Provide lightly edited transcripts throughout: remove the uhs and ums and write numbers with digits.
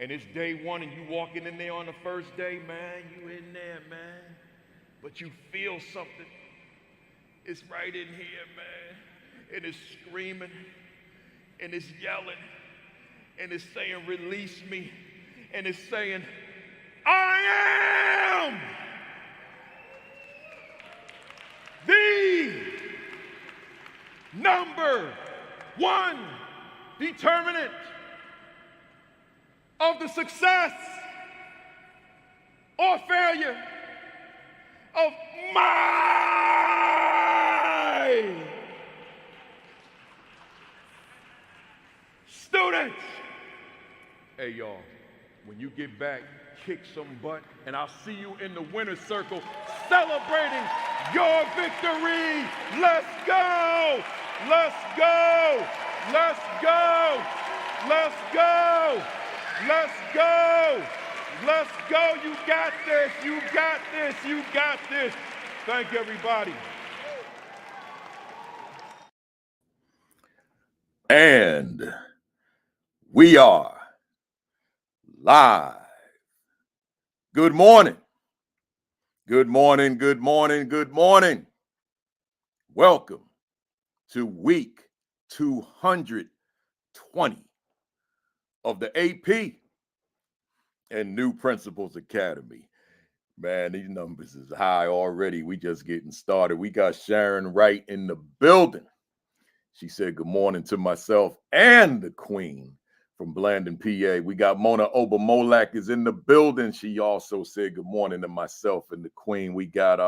and it's day one and you walking in there on the first day, man, you in there, man. But you feel something. It's right in here, man. And it's screaming, and it's yelling, and it's saying, release me. And it's saying, I am the number one determinant of the success or failure of my students. Hey, y'all, when you get back, kick some butt, and I'll see you in the winner's circle celebrating your victory. Let's go! Let's go! Let's go! Let's go! Let's go! Let's go! You got this! You got this! You got this! Thank you, everybody. And we are live. Good morning. Good morning, good morning, good morning. Welcome to week 220 of the AP and New Principles Academy. Man, these numbers is high already. We just getting started. We got Sharon Wright in the building. She said good morning to myself and the queen from Blandon, PA. We got Mona Obamolak is in the building. She also said good morning to myself and the queen. We got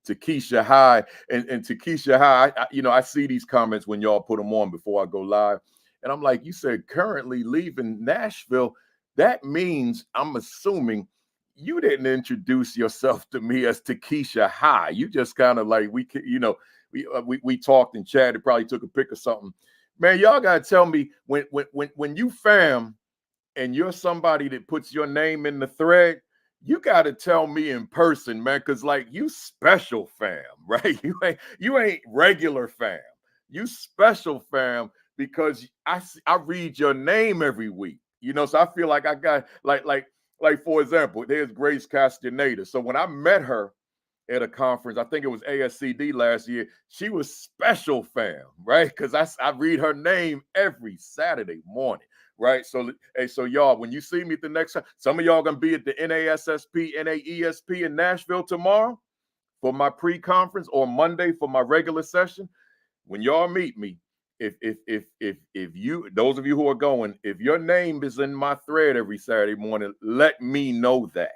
Takesha High. And Takesha High, I see these comments when y'all put them on before I go live. And I'm like, you said currently leaving Nashville. That means, I'm assuming, you didn't introduce yourself to me as Takesha High. You just kind of like, we talked and chatted, probably took a pic or something. Man, y'all gotta tell me when you fam and you're somebody that puts your name in the thread, you gotta tell me in person, man, because like you special fam, right? You ain't regular fam. You special fam because I read your name every week, so I feel like I got like for example, there's Grace Castaneda. So when I met her at a conference, I think it was ASCD last year, she was special fam, right? Because I read her name every Saturday morning, right? So, hey, so y'all, when you see me at the next time, some of y'all gonna be at the NASSP, NAESP in Nashville tomorrow for my pre-conference, or Monday for my regular session. When y'all meet me, if you, those of you who are going, if your name is in my thread every Saturday morning, let me know that,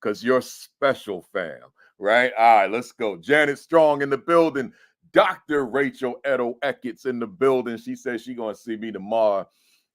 because you're special fam. Right? All right, let's go. Janet Strong in the building. Dr. Rachel Edo Eckett's in the building. She says she's going to see me tomorrow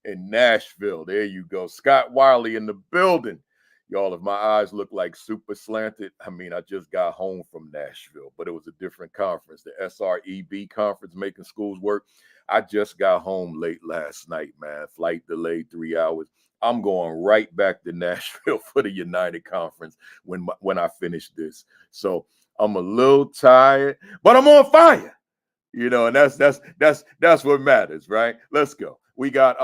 in Nashville. There you go. Scott Wiley in the building. Y'all, if my eyes look like super slanted, I mean, I just got home from Nashville, but it was a different conference, the SREB conference, Making Schools Work. I just got home late last night, man. Flight delayed 3 hours. I'm going right back to Nashville for the United Conference when I finish this. So I'm a little tired, but I'm on fire, and that's what matters, right? Let's go. We got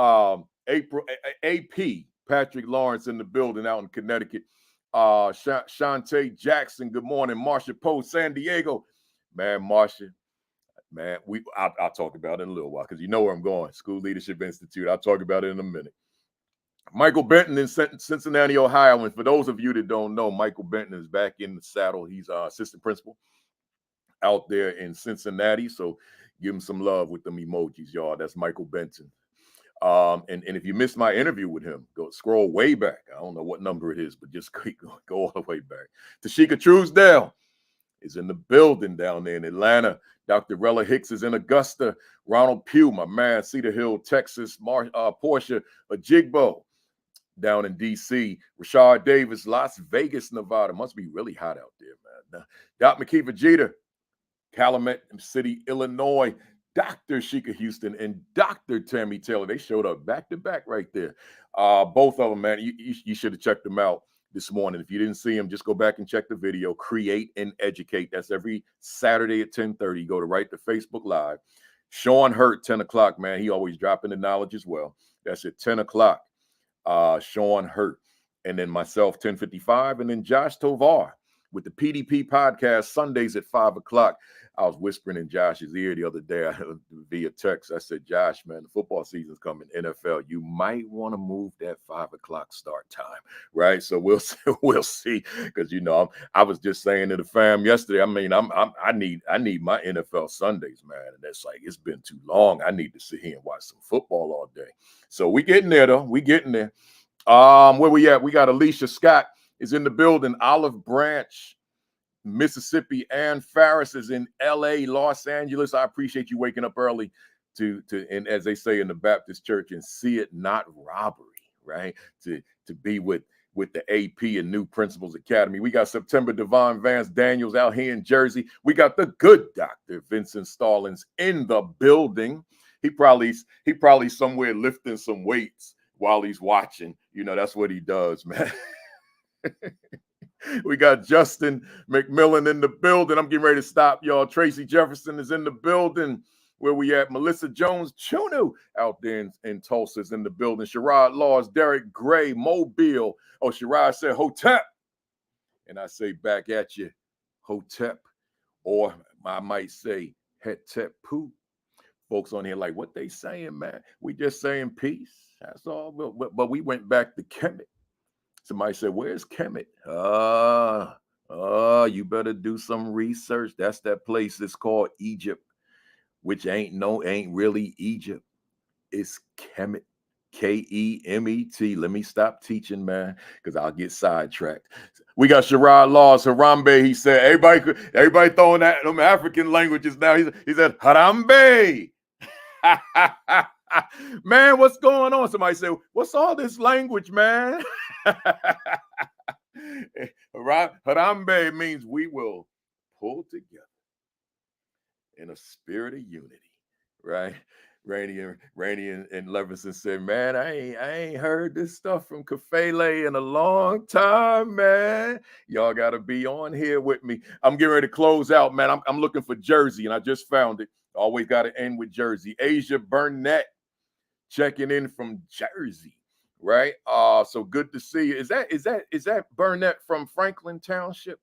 AP Patrick Lawrence in the building out in Connecticut. Shantae Jackson, good morning. Marsha Poe, San Diego. Man, Marsha, man, I'll talk about it in a little while because you know where I'm going. School Leadership Institute. I'll talk about it in a minute. Michael Benton in Cincinnati, Ohio. And for those of you that don't know, Michael Benton is back in the saddle. He's assistant principal out there in Cincinnati. So give him some love with them emojis, y'all. That's Michael Benton. And if you missed my interview with him, go scroll way back. I don't know what number it is, but just go all the way back. Tashika Truesdale is in the building down there in Atlanta. Dr. Rella Hicks is in Augusta. Ronald Pugh, my man, Cedar Hill, Texas. Portia Ajigbo down in D.C. Rashard Davis, Las Vegas, Nevada. Must be really hot out there, man. Dr. McKeever Jeter, Calumet City, Illinois. Dr. Sheikah Houston and Dr. Tammy Taylor. They showed up back to back right there. Both of them, man, you should have checked them out this morning. If you didn't see them, just go back and check the video. Create and Educate. That's every Saturday at 10:30. Go to right to Facebook Live. Sean Hurt, 10 o'clock, man. He always dropping the knowledge as well. That's at 10 o'clock. Sean Hurt, and then myself, 10:55, and then Josh Tovar with the PDP podcast Sundays at 5 o'clock. I was whispering in Josh's ear the other day via text. I said, Josh, man, the football season's coming, NFL. You might want to move that 5 o'clock start time, right? So we'll see, we'll see. Because I was just saying to the fam yesterday. I mean, I need my NFL Sundays, man, and it's like it's been too long. I need to sit here and watch some football all day. So we getting there though. We getting there. Where we at? We got Alicia Scott is in the building. Olive Branch, Mississippi. Ann Farris is in LA, Los Angeles. I appreciate you waking up early to and as they say in the Baptist church, and see it not robbery, right? To be with the AP and New Principals Academy. We got September Devon Vance Daniels out here in Jersey. We got the good Dr. Vincent Stallings in the building. He probably somewhere lifting some weights while he's watching. That's what he does, man. We got Justin McMillan in the building. I'm getting ready to stop, y'all. Tracy Jefferson is in the building. Where we at? Melissa Jones Chunu out there in Tulsa is in the building. Sherrod Laws, Derek Gray, Mobile. Oh, Sherrod said Hotep. And I say back at you, Hotep. Or I might say Hetep Poo. Folks on here like, what they saying, man? We just saying peace. That's all. But we went back to Kemet. Somebody said, where's Kemet? You better do some research. That's that place. It's called Egypt, which ain't really Egypt. It's Kemet. Kemet. Let me stop teaching, man, because I'll get sidetracked. We got Sherrod Laws, Harambe. He said, everybody throwing them African languages now. He said, Harambe. Man, what's going on? Somebody said, what's all this language, man? Harambe means we will pull together in a spirit of unity, right? Rainey and Levinson said, man, I ain't heard this stuff from Kafele in a long time, man. Y'all got to be on here with me. I'm getting ready to close out, man. I'm looking for Jersey, and I just found it. Always got to end with Jersey. Asia Burnett checking in from Jersey, right? So good to see you. Is that Burnett from Franklin Township?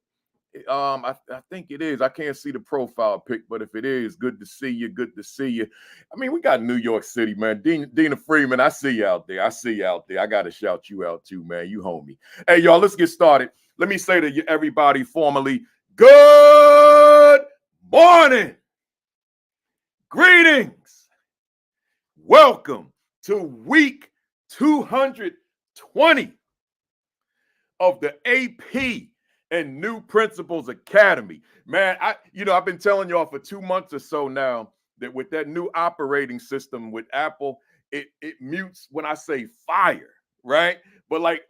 I think it is. I can't see the profile pic, but if it is, good to see you. Good to see you. I mean, we got New York City, man. Dina Freeman, I see you out there. I got to shout you out too, man. You homie. Hey, y'all, let's get started. Let me say to everybody formally, good morning. Greetings. Welcome to week 220 of the AP and New Principals Academy. Man, I've been telling y'all for 2 months or so now that with that new operating system with Apple, it mutes when I say fire, right? But like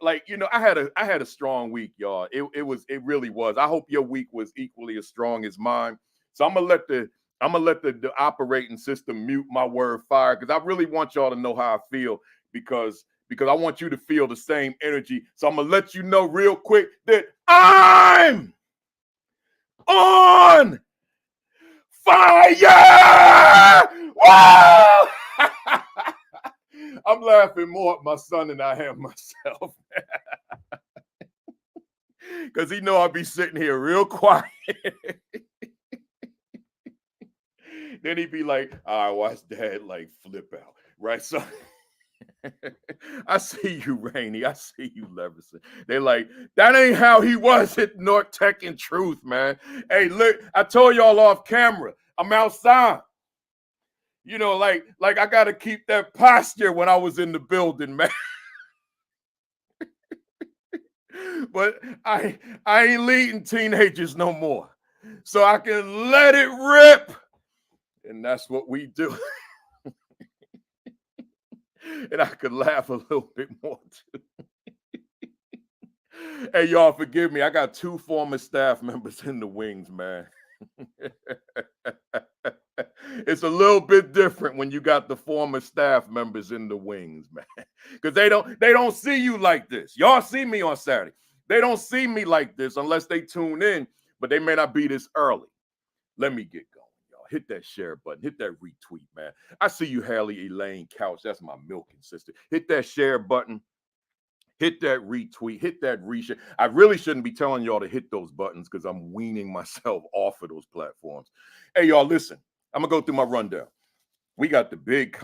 I had a strong week, y'all. It really was. I hope your week was equally as strong as mine. So I'm gonna let the operating system mute my word fire, because I really want y'all to know how I feel, because I want you to feel the same energy. So I'm going to let you know real quick that I'm on fire! Woo! I'm laughing more at my son than I am myself. Because he know I'll be sitting here real quiet. Then he'd be like, all right, watch Dad flip out, right? So I see you, Rainey. I see you, Leverson. They're like, that ain't how he was at North Tech in Truth, man. Hey, look, I told y'all off camera, I'm outside. Like I got to keep that posture when I was in the building, man. But I ain't leading teenagers no more. So I can let it rip. And that's what we do. And I could laugh a little bit more too. Hey, y'all, forgive me. I got 2 former staff members in the wings, man. It's a little bit different when you got the former staff members in the wings, man. Because they don't see you like this. Y'all see me on Saturday. They don't see me like this unless they tune in, but they may not be this early. Let me get going. Hit that share button. Hit that retweet, man. I see you, Haley Elaine Couch. That's my milking sister. Hit that share button. hit that retweet, hit that reshare. I really shouldn't be telling y'all to hit those buttons because I'm weaning myself off of those platforms. Hey, y'all, listen. I'm gonna go through my rundown. We got the big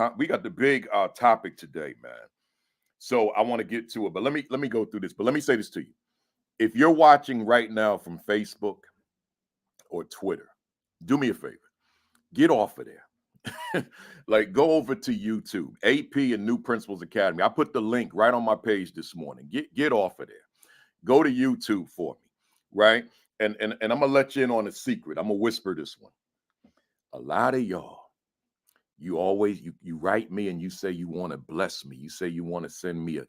topic today, man. So I want to get to it, but let me go through this. But let me say this to you: if you're watching right now from Facebook or Twitter, do me a favor, get off of there. Like, go over to YouTube, AP and New Principles Academy. I put the link right on my page this morning. Get off of there. Go to YouTube for me, right? And I'm gonna let you in on a secret. I'm gonna whisper this one. A lot of y'all, you always you write me and you say you want to bless me. You say you want to send me a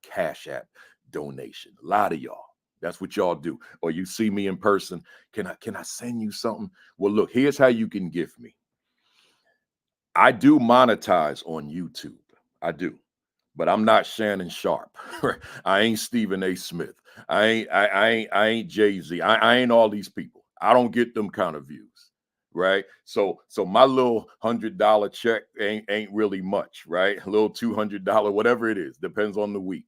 Cash App donation. A lot of y'all. That's what y'all do. Or you see me in person. Can I send you something? Well, look, here's how you can gift me. I do monetize on YouTube. I do. But I'm not Shannon Sharp. I ain't Stephen A. Smith. I ain't Jay-Z. I ain't all these people. I don't get them kind of views. Right. So my little $100 check ain't really much, right? A little $200, whatever it is, depends on the week.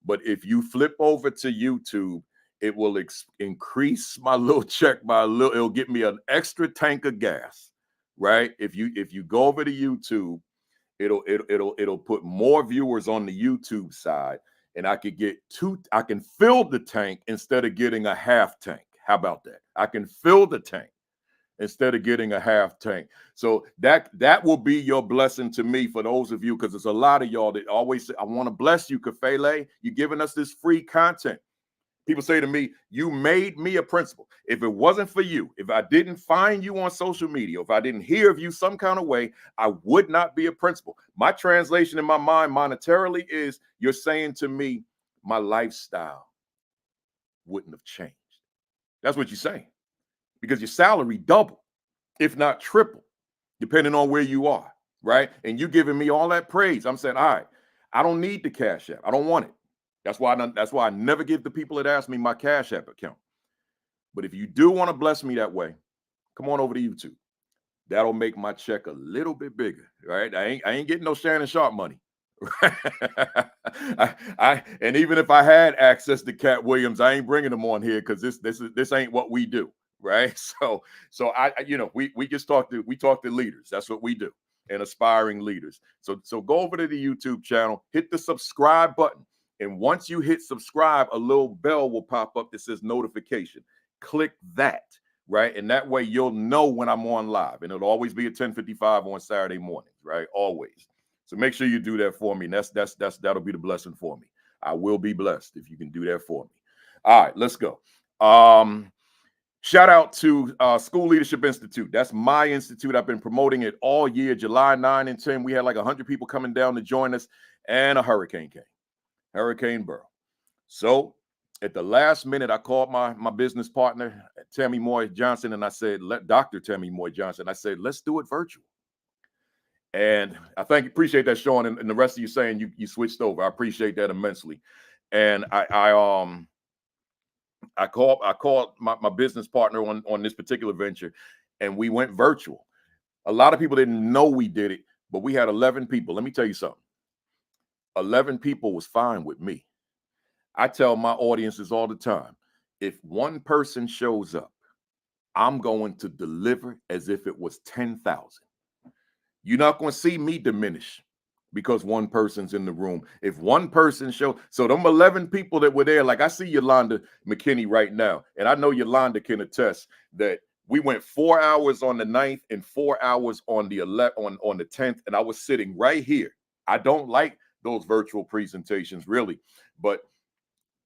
But if you flip over to YouTube, it will increase my little check by a little. It'll get me an extra tank of gas, right? If you go over to YouTube, it'll put more viewers on the YouTube side, and I can fill the tank instead of getting a half tank. How about that? I can fill the tank instead of getting a half tank. So that will be your blessing to me, for those of you, because there's a lot of y'all that always say, I want to bless you, Kafele. You're giving us this free content. People say to me, you made me a principal. If it wasn't for you, if I didn't find you on social media, if I didn't hear of you some kind of way, I would not be a principal. My translation in my mind monetarily is, you're saying to me, my lifestyle wouldn't have changed. That's what you're saying. Because your salary double, if not triple, depending on where you are, right? And you giving me all that praise. I'm saying, all right, I don't need the Cash App. I don't want it. That's why I never give the people that ask me my Cash App account. But if you do want to bless me that way, come on over to YouTube. That'll make my check a little bit bigger, right? I ain't getting no Shannon Sharp money. And even if I had access to Cat Williams, I ain't bringing them on here because this ain't what we do, right? So we just talk to leaders. That's what we do, and aspiring leaders. So go over to the YouTube channel, hit the subscribe button, and once you hit subscribe, a little bell will pop up that says notification. Click that, right? And that way you'll know when I'm on live, and it'll always be at 10:55 on Saturday mornings, right? Always. So make sure you do that for me. And that'll be the blessing for me. I will be blessed if you can do that for me. All right, let's go. Shout out to School Leadership Institute. That's my institute. I've been promoting it all year. July 9 and 10, we had like 100 people coming down to join us, and a hurricane came. Hurricane Burrow. So at the last minute, I called my business partner, Tammy Moy Johnson, and I said, Dr. Tammy Moy Johnson, I said, let's do it virtual. And I appreciate that, Sean, and the rest of you saying you switched over. I appreciate that immensely. And I called my business partner on this particular venture, and we went virtual. A lot of people didn't know we did it, but we had 11 people. Let me tell you something. 11 people was fine with me. I tell my audiences all the time, if one person shows up, I'm going to deliver as if it was 10,000. You're not going to see me diminish because one person's in the room. If one person so them 11 people that were there, like I see Yolanda McKinney right now, and I know Yolanda can attest that we went 4 hours on the 9th and 4 hours on the 11th, on the 10th, and I was sitting right here. I don't like those virtual presentations, really, but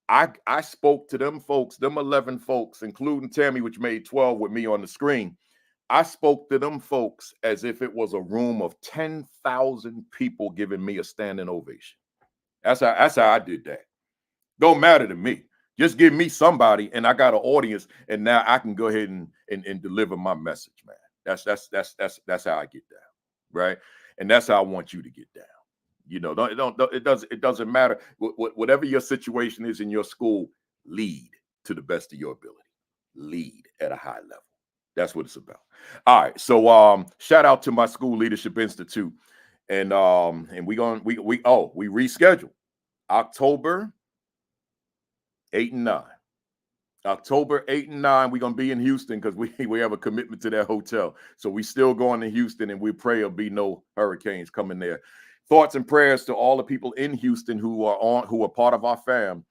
I spoke to them folks, them 11 folks, including Tammy, which made 12 with me on the screen. I spoke to them folks as if it was a room of 10,000 people giving me a standing ovation. That's how I did that. Don't matter to me. Just give me somebody, and I got an audience, and now I can go ahead and deliver my message, man. That's how I get down, right? And that's how I want you to get down. You know, it doesn't matter whatever your situation is in your school. Lead to the best of your ability. Lead at a high level. That's what it's about. All right. So shout out to my School Leadership Institute. And we rescheduled. October 8 and 9. October 8 and 9, we're going to be in Houston because we have a commitment to that hotel. So we still going to Houston, and we pray there'll be no hurricanes coming there. Thoughts and prayers to all the people in Houston who are part of our fam,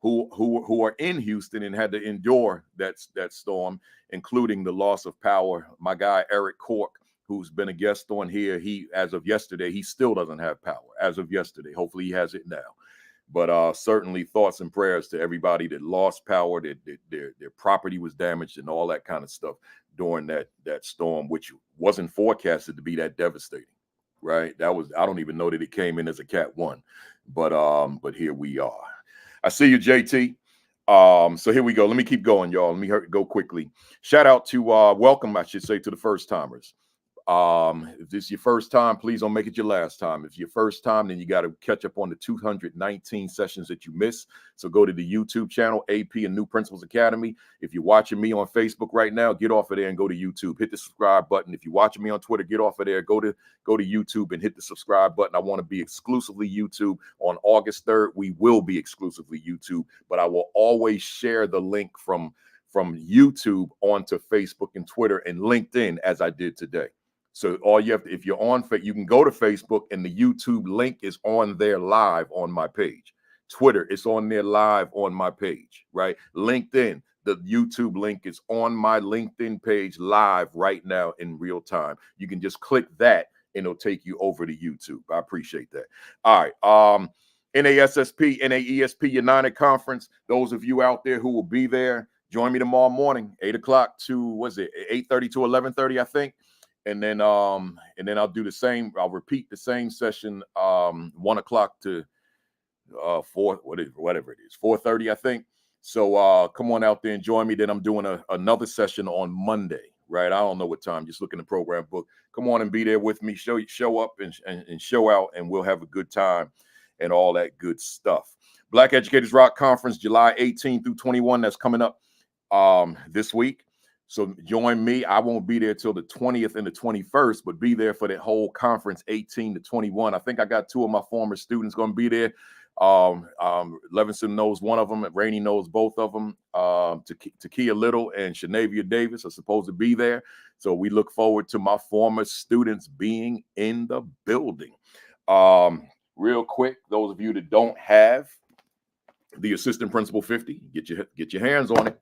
who are in Houston and had to endure that storm, including the loss of power. My guy Eric Cork, who's been a guest on here, he, as of yesterday, he still doesn't have power. As of yesterday, hopefully he has it now. But certainly thoughts and prayers to everybody that lost power, that their property was damaged and all that kind of stuff during that storm, which wasn't forecasted to be that devastating, right? That was, I don't even know that it came in as a Cat 1, but here we are. I see you, JT. So here we go. Let me keep going, y'all. Let me go quickly. Shout out to welcome, I should say, to the first timers. If this is your first time, please don't make it your last time. If it's your first time, then you got to catch up on the 219 sessions that you missed. So go to the YouTube channel, AP and New Principles Academy. If you're watching me on Facebook right now, get off of there and go to YouTube. Hit the subscribe button. If you're watching me on Twitter, get off of there. Go to YouTube and hit the subscribe button. I want to be exclusively YouTube. On August 3rd, we will be exclusively YouTube, but I will always share the link from YouTube onto Facebook and Twitter and LinkedIn as I did today. So all you have to, if you're on, you can go to Facebook and the YouTube link is on there live on my page. Twitter, it's on there live on my page, right? LinkedIn, the YouTube link is on my LinkedIn page live right now in real time. You can just click that and it'll take you over to YouTube. I appreciate that. All right. NASSP, NAESP United Conference. Those of you out there who will be there, join me tomorrow morning, 8 o'clock to, 8:30 to 11:30, I think. And then I'll do the same. I'll repeat the same session, 1 o'clock to 4, whatever it is, 4:30, I think. So come on out there and join me. Then I'm doing another session on Monday, right? I don't know what time. Just look in the program book. Come on and be there with me. Show up and show out, and we'll have a good time and all that good stuff. Black Educators Rock Conference, July 18 through 21. That's coming up this week. So join me. I won't be there till the 20th and the 21st, but be there for the whole conference, 18 to 21. I think I got 2 of my former students going to be there. Levinson knows one of them, and Rainey knows both of them. Takia Little and Shanavia Davis are supposed to be there. So we look forward to my former students being in the building. Real quick, those of you that don't have the Assistant Principal 50, get your hands on it.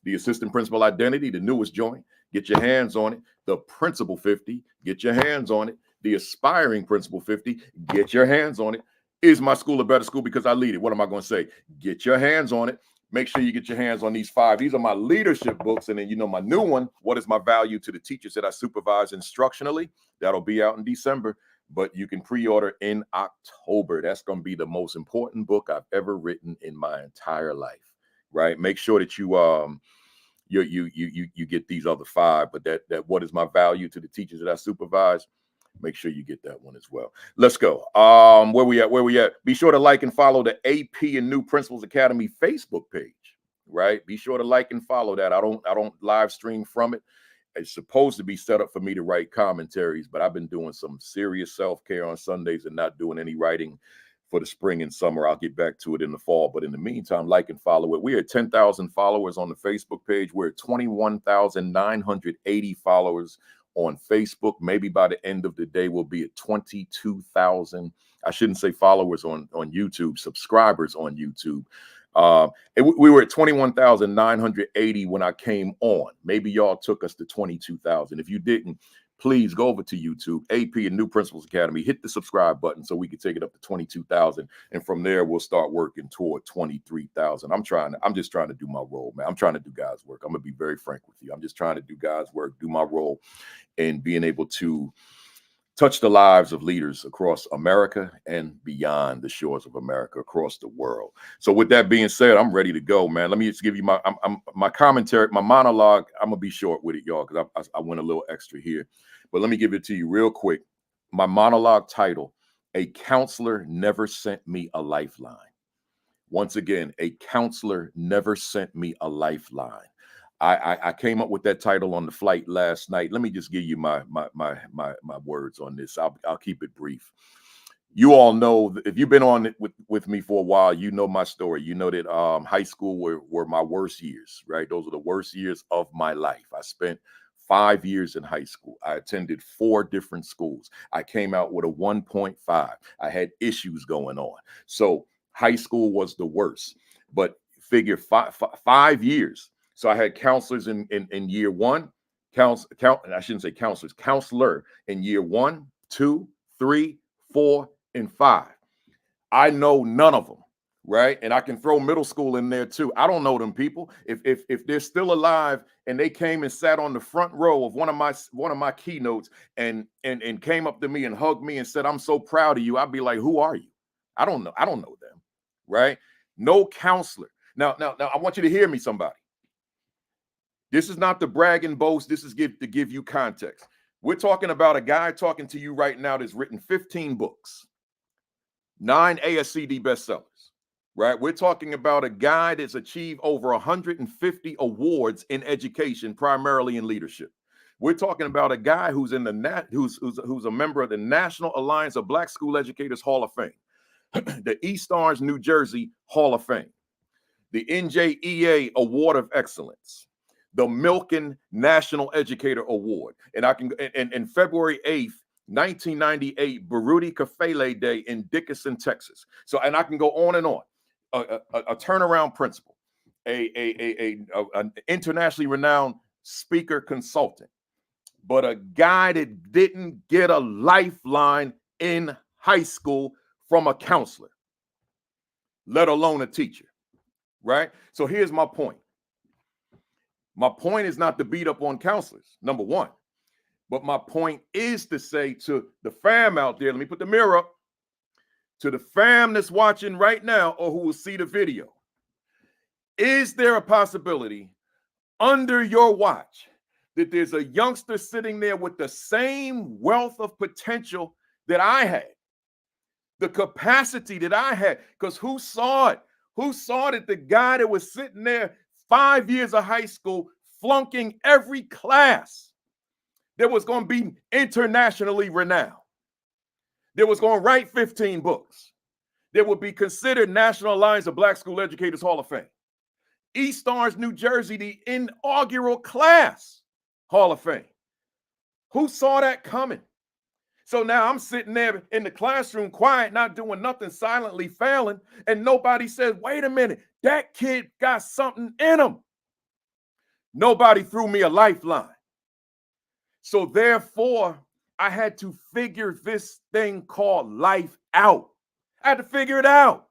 The Assistant Principal Identity, the newest joint, get your hands on it. The Principal 50, get your hands on it. The Aspiring Principal 50, get your hands on it. Is my school a better school because I lead it? What am I going to say? Get your hands on it. Make sure you get your hands on these 5. These are my leadership books. And then, my new one, What is my value to the teachers that I supervise instructionally? That'll be out in December, but you can pre-order in October. That's going to be the most important book I've ever written in my entire life. Right? Make sure that you get these other 5, but that what is my value to the teachers that I supervise? Make sure you get that one as well. Let's go. Where we at? Be sure to like and follow the AP and New Principles Academy Facebook page. Right? Be sure to like and follow that. I don't live stream from it. It's supposed to be set up for me to write commentaries, but I've been doing some serious self-care on Sundays and not doing any writing for the spring and summer. I'll get back to it in the fall. But in the meantime, like and follow it. We're at 10,000 followers on the Facebook page. We're at 21,980 followers on Facebook. Maybe by the end of the day, we'll be at 22,000. I shouldn't say followers on YouTube, subscribers on YouTube. We were at 21,980 when I came on. Maybe y'all took us to 22,000. If you didn't, please go over to YouTube, AP and New Principles Academy, hit the subscribe button so we can take it up to 22,000. And from there, we'll start working toward 23,000. I'm just trying to do my role, man. I'm trying to do God's work. I'm going to be very frank with you. I'm just trying to do God's work, do my role, and being able to touch the lives of leaders across America and beyond the shores of America, across the world. So with that being said, I'm ready to go, man. Let me just give you my commentary, my monologue. I'm going to be short with it, y'all, because I went a little extra here. But let me give it to you real quick. My monologue title, A Counselor Never Sent Me a Lifeline. Once again, a counselor never sent me a lifeline. I came up with that title on the flight last night. Let me just give you my words on this. I'll keep it brief. You all know, if you've been on it with me for a while, you know my story. You know that high school were my worst years, right? Those are the worst years of my life. I spent 5 years in high school. I attended 4 different schools. I came out with a 1.5. I had issues going on. So high school was the worst. But figure 5 years. So I had counselors in year one, I shouldn't say counselors, counselor in year 1, 2, 3, 4, and 5. I know none of them, right? And I can throw middle school in there too. I don't know them people. If they're still alive and they came and sat on the front row of one of my keynotes and came up to me and hugged me and said, "I'm so proud of you," I'd be like, "Who are you?" I don't know. I don't know them, right? No counselor. Now, I want you to hear me, somebody. This is not to brag and boast. This is to give you context. We're talking about a guy talking to you right now that's written 15 books, 9 ASCD bestsellers, right? We're talking about a guy that's achieved over 150 awards in education, primarily in leadership. We're talking about a guy who's in the who's a member of the National Alliance of Black School Educators Hall of Fame, the East Orange, New Jersey Hall of Fame, the NJEA Award of Excellence, the Milken National Educator Award. And I can, and February 8th, 1998, Baruti Kafele Day in Dickinson, Texas. So, and I can go on and on. A turnaround principal, an internationally renowned speaker consultant, but a guy that didn't get a lifeline in high school from a counselor, let alone a teacher, right? So here's my point. My point is not to beat up on counselors, number one. But my point is to say to the fam out there, let me put the mirror up, to the fam that's watching right now or who will see the video, is there a possibility under your watch that there's a youngster sitting there with the same wealth of potential that I had, the capacity that I had? Because who saw it? Who saw that the guy that was sitting there 5 years of high school, flunking every class, that was going to be internationally renowned, that was going to write 15 books, that would be considered National Alliance of Black School Educators Hall of Fame, East Orange, New Jersey, the inaugural class Hall of Fame? Who saw that coming? So now I'm sitting there in the classroom, quiet, not doing nothing, silently failing, and nobody says, "Wait a minute, that kid got something in him." Nobody threw me a lifeline. So therefore, I had to figure this thing called life out. I had to figure it out.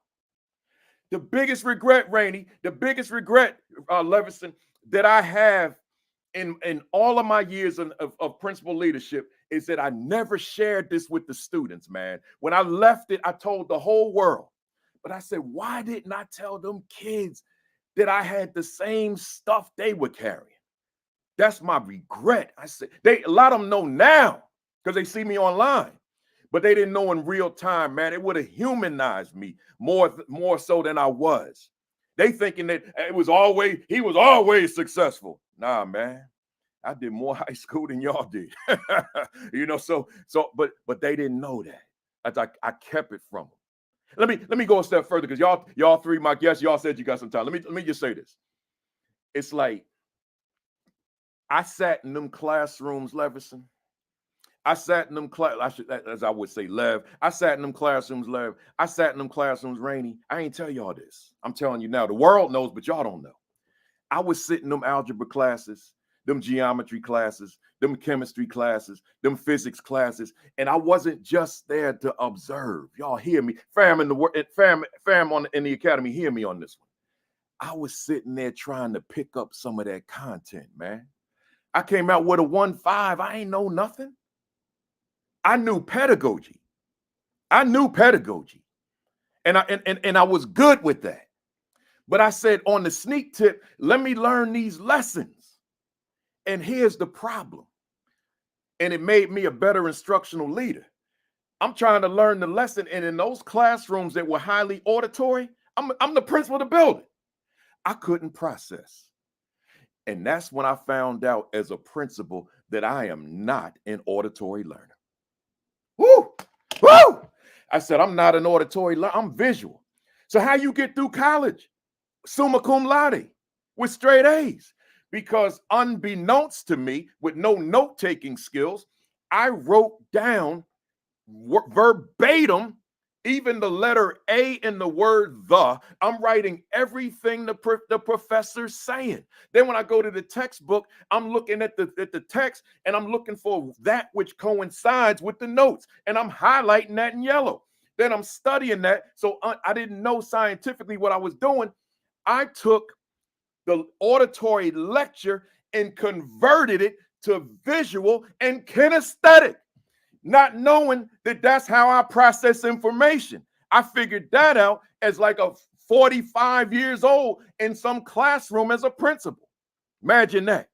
The biggest regret, Rainey, the biggest regret, Leverson, that I have in all of my years of principal leadership is that I never shared this with the students, man. When I left it, I told the whole world. But I said, why didn't I tell them kids that I had the same stuff they were carrying? That's my regret. I said, a lot of them know now because they see me online, but they didn't know in real time, man. It would have humanized me more so than I was. They thinking that he was always successful. Nah, man. I did more high school than y'all did. But they didn't know that. I kept it from them. Let me go a step further, because y'all three, my guests, y'all said you got some time. Let me just say this. It's like, I sat in them classrooms, Leverson. I sat in them as I would say, Lev. I sat in them classrooms, Lev. I sat in them classrooms, Rainey. I ain't tell y'all this. I'm telling you now. The world knows, but y'all don't know. I was sitting in them algebra classes, them geometry classes, them chemistry classes, them physics classes, and I wasn't just there to observe. Y'all hear me, fam in the academy. Hear me on this one. I was sitting there trying to pick up some of that content, man. I came out with a 1.5. I ain't know nothing. I knew pedagogy. And I was good with that. But I said, on the sneak tip, let me learn these lessons. And here's the problem. And it made me a better instructional leader. I'm trying to learn the lesson. And in those classrooms that were highly auditory, I'm the principal of the building. I couldn't process. And that's when I found out as a principal that I am not an auditory learner. Woo! Woo! I said, I'm not an auditory learner, I'm visual. So how you get through college? Summa cum laude with straight A's. Because unbeknownst to me, with no note-taking skills, I wrote down verbatim, even the letter A in the word the. I'm writing everything the professor's saying. Then when I go to the textbook, I'm looking at the text and I'm looking for that which coincides with the notes. And I'm highlighting that in yellow. Then I'm studying that. So I didn't know scientifically what I was doing. I took the auditory lecture and converted it to visual and kinesthetic, not knowing that that's how I process information. I figured that out as like a 45 years old in some classroom as a principal. Imagine that.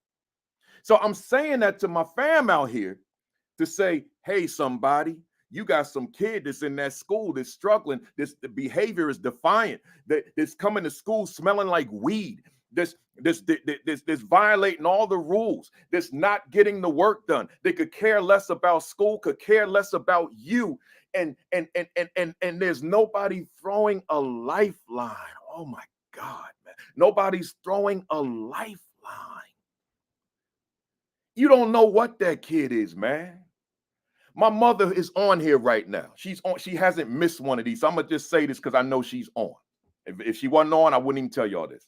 So I'm saying that to my fam out here to say, hey, somebody, you got some kid that's in that school that's struggling. The behavior is defiant. That's coming to school smelling like weed. This violating all the rules. That's not getting the work done. They could care less about school, could care less about you. And there's nobody throwing a lifeline. Oh my God, man. Nobody's throwing a lifeline. You don't know what that kid is, man. My mother is on here right now. She's on. She hasn't missed one of these. So I'm gonna just say this because I know she's on. If she wasn't on, I wouldn't even tell y'all this.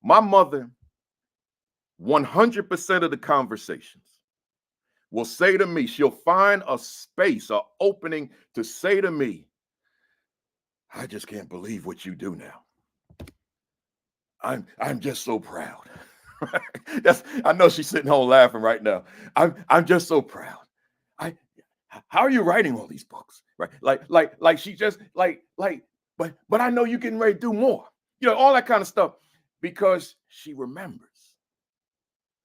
My mother, 100% of the conversations will say to me, she'll find a space, an opening to say to me, I just can't believe what you do now. I'm just so proud. I know she's sitting home laughing right now. I'm just so proud. How are you writing all these books? Right? Like she just but I know you're getting ready to do more. You know, all that kind of stuff because she remembers.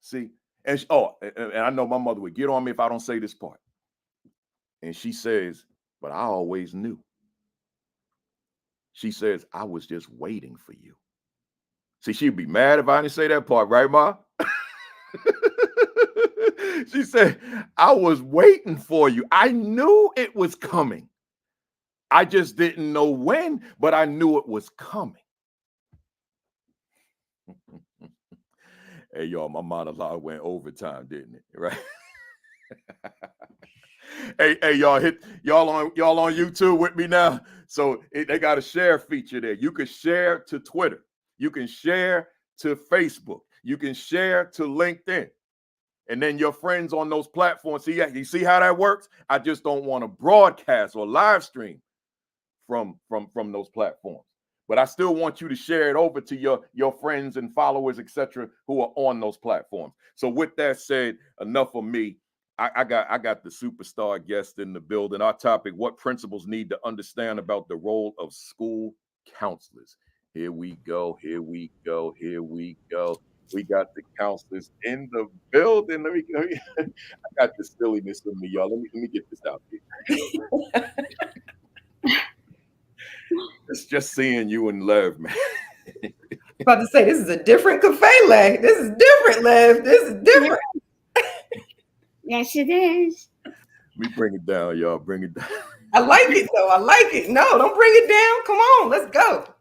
See, and and I know my mother would get on me if I don't say this part. And she says, but I always knew. She says, I was just waiting for you. See, she'd be mad if I didn't say that part, right, Ma? She said, I was waiting for you. I knew it was coming. I just didn't know when, but I knew it was coming. Hey, y'all, my monologue went overtime, didn't it? Right? Hey, y'all on YouTube with me now. So they got a share feature there. You can share to Twitter. You can share to Facebook. You can share to LinkedIn. And then your friends on those platforms. See, you see how that works? I just don't want to broadcast or live stream from those platforms. But I still want you to share it over to your friends and followers, etc., who are on those platforms. So with that said, enough of me. I got the superstar guest in the building. Our topic: what principals need to understand about the role of school counselors. Here we go. Here we go. Here we go. We got the counselors in the building. I got the silliness in me, y'all. Let me get this out here. It's just seeing you and Lev, man. About to say, this is a different Kafele. This is different, Lev. This is different. Yes, it is. Let me bring it down, y'all. Bring it down. I like it, though. I like it. No, don't bring it down. Come on, let's go.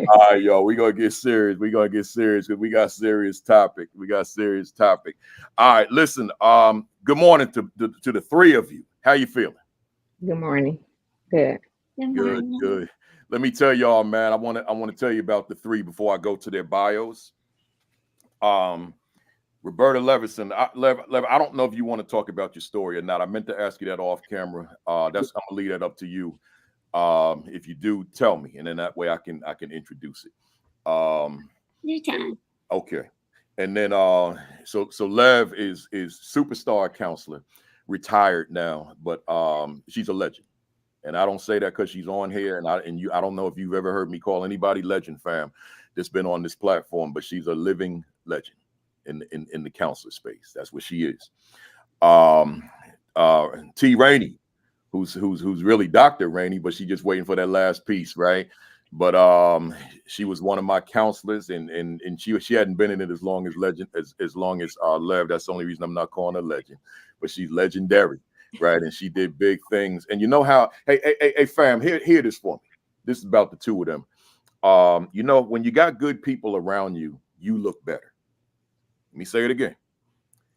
All right, y'all. We're gonna get serious. We're gonna get serious because we got serious topic. We got serious topic. All right, listen. Good morning to the three of you. How you feeling? Good morning. Good. Good. Let me tell y'all, man. I want to tell you about the three before I go to their bios. Roberta Levinson. Lev, I don't know if you want to talk about your story or not. I meant to ask you that off camera. I'm gonna leave that up to you. If you do, tell me, and then that way I can introduce it. Your time. Okay. And then so Lev is superstar counselor, retired now, but she's a legend. And I don't say that because she's on here, and I don't know if you've ever heard me call anybody legend, fam, that's been on this platform, but she's a living legend in the counselor space. That's what she is. T. Rainey, who's really Dr. Rainey, but she's just waiting for that last piece, right? But she was one of my counselors, and she hadn't been in it as long as Lev. That's the only reason I'm not calling her legend, but she's legendary. right? And she did big things. And you know how, hey, fam, hear this for me. This is about the two of them. You know, when you got good people around you, you look better. Let me say it again.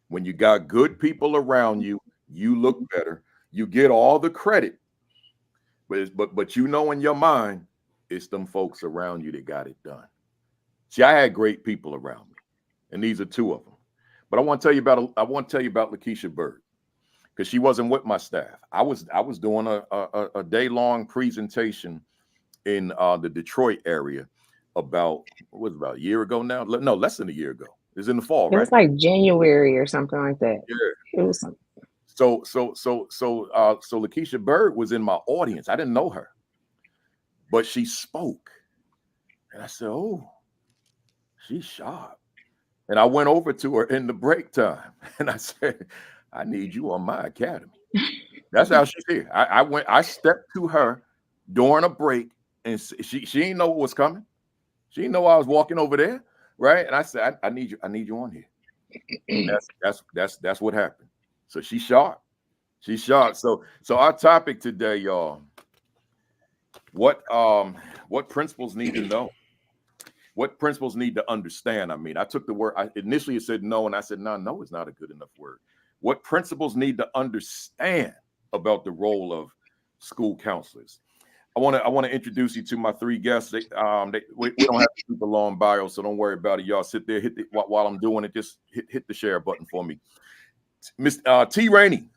When you got good people around you, you look better. You get all the credit, but you know in your mind, it's them folks around you that got it done. See, I had great people around me, and these are two of them. But I want to tell you about Lakeisha Bird, because she wasn't with my staff. I was doing a day-long presentation in the Detroit area about, what was it, about a year ago now? No, less than a year ago. It was in the fall, It right? was like January or something like that. Yeah. It was So Lakeisha Bird was in my audience. I didn't know her, but she spoke, and I said, "Oh, she's sharp." And I went over to her in the break time, and I said, "I need you on my academy." That's how she's here. I stepped to her during a break, and she didn't know what was coming. She didn't know I was walking over there, right? And I said, I need you on here. That's what happened. So she's sharp. She's sharp. So our topic today, y'all, what principals need to know? What principals need to understand? I mean, I took the word, initially it said no, and I said, no is not a good enough word. What principals need to understand about the role of school counselors? I want to introduce you to my three guests. We don't have to keep a long bio, so don't worry about it. Y'all sit there, while I'm doing it, just hit the share button for me. Miss T. Rainey,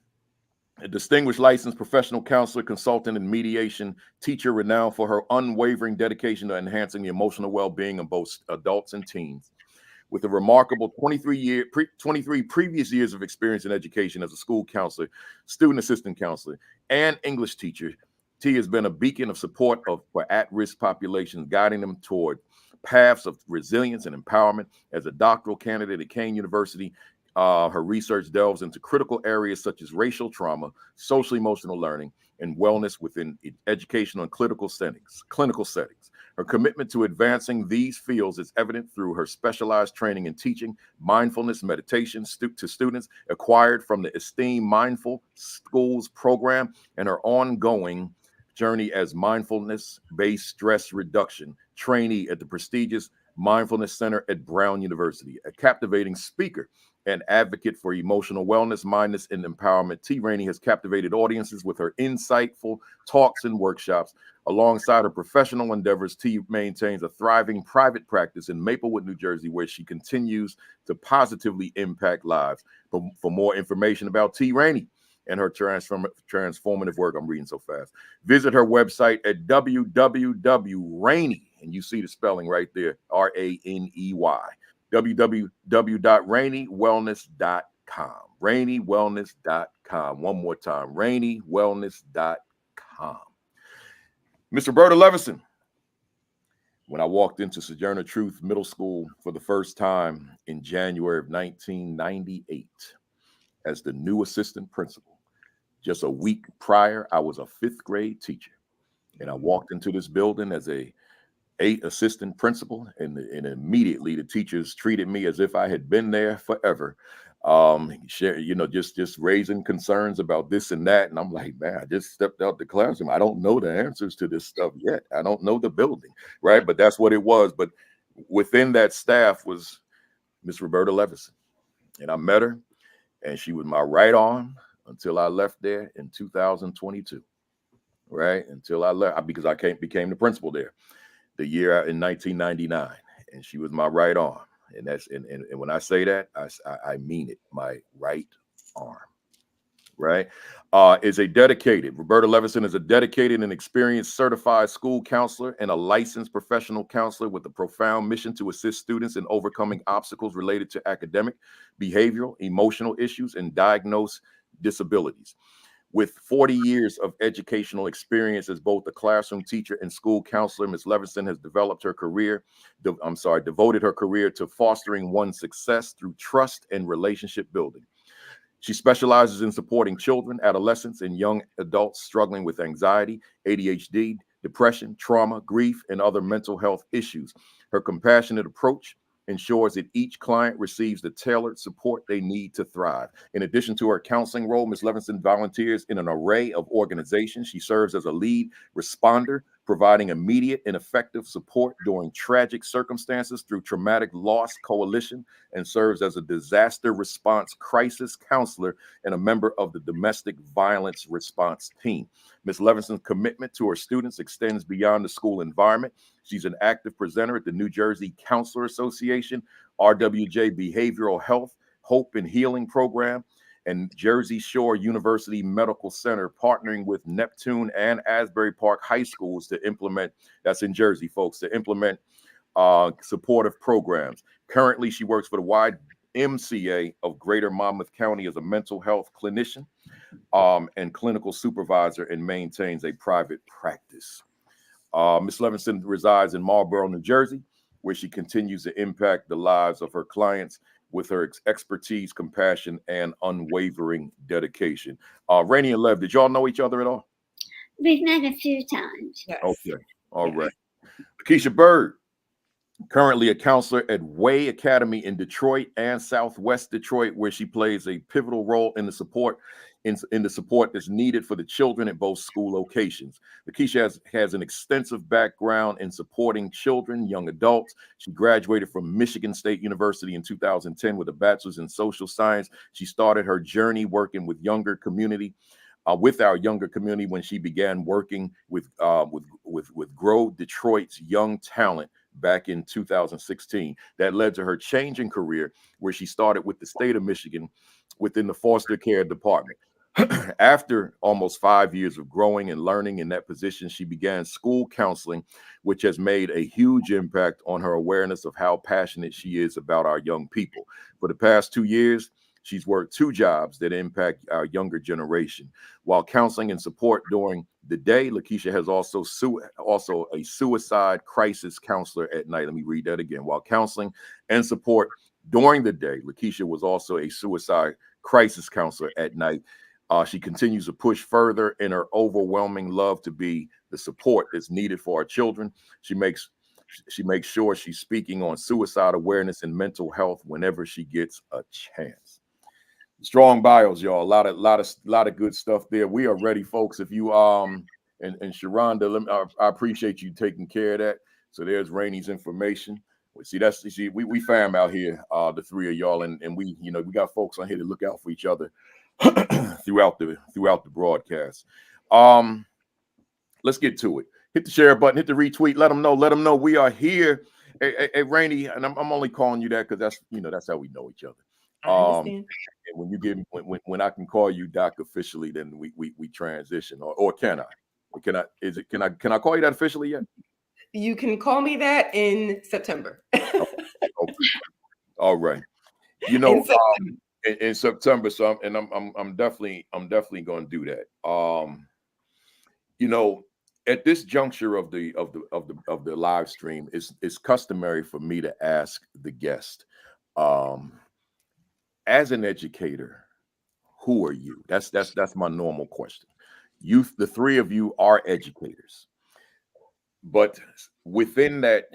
a distinguished licensed professional counselor, consultant, and mediation teacher renowned for her unwavering dedication to enhancing the emotional well-being of both adults and teens. With a remarkable 23 previous years of experience in education as a school counselor, student assistant counselor, and English teacher, T has been a beacon of support for at-risk populations, guiding them toward paths of resilience and empowerment. As a doctoral candidate at Kane University, her research delves into critical areas such as racial trauma, social emotional learning, and wellness within educational and clinical settings. Her commitment to advancing these fields is evident through her specialized training in teaching mindfulness meditation to students acquired from the esteemed Mindful Schools program, and her ongoing journey as mindfulness-based stress reduction trainee at the prestigious Mindfulness Center at Brown University. A captivating speaker and advocate for emotional wellness, mindness, and empowerment, T. Rainey has captivated audiences with her insightful talks and workshops. Alongside her professional endeavors, T maintains a thriving private practice in Maplewood, New Jersey, where she continues to positively impact lives. For more information about T. Rainey and her transformative work, I'm reading so fast, visit her website at www.rainey, and you see the spelling right there, Raney, www.raineywellness.com. Raineywellness.com. One more time, raineywellness.com. Miss Roberta Levison, when I walked into Sojourner Truth Middle School for the first time in January of 1998 as the new assistant principal, just a week prior, I was a fifth grade teacher. And I walked into this building as a assistant principal, and immediately the teachers treated me as if I had been there forever. Just raising concerns about this and that. And I'm like, man, I just stepped out the classroom. I don't know the answers to this stuff yet. I don't know the building, right? But that's what it was. But within that staff was Miss Roberta Levison. And I met her, and she was my right arm until I left there in 2022, right? Until I left, because I became the principal there the year in 1999, and she was my right arm. And that's and when I say that, I mean it. My right arm, right? Roberta Levison is a dedicated and experienced certified school counselor and a licensed professional counselor with a profound mission to assist students in overcoming obstacles related to academic, behavioral, emotional issues, and diagnosed disabilities. With 40 years of educational experience as both a classroom teacher and school counselor, Ms. Levison has devoted her career to fostering one's success through trust and relationship building. She specializes in supporting children, adolescents, and young adults struggling with anxiety, ADHD, depression, trauma, grief, and other mental health issues. Her compassionate approach ensures that each client receives the tailored support they need to thrive. In addition to her counseling role, Ms. Levinson volunteers in an array of organizations. She serves as a lead responder, providing immediate and effective support during tragic circumstances through Traumatic Loss Coalition, and serves as a disaster response crisis counselor and a member of the domestic violence response team. Ms. Levinson's commitment to her students extends beyond the school environment. She's an active presenter at the New Jersey Counselor Association, RWJ Behavioral Health, Hope and Healing Program, and Jersey Shore University Medical Center, partnering with Neptune and Asbury Park High Schools to implement, that's in Jersey, folks, to implement supportive programs. Currently, she works for the YMCA of Greater Monmouth County as a mental health clinician and clinical supervisor, and maintains a private practice. Ms. Levinson resides in Marlborough, New Jersey, where she continues to impact the lives of her clients with her expertise, compassion, and unwavering dedication. Rainey and Lev, did y'all know each other at all? We've met a few times. Yes. Okay, all Yes. right. Keisha Bird, currently a counselor at Way Academy in Detroit and Southwest Detroit, where she plays a pivotal role in the support that's needed for the children at both school locations. Keisha has an extensive background in supporting children, young adults. She graduated from Michigan State University in 2010 with a bachelor's in social science. She started her journey working with our younger community when she began working with Grow Detroit's Young Talent back in 2016. That led to her changing career, where she started with the state of Michigan within the foster care department. After almost 5 years of growing and learning in that position, she began school counseling, which has made a huge impact on her awareness of how passionate she is about our young people. For the past 2 years, she's worked 2 jobs that impact our younger generation. While counseling and support during the day, Lakeisha has also a suicide crisis counselor at night. Let me read that again. While counseling and support during the day, Lakeisha was also a suicide crisis counselor at night. She continues to push further in her overwhelming love to be the support that's needed for our children. She makes sure she's speaking on suicide awareness and mental health whenever she gets a chance. Strong bios, y'all. A lot of good stuff there. We are ready, folks. If you and Sharonda, I appreciate you taking care of that. So there's Rainey's information. We fam out here, the 3 of y'all, and we got folks on here to look out for each other throughout the broadcast. Let's get to it. Hit the share button, hit the retweet, let them know we are here. Hey Rainey, and I'm only calling you that because that's how we know each other. I understand. And when I can call you Doc officially, then we transition. Or can I? Can I call you that officially yet? You can call me that in September. Okay. All right. In September, so I'm definitely going to do that. At this juncture of the live stream, it's customary for me to ask the guest, as an educator, who are you? That's my normal question. The 3 of you are educators, but within the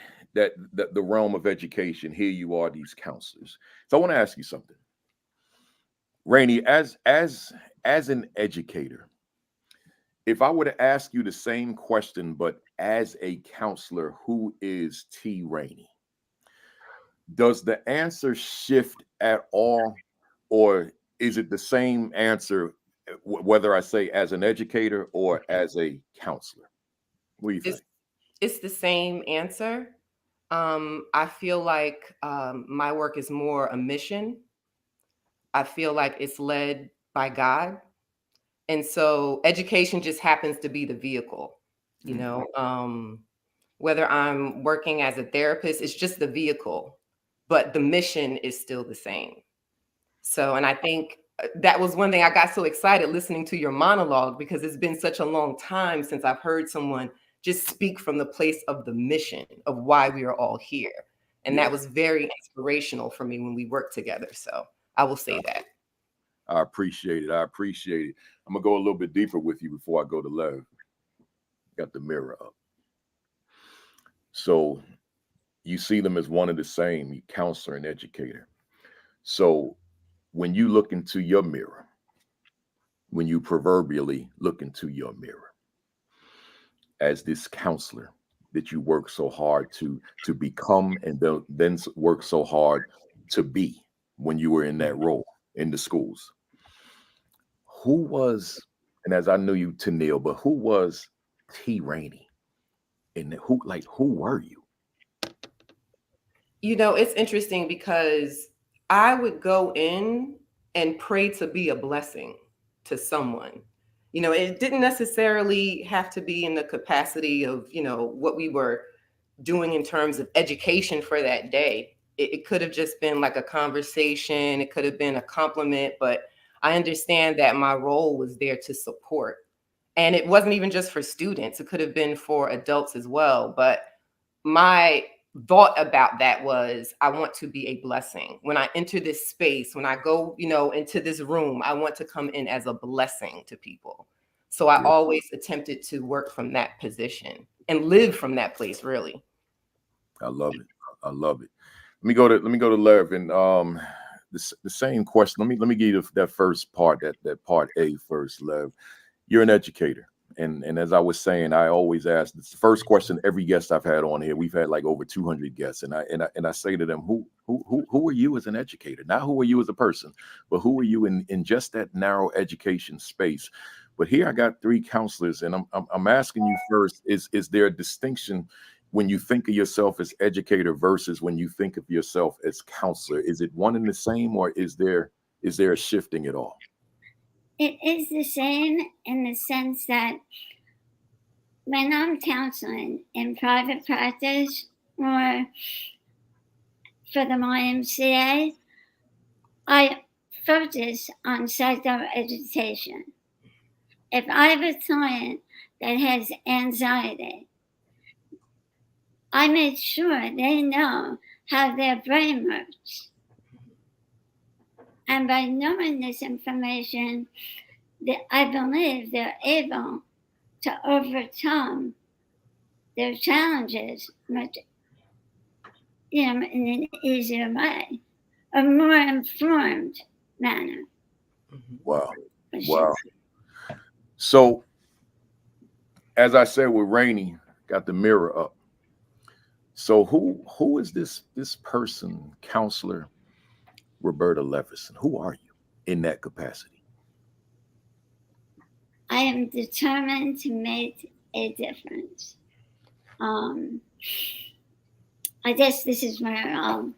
realm of education, here you are, these counselors. So I want to ask you something. Rainey, as an educator, if I were to ask you the same question, but as a counselor, who is T. Rainey? Does the answer shift at all, or is it the same answer whether I say as an educator or as a counselor? What do you think? It's the same answer. I feel like my work is more a mission. I feel like it's led by God. And so education just happens to be the vehicle, whether I'm working as a therapist, it's just the vehicle, but the mission is still the same. So, and I think that was one thing I got so excited listening to your monologue, because it's been such a long time since I've heard someone just speak from the place of the mission of why we are all here. And that was very inspirational for me when we worked together. So I will say that. I appreciate it. I'm going to go a little bit deeper with you before I go to Lev. Got the mirror up. So you see them as one of the same, you counselor and educator. So when you look into your mirror, when you proverbially look into your mirror as this counselor that you work so hard to become, and then work so hard to be when you were in that role in the schools, who was, and as I knew you, Tennille, but who was T. Rainey? And who were you? You know, it's interesting because I would go in and pray to be a blessing to someone. You know, it didn't necessarily have to be in the capacity of, you know, what we were doing in terms of education for that day. It could have just been like a conversation, it could have been a compliment, but I understand that my role was there to support. And it wasn't even just for students, it could have been for adults as well. But my thought about that was I want to be a blessing. When I enter this space, when I go, you know, into this room, I want to come in as a blessing to people. So I Yeah. always attempted to work from that position and live from that place, really. I love it. I love it. Let me go to Lev, and the same question. Let me give you that first part, that part A first, Lev. You're an educator. And as I was saying, I always ask, it's the first question every guest I've had on here. We've had like over 200 guests, and I say to them, who are you as an educator? Not who are you as a person, but who are you in just that narrow education space? But here I got three counselors, and I'm asking you first: is there a distinction when you think of yourself as educator versus when you think of yourself as counselor? Is it one and the same, or is there a shifting at all? It is the same in the sense that when I'm counseling in private practice or for the YMCA, I focus on psychoeducation. If I have a client that has anxiety, I make sure they know how their brain works. And by knowing this information, I believe they're able to overcome their challenges much, you know, in an easier way, a more informed manner. Wow. Wow. So, as I said with Rainey, got the mirror up. So who is this person, counselor Roberta Levison? Who are you in that capacity? I am determined to make a difference. I guess this is where I'll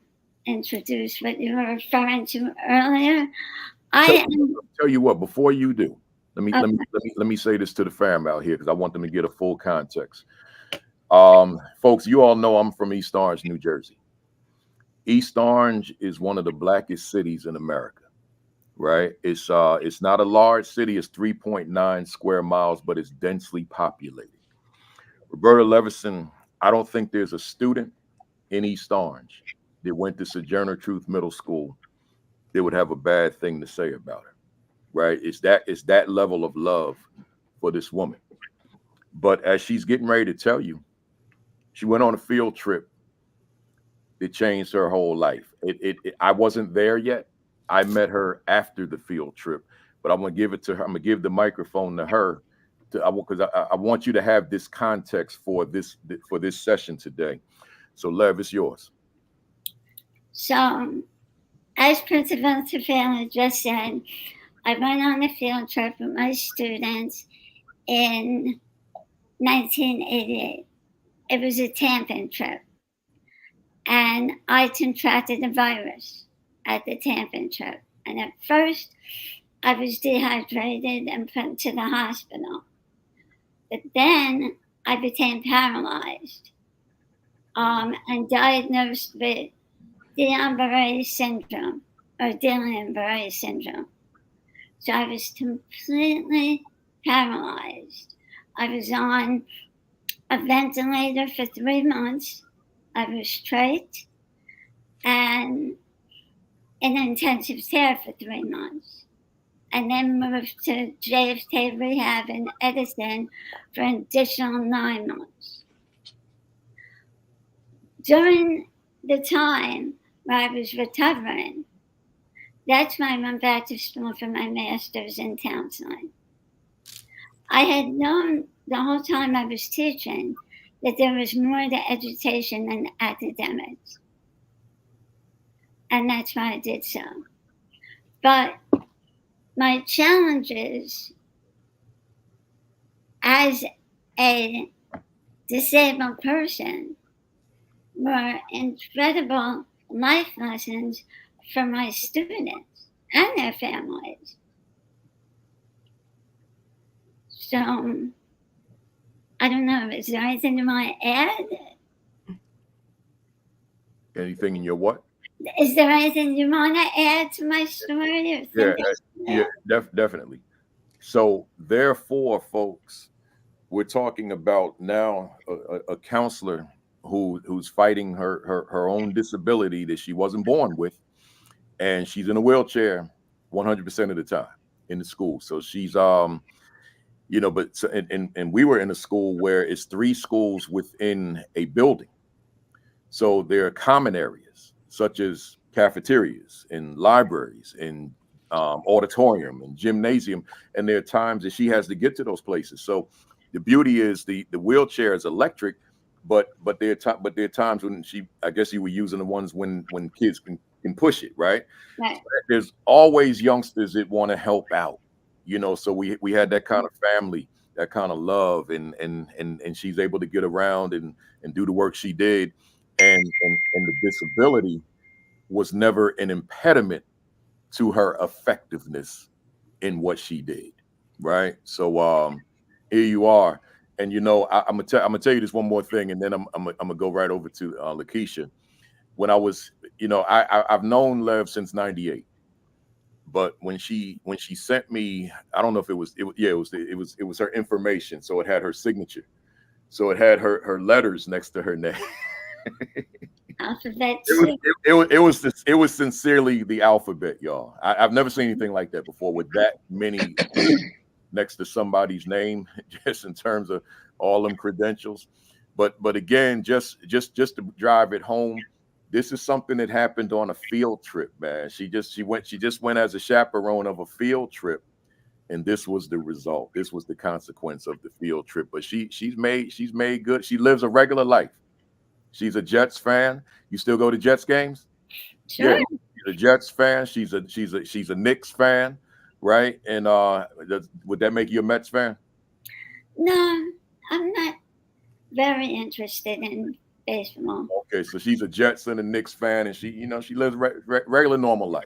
introduce what you were referring to earlier. Tell you what, before you do, let me say this to the fam out here, because I want them to get a full context. Folks, you all know I'm from East Orange, New Jersey. East Orange is one of the blackest cities in America, right? It's not a large city. It's 3.9 square miles, but it's densely populated. Roberta Levison, I don't think there's a student in East Orange that went to Sojourner Truth Middle School that would have a bad thing to say about her, right? It's that level of love for this woman. But as she's getting ready to tell you, she went on a field trip that changed her whole life. I wasn't there yet. I met her after the field trip, but I'm gonna give it to her. I'm gonna give the microphone to her, because I want you to have this context for this session today. So, Lev, it's yours. So, as Principal Kafele just said, I went on a field trip with my students in 1988. It was a camping trip. And I contracted the virus at the camping trip. And at first, I was dehydrated and put to the hospital. But then I became paralyzed and diagnosed with Guillain-Barré syndrome or Guillain-Barré syndrome. So I was completely paralyzed. I was on a ventilator for 3 months. I was straight and in intensive care for 3 months, and then moved to JFK rehab in Edison for an additional 9 months. During the time where I was recovering, that's when I went back to school for my master's in counseling. I had known the whole time I was teaching that there was more to education than academics. And that's why I did so. But my challenges as a disabled person were incredible life lessons for my students and their families. So, I don't know, is there anything you want to add? Anything in your what? Is there anything you want to add to my story? Or Definitely. So therefore, folks, we're talking about now a counselor who's fighting her own disability that she wasn't born with, and she's in a wheelchair 100% of the time in the school. So she's but and we were in a school where it's 3 schools within a building. So there are common areas such as cafeterias and libraries and auditorium and gymnasium, and there are times that she has to get to those places. So the beauty is the wheelchair is electric, but there are times when I guess you were using the ones when kids can push it, right? Right. There's always youngsters that want to help out, so we had that kind of family, that kind of love, and she's able to get around and do the work she did, and the disability was never an impediment to her effectiveness in what she did, right? So here you are, and I'm gonna tell you this one more thing, and then I'm gonna go right over to Lakeisha. When I was, I've known Lev since '98, but when she sent me, I don't know if it was her information, so it had her signature, so it had her letters next to her name. Alphabet. It was sincerely the alphabet, y'all. I've never seen anything like that before, with that many next to somebody's name, just in terms of all them credentials. But again, just to drive it home, this is something that happened on a field trip, man. She just went as a chaperone of a field trip, and this was the result. This was the consequence of the field trip. But she's made good. She lives a regular life. She's a Jets fan. You still go to Jets games? Sure. Yeah, she's a Jets fan. She's a Knicks fan, right? And would that make you a Mets fan? No, I'm not very interested in baseball. Okay, so she's a Jets and a Knicks fan, and she lives regular normal life,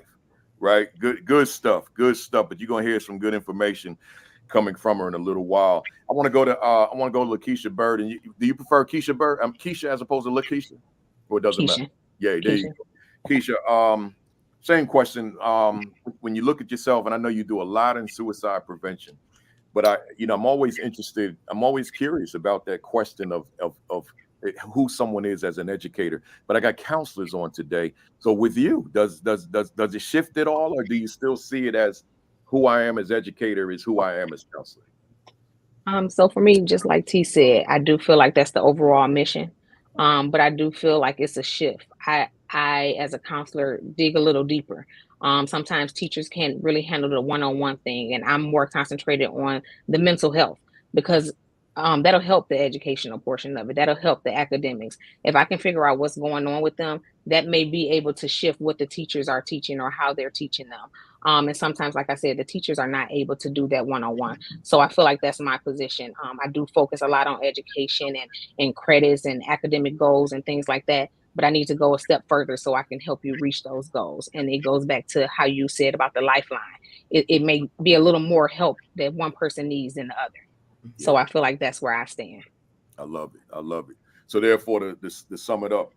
right? Good stuff. But you're gonna hear some good information coming from her in a little while. I want to go to Lakeisha Bird. And do you prefer Keisha Bird? Keisha as opposed to Lakeisha, or it doesn't matter? Yeah, there you go. Keisha, same question. When you look at yourself, and I know you do a lot in suicide prevention, but I'm always interested. I'm always curious about that question of who someone is as an educator. But I got counselors on today. So with you, does it shift at all, or do you still see it as who I am as educator is who I am as counselor? So for me, just like T said, I do feel like that's the overall mission. But I do feel like it's a shift. I as a counselor dig a little deeper. Sometimes teachers can't really handle the one-on-one thing, and I'm more concentrated on the mental health, because that'll help the educational portion of it. That'll help the academics. If I can figure out what's going on with them, that may be able to shift what the teachers are teaching or how they're teaching them. And sometimes, like I said, the teachers are not able to do that one-on-one. So I feel like that's my position. I do focus a lot on education and credits and academic goals and things like that. But I need to go a step further so I can help you reach those goals. And it goes back to how you said about the lifeline. It may be a little more help that one person needs than the other. Yeah. So I feel like that's where I stand. I love it. So therefore, to sum it up,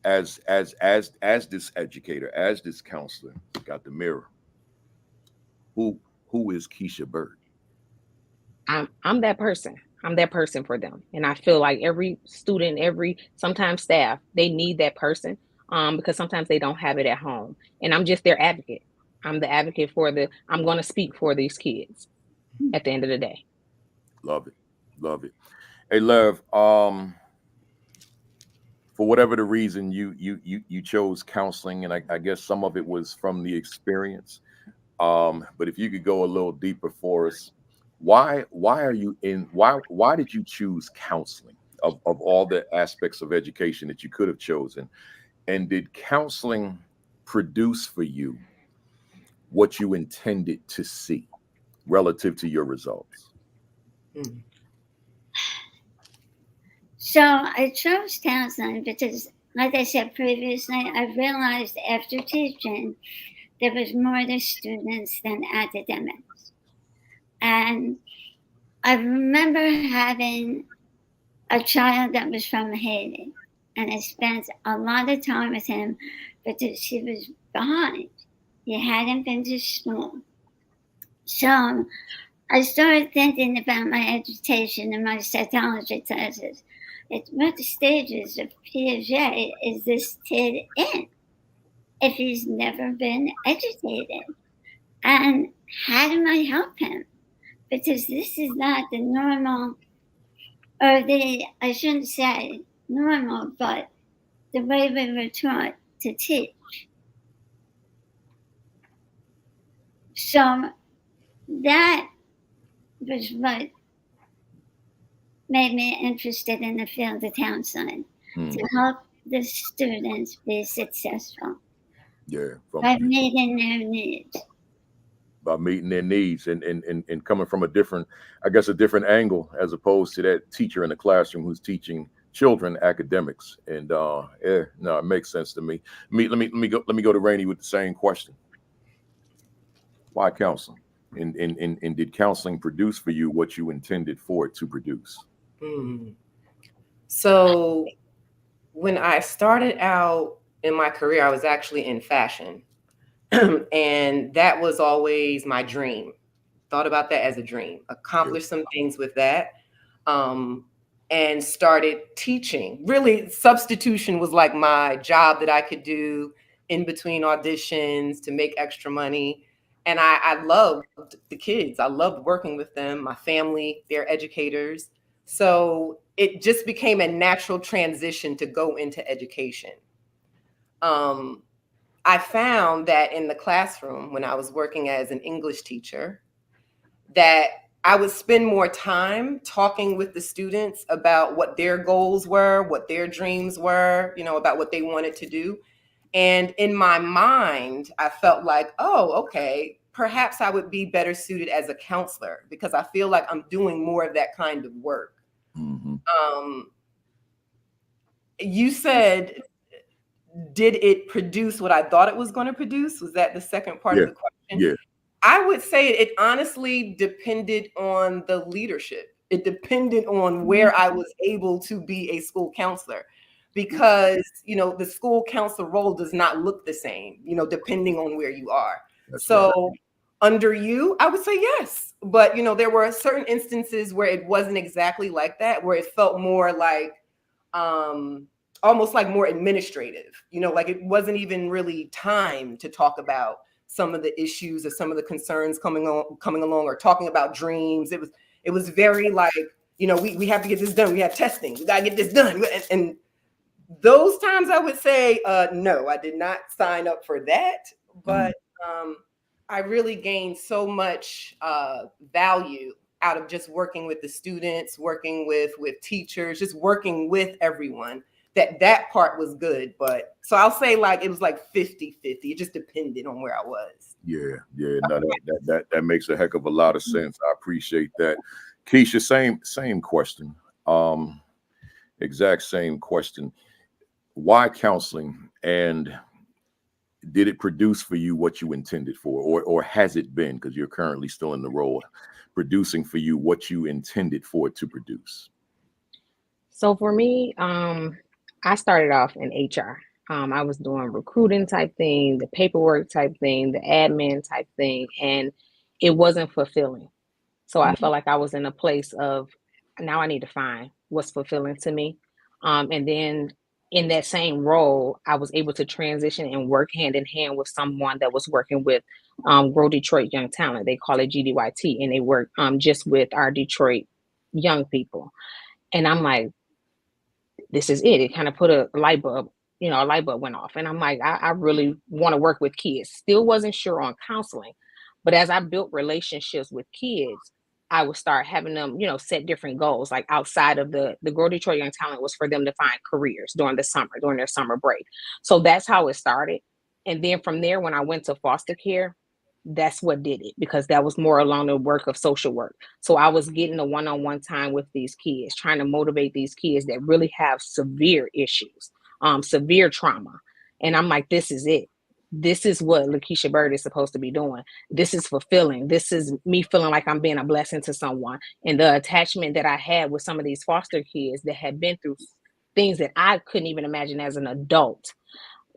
as this educator, as this counselor, got the mirror. Who is Keisha Bird? I'm that person. I'm that person for them. And I feel like every student, sometimes staff, they need that person because sometimes they don't have it at home. And I'm just their advocate. I'm the advocate I'm going to speak for these kids at the end of the day. Love it. Hey, Lev, for whatever the reason, you chose counseling, and I guess some of it was from the experience. But if you could go a little deeper for us, why are you in why did you choose counseling of all the aspects of education that you could have chosen? And did counseling produce for you what you intended to see relative to your results? Mm. So I chose counseling because, like I said previously, I realized after teaching there was more to students than academics. And I remember having a child that was from Haiti, and I spent a lot of time with him because he was behind. He hadn't been to school. So I started thinking about my education and my psychology classes. At what stages of Piaget is this kid in if he's never been educated? And how do I help him? Because this is not the normal, or I shouldn't say normal, but the way we were taught to teach. So that was what made me interested in the field of counseling, to help the students be successful Yeah, by meeting their needs. by meeting their needs and coming from a different, I guess, a different angle as opposed to that teacher in the classroom who's teaching children academics. And yeah, no, it makes sense to me. Let me go to Rainey with the same question. Why counseling? And did counseling produce for you what you intended for it to produce? Mm. So when I started out in my career, I was actually in fashion. And that was always my dream. Thought about that as a dream. Accomplished some things with that. And started teaching. Really, substitution was like my job that I could do in between auditions to make extra money. And I loved the kids. I loved working with them, my family, their educators. So it just became a natural transition to go into education. I found that in the classroom when I was working as an English teacher, that I would spend more time talking with the students about what their goals were, what their dreams were, about what they wanted to do. And in my mind, I felt like, oh, okay, perhaps I would be better suited as a counselor because I feel like I'm doing more of that kind of work. You said, did it produce what I thought it was going to produce? Was that the second part of the question? Yeah. I would say it honestly depended on the leadership. It depended on where I was able to be a school counselor because, the school counselor role does not look the same, depending on where you are. That's right. Under you, I would say yes. But, there were certain instances where it wasn't exactly like that, where it felt more like, almost like more administrative, like it wasn't even really time to talk about some of the issues or some of the concerns coming along or talking about dreams. It was very like, we have to get this done. We have testing. We gotta get this done. And those times I would say, no, I did not sign up for that. But I really gained so much value out of just working with the students, working with teachers, just working with everyone. That part was good. But so I'll say like it was like 50-50. It just depended on where I was. Yeah. No, that makes a heck of a lot of sense. I appreciate that. Keisha, same question. Exact same question. Why counseling, and did it produce for you what you intended for, or has it been, because you're currently still in the role, producing for you what you intended for it to produce? So for me, I started off in HR. I was doing recruiting type thing, the paperwork type thing, the admin type thing, and it wasn't fulfilling. So I felt like I was in a place of now I need to find what's fulfilling to me. And then in that same role, I was able to transition and work hand in hand with someone that was working with Grow Detroit Young Talent. They call it GDYT, and they work just with our Detroit young people. And I'm like, This is it. It kind of put a light bulb, a light bulb went off. And I'm like, I really want to work with kids. Still wasn't sure on counseling. But as I built relationships with kids, I would start having them, set different goals. Like outside of the Grow Detroit Young Talent was for them to find careers during the summer, during their summer break. So that's how it started. And then from there, when I went to foster care, that's what did it, because that was more along the work of social work. So I was getting the one-on-one time with these kids, trying to motivate these kids that really have severe issues, severe trauma. And I'm like, this is it. This is what Lakeisha Bird is supposed to be doing. This is fulfilling. This is me feeling like I'm being a blessing to someone. And the attachment that I had with some of these foster kids that had been through things that I couldn't even imagine as an adult,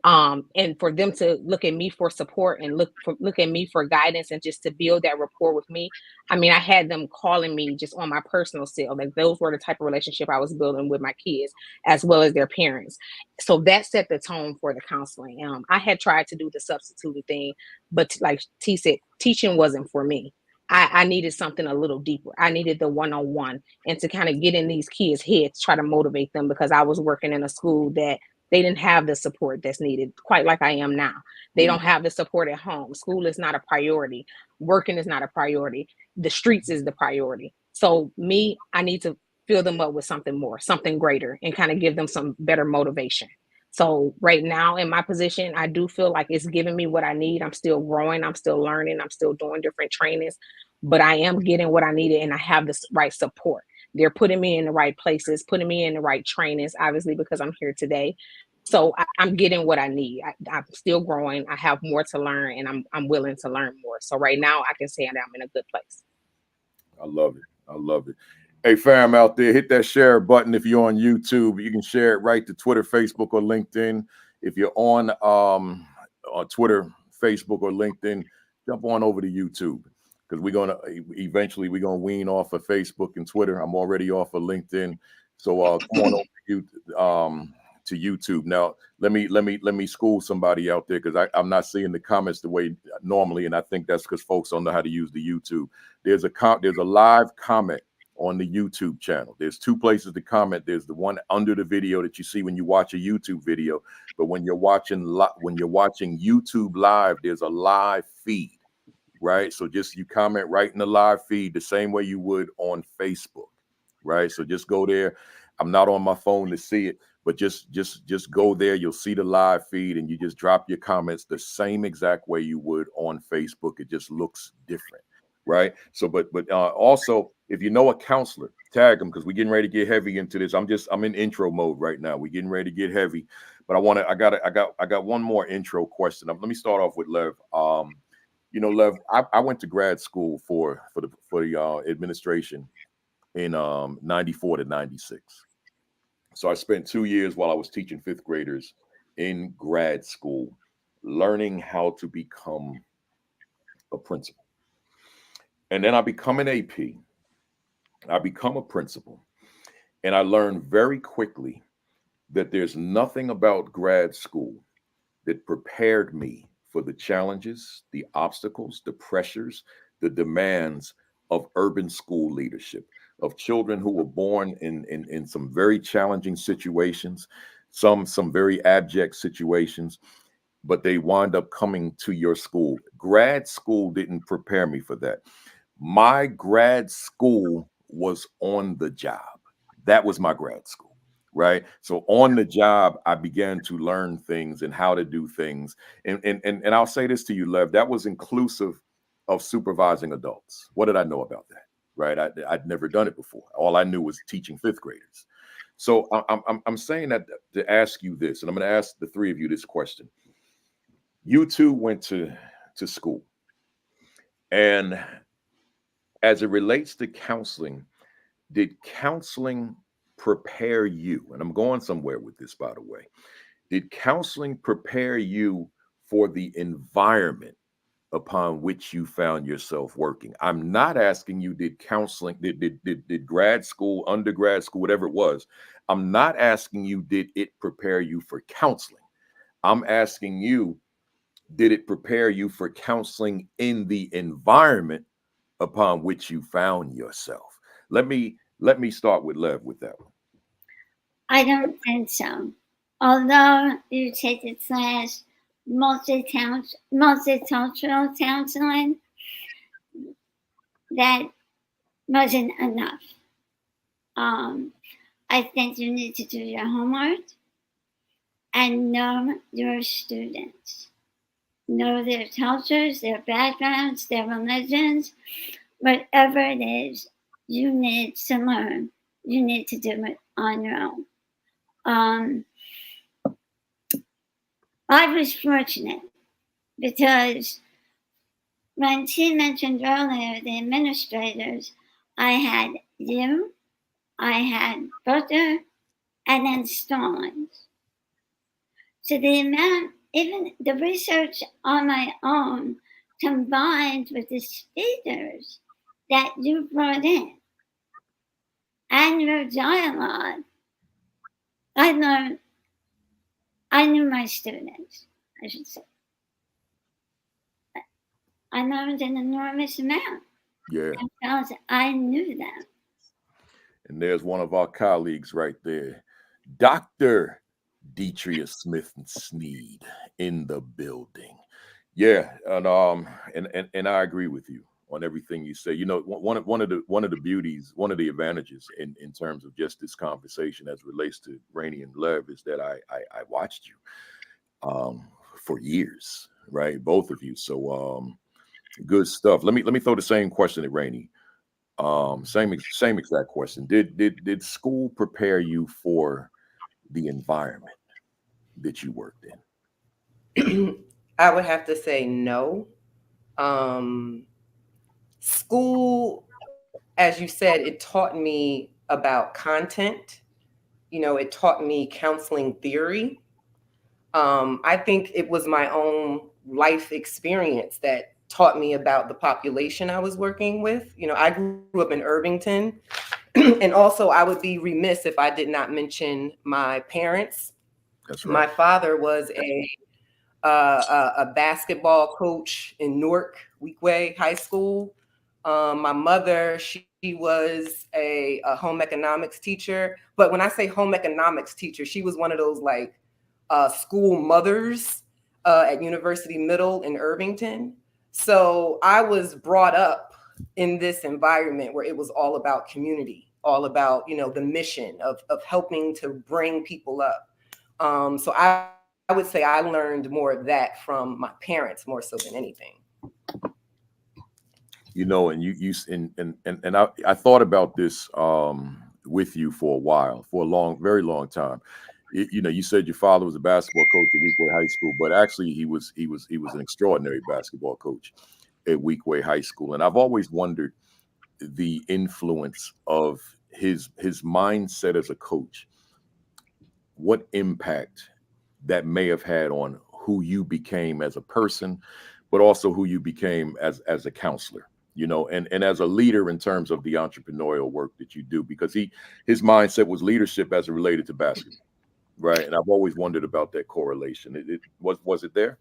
and for them to look at me for support and look at me for guidance and just to build that rapport with me. I mean, I had them calling me just on my personal cell. Like those were the type of relationship I was building with my kids as well as their parents. So that set the tone for the counseling. I had tried to do the substitute thing, but like T said, teaching wasn't for me. I needed something a little deeper. I needed the one-on-one and to kind of get in these kids' heads, try to motivate them, because I was working in a school that they didn't have the support that's needed, quite like I am now. They don't have the support at home. School is not a priority. Working is not a priority. The streets is the priority. So me, I need to fill them up with something more, something greater, and kind of give them some better motivation. So right now in my position, I do feel like it's giving me what I need. I'm still growing. I'm still learning. I'm still doing different trainings, but I am getting what I needed and I have the right support. They're putting me in the right places, putting me in the right trainings, obviously, because I'm here today. So I'm getting what I need. I'm still growing. I have more to learn, and I'm willing to learn more. So right now, I can say that I'm in a good place. I love it. I love it. Hey, fam out there, hit that share button. If you're on YouTube, you can share it right to Twitter, Facebook, or LinkedIn. If you're on Twitter, Facebook, or LinkedIn, jump on over to YouTube, because we're gonna eventually wean off of Facebook and Twitter. I'm already off of LinkedIn, so come on over to YouTube. Now, let me school somebody out there, because I'm not seeing the comments the way normally, and I think that's because folks don't know how to use the YouTube. There's a live comment on the YouTube channel. There's two places to comment. There's the one under the video that you see when you watch a YouTube video, but when you're watching YouTube live, there's a live feed, right? So just you comment right in the live feed the same way you would on Facebook, right? So just go there. I'm not on my phone to see it, but just go there. You'll see the live feed, and you just drop your comments the same exact way you would on Facebook. It just looks different, right? So, but also, if you know a counselor, tag them, because we're getting ready to get heavy into this. I'm in intro mode right now. We're getting ready to get heavy, but I got one more intro question. Let me start off with Lev. Lev, I went to grad school for the administration in 94 to 96. So I spent 2 years while I was teaching fifth graders in grad school, learning how to become a principal. And then I become an AP. I become a principal. And I learned very quickly that there's nothing about grad school that prepared me for the challenges, the obstacles, the pressures, the demands of urban school leadership, of children who were born in some very challenging situations, some very abject situations, but they wind up coming to your school. Grad school didn't prepare me for that. My grad school was on the job. That was my grad school, right? So on the job, I began to learn things and how to do things. And I'll say this to you, Lev, that was inclusive of supervising adults. What did I know about that, right? I'd never done it before. All I knew was teaching fifth graders. So I'm saying that to ask you this, and I'm going to ask the three of you this question. You two went to school, and as it relates to counseling, did counseling prepare you? And I'm going somewhere with this, by the way. Did counseling prepare you for the environment upon which you found yourself working? I'm not asking you, did counseling, did grad school, undergrad school, whatever it was, I'm not asking you, did it prepare you for counseling? I'm asking you, did it prepare you for counseling in the environment upon which you found yourself? Let me start with Lev with that one. I don't think so. Although you take the class multicultural counseling, that wasn't enough. I think you need to do your homework and know your students. Know their cultures, their backgrounds, their religions, whatever it is you need to learn, you need to do it on your own. I was fortunate because when she mentioned earlier the administrators, I had you, I had Butler, and then Stallings. So the amount, even the research on my own, combined with the speakers that you brought in and your dialogue, I learned, I knew my students, I should say. I learned an enormous amount Yeah. because I knew them. And there's one of our colleagues right there, Dr. Deetria Smith Sneed in the building. Yeah, and I agree with you on everything you say. You know, one of the beauties, one of the advantages in terms of just this conversation as it relates to Rainey and Lev is that I watched you for years, right? Both of you. So good stuff. Let me throw the same question at Rainey. Same exact question. Did school prepare you for the environment that you worked in? I would have to say no. School, as you said, it taught me about content. It taught me counseling theory. I think it was my own life experience that taught me about the population I was working with. I grew up in Irvington, and also I would be remiss if I did not mention my parents. That's My right. father was a basketball coach in Newark Weequay High School. My mother, she was a home economics teacher. But when I say home economics teacher, she was one of those like school mothers at University Middle in Irvington. So I was brought up in this environment where it was all about community, all about, the mission of helping to bring people up. So I would say I learned more of that from my parents more so than anything. You know, and and I thought about this with you for a while, for a very long time. You know, you said your father was a basketball coach at Weequay High School, but actually he was an extraordinary basketball coach at Weequay High School, and I've always wondered the influence of his mindset as a coach, what impact that may have had on who you became as a person, but also who you became as a counselor, you know, and as a leader in terms of the entrepreneurial work that you do, because his mindset was leadership as it related to basketball, right? And I've always wondered about that correlation. It was it there?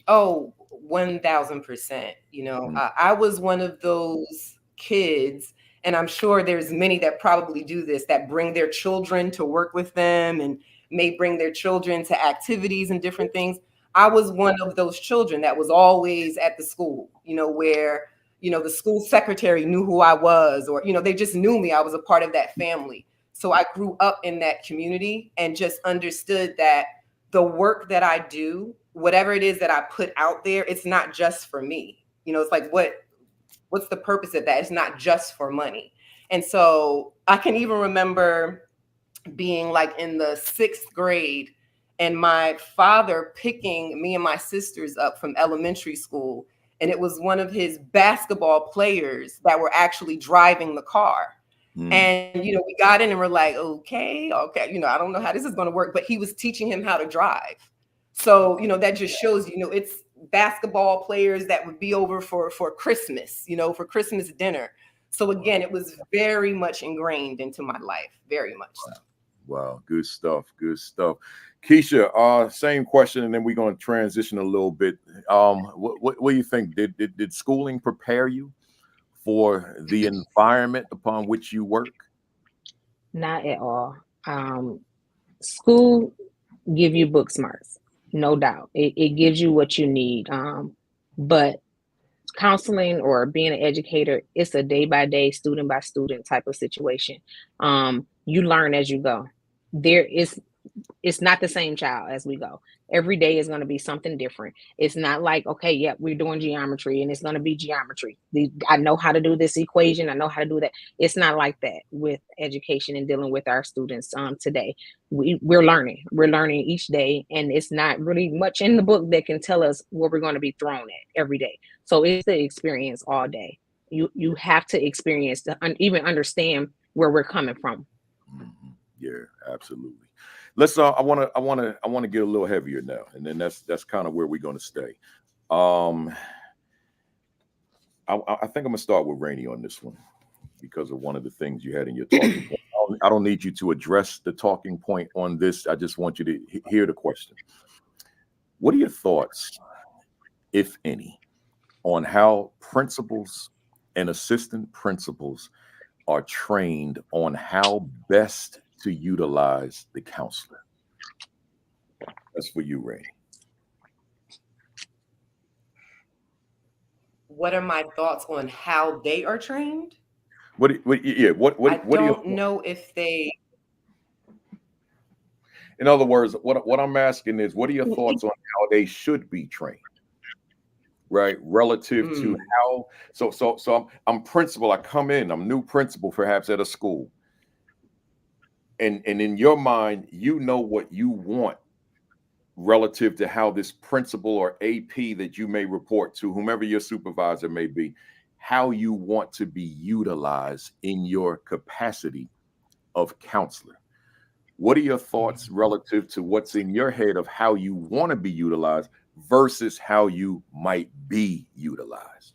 Oh, 1000%. Mm. I was one of those kids, and I'm sure there's many that probably do this, that bring their children to work with them and may bring their children to activities and different things. I was one of those children that was always at the school, where, the school secretary knew who I was, or, they just knew me. I was a part of that family. So I grew up in that community and just understood that the work that I do, whatever it is that I put out there, it's not just for me. It's like what's the purpose of that? It's not just for money. And so I can even remember being like in the 6th grade and my father picking me and my sisters up from elementary school. And it was one of his basketball players that were actually driving the car. Mm. And, we got in and we're like, okay, I don't know how this is going to work, but he was teaching him how to drive. So, that just shows, it's basketball players that would be over for Christmas, for Christmas dinner. So again, it was very much ingrained into my life, very much so. Wow, good stuff. Good stuff. Keisha, same question, and then we're going to transition a little bit. What do you think? Did schooling prepare you for the environment upon which you work? Not at all. School give you book smarts, no doubt. It gives you what you need. But counseling or being an educator, it's a day by day, student by student type of situation. You learn as you go. There is It's not the same child as we go. Every day is going to be something different. It's not like, okay, yep, we're doing geometry and it's going to be geometry. I know how to do this equation. I know how to do that. It's not like that with education and dealing with our students today. We're learning. We're learning each day, and it's not really much in the book that can tell us what we're going to be thrown at every day. So it's the experience all day. You have to experience to even understand where we're coming from. Mhm. Yeah, absolutely. Let's I want to get a little heavier now, and then that's kind of where we're going to stay. Um, I think I'm gonna start with Rainey on this one because of one of the things you had in your talking point. I don't need you to address the talking point on this. I just want you to hear the question. What are your thoughts, if any, on how principals and assistant principals are trained on how best to utilize the counselor? That's for you, Rainey. What are my thoughts on how they are trained? Yeah, I what do you, don't know if they. in other words, what I'm asking is, what are your thoughts on how they should be trained, right? Relative to Mm, how, I'm principal, I come in, I'm new principal perhaps at a school. And in your mind, you know what you want relative to how this principal or AP that you may report to, whomever your supervisor may be, how you want to be utilized in your capacity of counselor. What are your thoughts relative to what's in your head of how you want to be utilized versus how you might be utilized?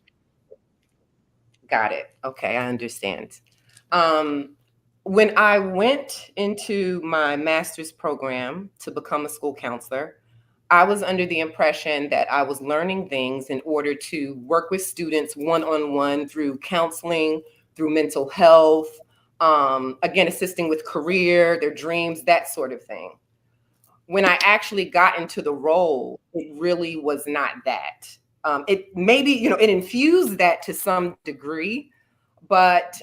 got it. Okay, I understand. Um, when I went into my master's program to become a school counselor, I was under the impression that I was learning things in order to work with students one on one through counseling, through mental health, again, assisting with career, their dreams, that sort of thing. When I actually got into the role, it really was not that. It maybe, it infused that to some degree, but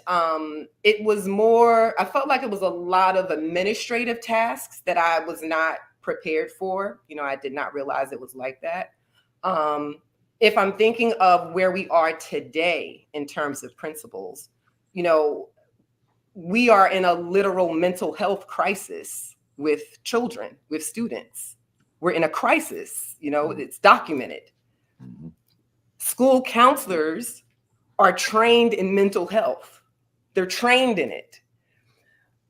it was more, I felt like it was a lot of administrative tasks that I was not prepared for. I did not realize it was like that. Um, if I'm thinking of where we are today in terms of principles, you know, we are in a literal mental health crisis with children, with students. We're in a crisis, it's documented. Mhm. School counselors are trained in mental health. They're trained in it.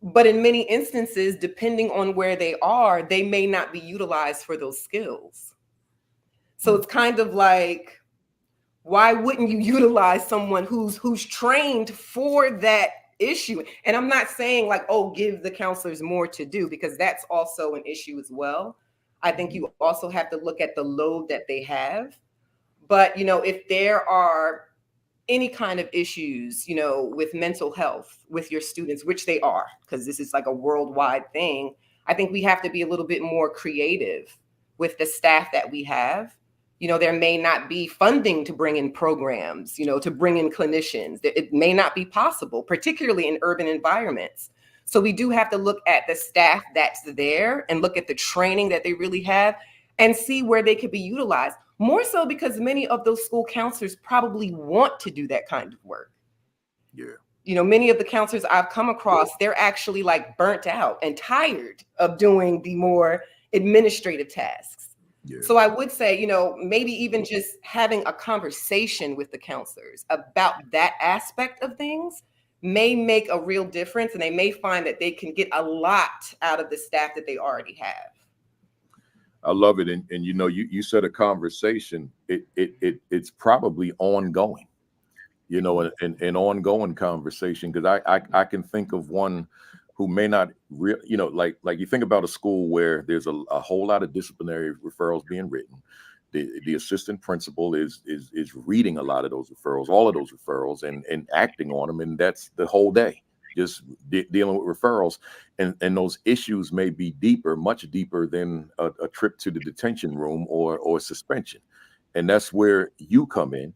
But in many instances, depending on where they are, they may not be utilized for those skills. So it's kind of like, why wouldn't you utilize someone who's trained for that issue? And I'm not saying like, oh, give the counselors more to do, because that's also an issue as well. I think you also have to look at the load that they have. But if there are any kind of issues, with mental health with your students, which they are, because this is like a worldwide thing, I think we have to be a little bit more creative with the staff that we have. There may not be funding to bring in programs, to bring in clinicians. It may not be possible, particularly in urban environments. So we do have to look at the staff that's there and look at the training that they really have and see where they could be utilized. More so because many of those school counselors probably want to do that kind of work. Yeah. Many of the counselors I've come across, they're actually like burnt out and tired of doing the more administrative tasks. Yeah. So I would say, maybe even just having a conversation with the counselors about that aspect of things may make a real difference, and they may find that they can get a lot out of the staff that they already have. I love it. And you said a conversation, it's probably ongoing, an ongoing conversation. Because I can think of one who may not like you think about a school where there's a whole lot of disciplinary referrals being written. The assistant principal is reading a lot of those referrals, all of those referrals, and acting on them, and that's the whole day. just dealing with referrals, and those issues may be deeper, much deeper than a trip to the detention room or suspension. And that's where you come in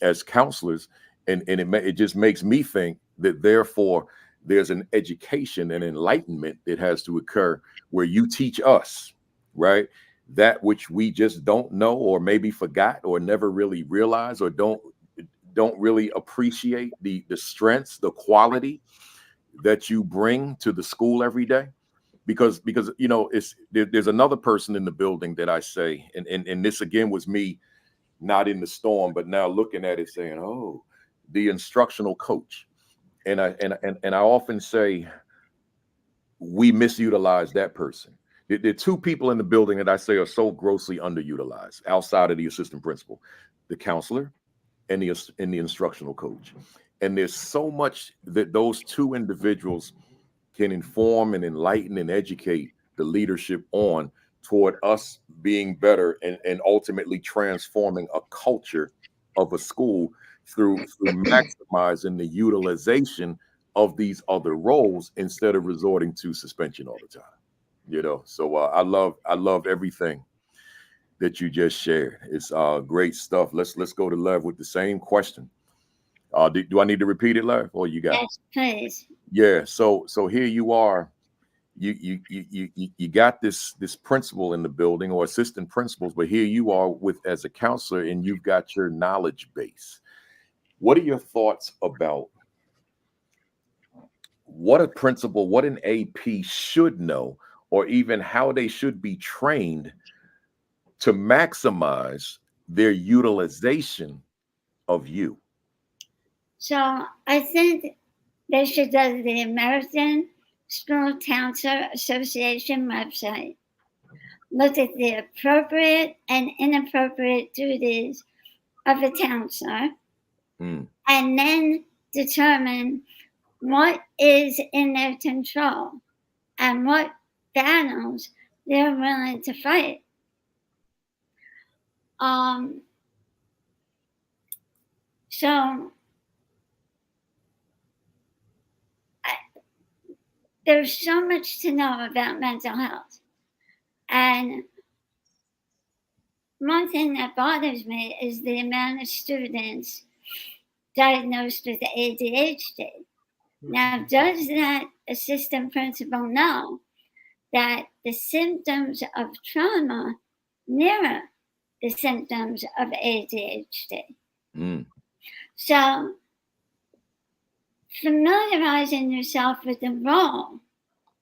as counselors, and it just makes me think that therefore there's an education and enlightenment that has to occur where you teach us, right, that which we just don't know or maybe forgot or never really realized or don't really appreciate the strengths, the quality that you bring to the school every day. Because you know, there's another person in the building that I say, and this again was me not in the storm, but now looking at it saying, oh, the instructional coach. And I often say we misutilize that person. There are two people in the building that I say are so grossly underutilized outside of the assistant principal: the counselor and the instructional coach. And there's so much that those two individuals can inform and enlighten and educate the leadership on toward us being better and ultimately transforming a culture of a school through maximizing the utilization of these other roles instead of resorting to suspension all the time. You know, so I love everything that you just shared. It's great stuff. Let's go to Lev with the same question. Do I need to repeat it, Lev, or you got it? Yes, please. Yeah. So here you are. You got this principal in the building or assistant principals, but here you are with as a counselor, and you've got your knowledge base. What are your thoughts about what a principal, what an AP should know, or even how they should be trained to maximize their utilization of you? So I think they should go to the American School Counselor Association website, look at the appropriate and inappropriate duties of a counselor, Mm. and then determine what is in their control and what battles they're willing to fight. So there's so much to know about mental health. And one thing that bothers me is the amount of students diagnosed with ADHD. Now, does that assistant principal know that the symptoms of trauma mirror the symptoms of ADHD? Mm. So, familiarizing yourself with the role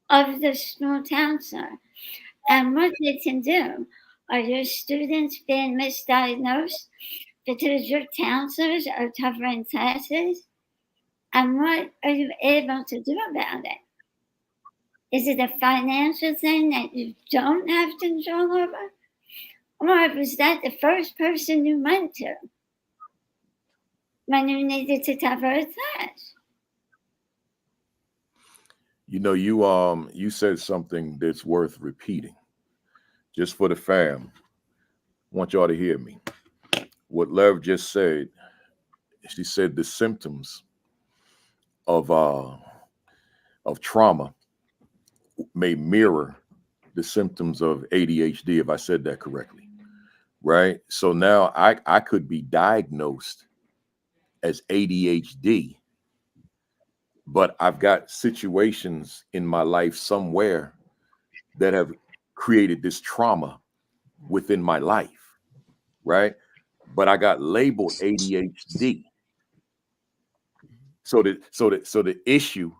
of the school counselor and what they can do. Are your students being misdiagnosed because your counselors are covering classes? And what are you able to do about it? Is it a financial thing that you don't have control over? Or was that the first person you went to when you needed to cover a class? You know, you said something that's worth repeating. Just for the fam, I want y'all to hear me. What Lev just said, she said the symptoms of trauma may mirror the symptoms of ADHD, if I said that correctly. Right? So now I could be diagnosed as ADHD, but I've got situations in my life somewhere that have created this trauma within my life, right? But I got labeled ADHD. So the issue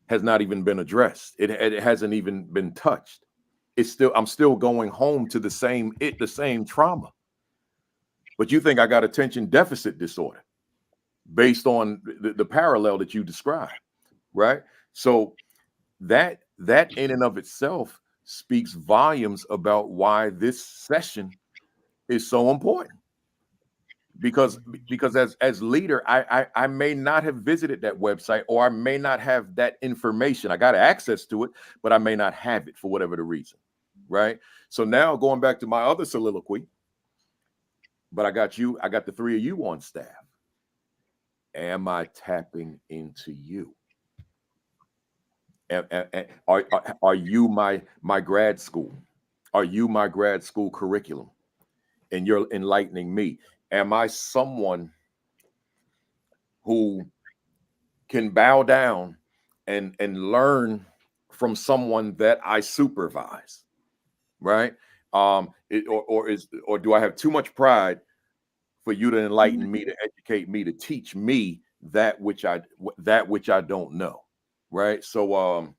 has not even been addressed. It hasn't even been touched. I'm still going home to the same trauma. But you think I got attention deficit disorder based on the parallel that you described, right? So that in and of itself speaks volumes about why this session is so important. Because as leader, I may not have visited that website, or I may not have that information. I got access to it, but I may not have it for whatever the reason, right? So now going back to my other soliloquy, but I got the three of you on staff. Am I tapping into you? Are you my grad school? Are you my grad school curriculum? And you're enlightening me. Am I someone who can bow down and learn from someone that I supervise? Right? Or do I have too much pride for you to enlighten me, to educate me, to teach me that which I don't know? Right? So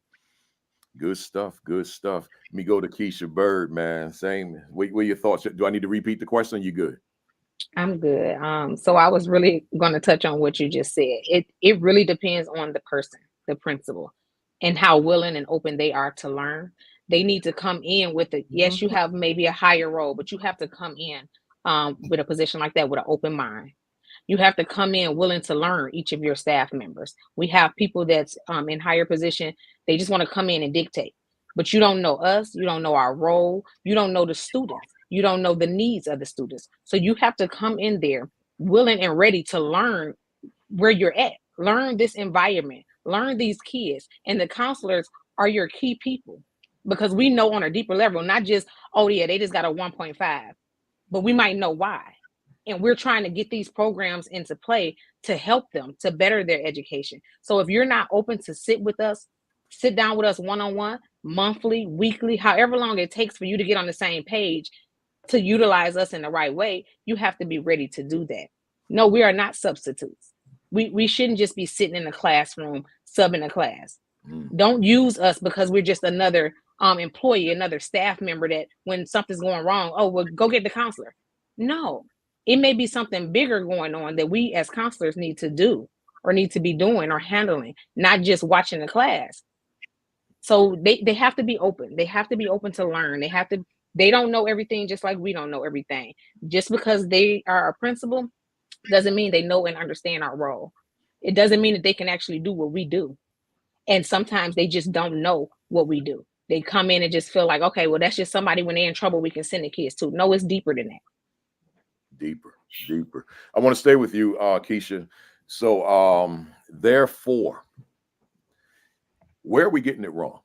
good stuff. Good stuff. Let me go to Keisha Bird, man. Same. What are your thoughts? Do I need to repeat the question? You good? I'm good. So I was really going to touch on what you just said. It really depends on the person, the principal, and how willing and open they are to learn. They need to come in with it. Yes, you have maybe a higher role, but you have to come in with a position like that with an open mind. You have to come in willing to learn each of your staff members. We have people that's in higher position. They just want to come in and dictate, but you don't know us. You don't know our role. You don't know the students. You don't know the needs of the students. So you have to come in there willing and ready to learn where you're at. Learn this environment. Learn these kids. And the counselors are your key people, because we know on a deeper level, not just, oh yeah, they just got a 1.5, but we might know why. And we're trying to get these programs into play to help them to better their education. So if you're not open to sit down with us one-on-one, monthly, weekly, however long it takes for you to get on the same page to utilize us in the right way, you have to be ready to do that. No, we are not substitutes. We shouldn't just be sitting in a classroom subbing a class. Don't use us because we're just another employee, another staff member that when something's going wrong, oh, well, go get the counselor. No, it may be something bigger going on that we as counselors need to do or need to be doing or handling, not just watching the class. So they have to be open. They have to be open to learn. They don't know everything, just like we don't know everything. Just because they are a principal doesn't mean they know and understand our role. It doesn't mean that they can actually do what we do. And sometimes they just don't know what we do. They come in and just feel like, okay, well, that's just somebody when they're in trouble, we can send the kids to. No, it's deeper than that. Deeper. I want to stay with you, Keisha. So therefore, where are we getting it wrong?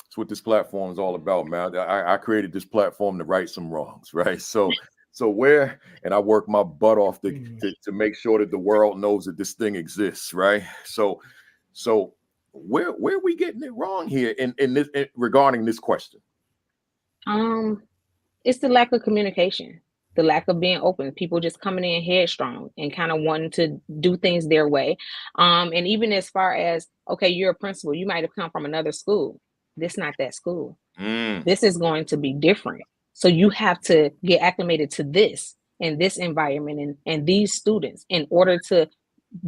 That's what this platform is all about, man. I created this platform to right some wrongs, right? So where, and I work my butt off to make sure that the world knows that this thing exists, right? So where are we getting it wrong here in this regarding this question? It's the lack of communication, the lack of being open, people just coming in headstrong and kind of wanting to do things their way. And even as far as, okay, you're a principal, you might have come from another school. This not that school. This is going to be different. So you have to get acclimated to this and this environment and these students in order to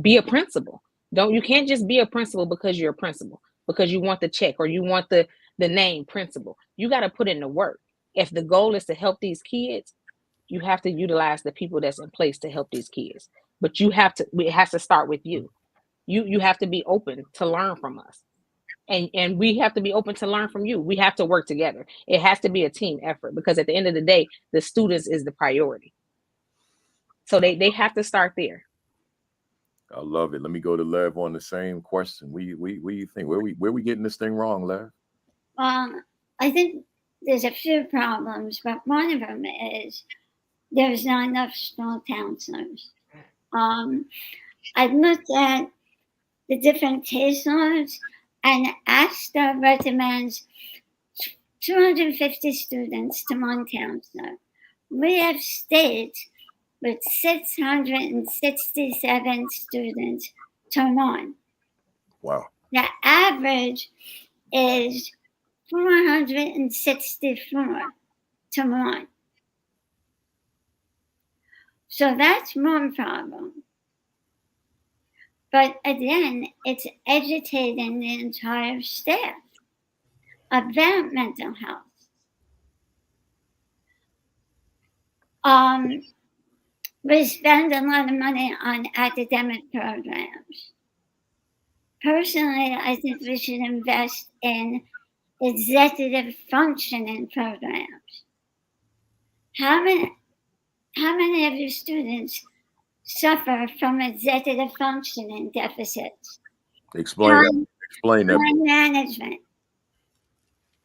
be a principal. You can't just be a principal because you're a principal, because you want the check or you want the name principal. You got to put in the work. If the goal is to help these kids, you have to utilize the people that's in place to help these kids. But it has to start with you. You have to be open to learn from us. And we have to be open to learn from you. We have to work together. It has to be a team effort, because at the end of the day, the students is the priority. So they have to start there. I love it. Let me go to Lev on the same question. What do you think? Where we getting this thing wrong, Lev? I think there's a few problems, but one of them is there's not enough strong counselors. I've looked at the different case loads, and ASTA recommends 250 students to one counselor. We have states with 667 students to one. Wow. The average is 464 to one. So that's one problem. But again, it's educating the entire staff about mental health. We spend a lot of money on academic programs. Personally, I think we should invest in executive functioning programs. How many of your students suffer from executive functioning deficits? Explain Explain that. time management,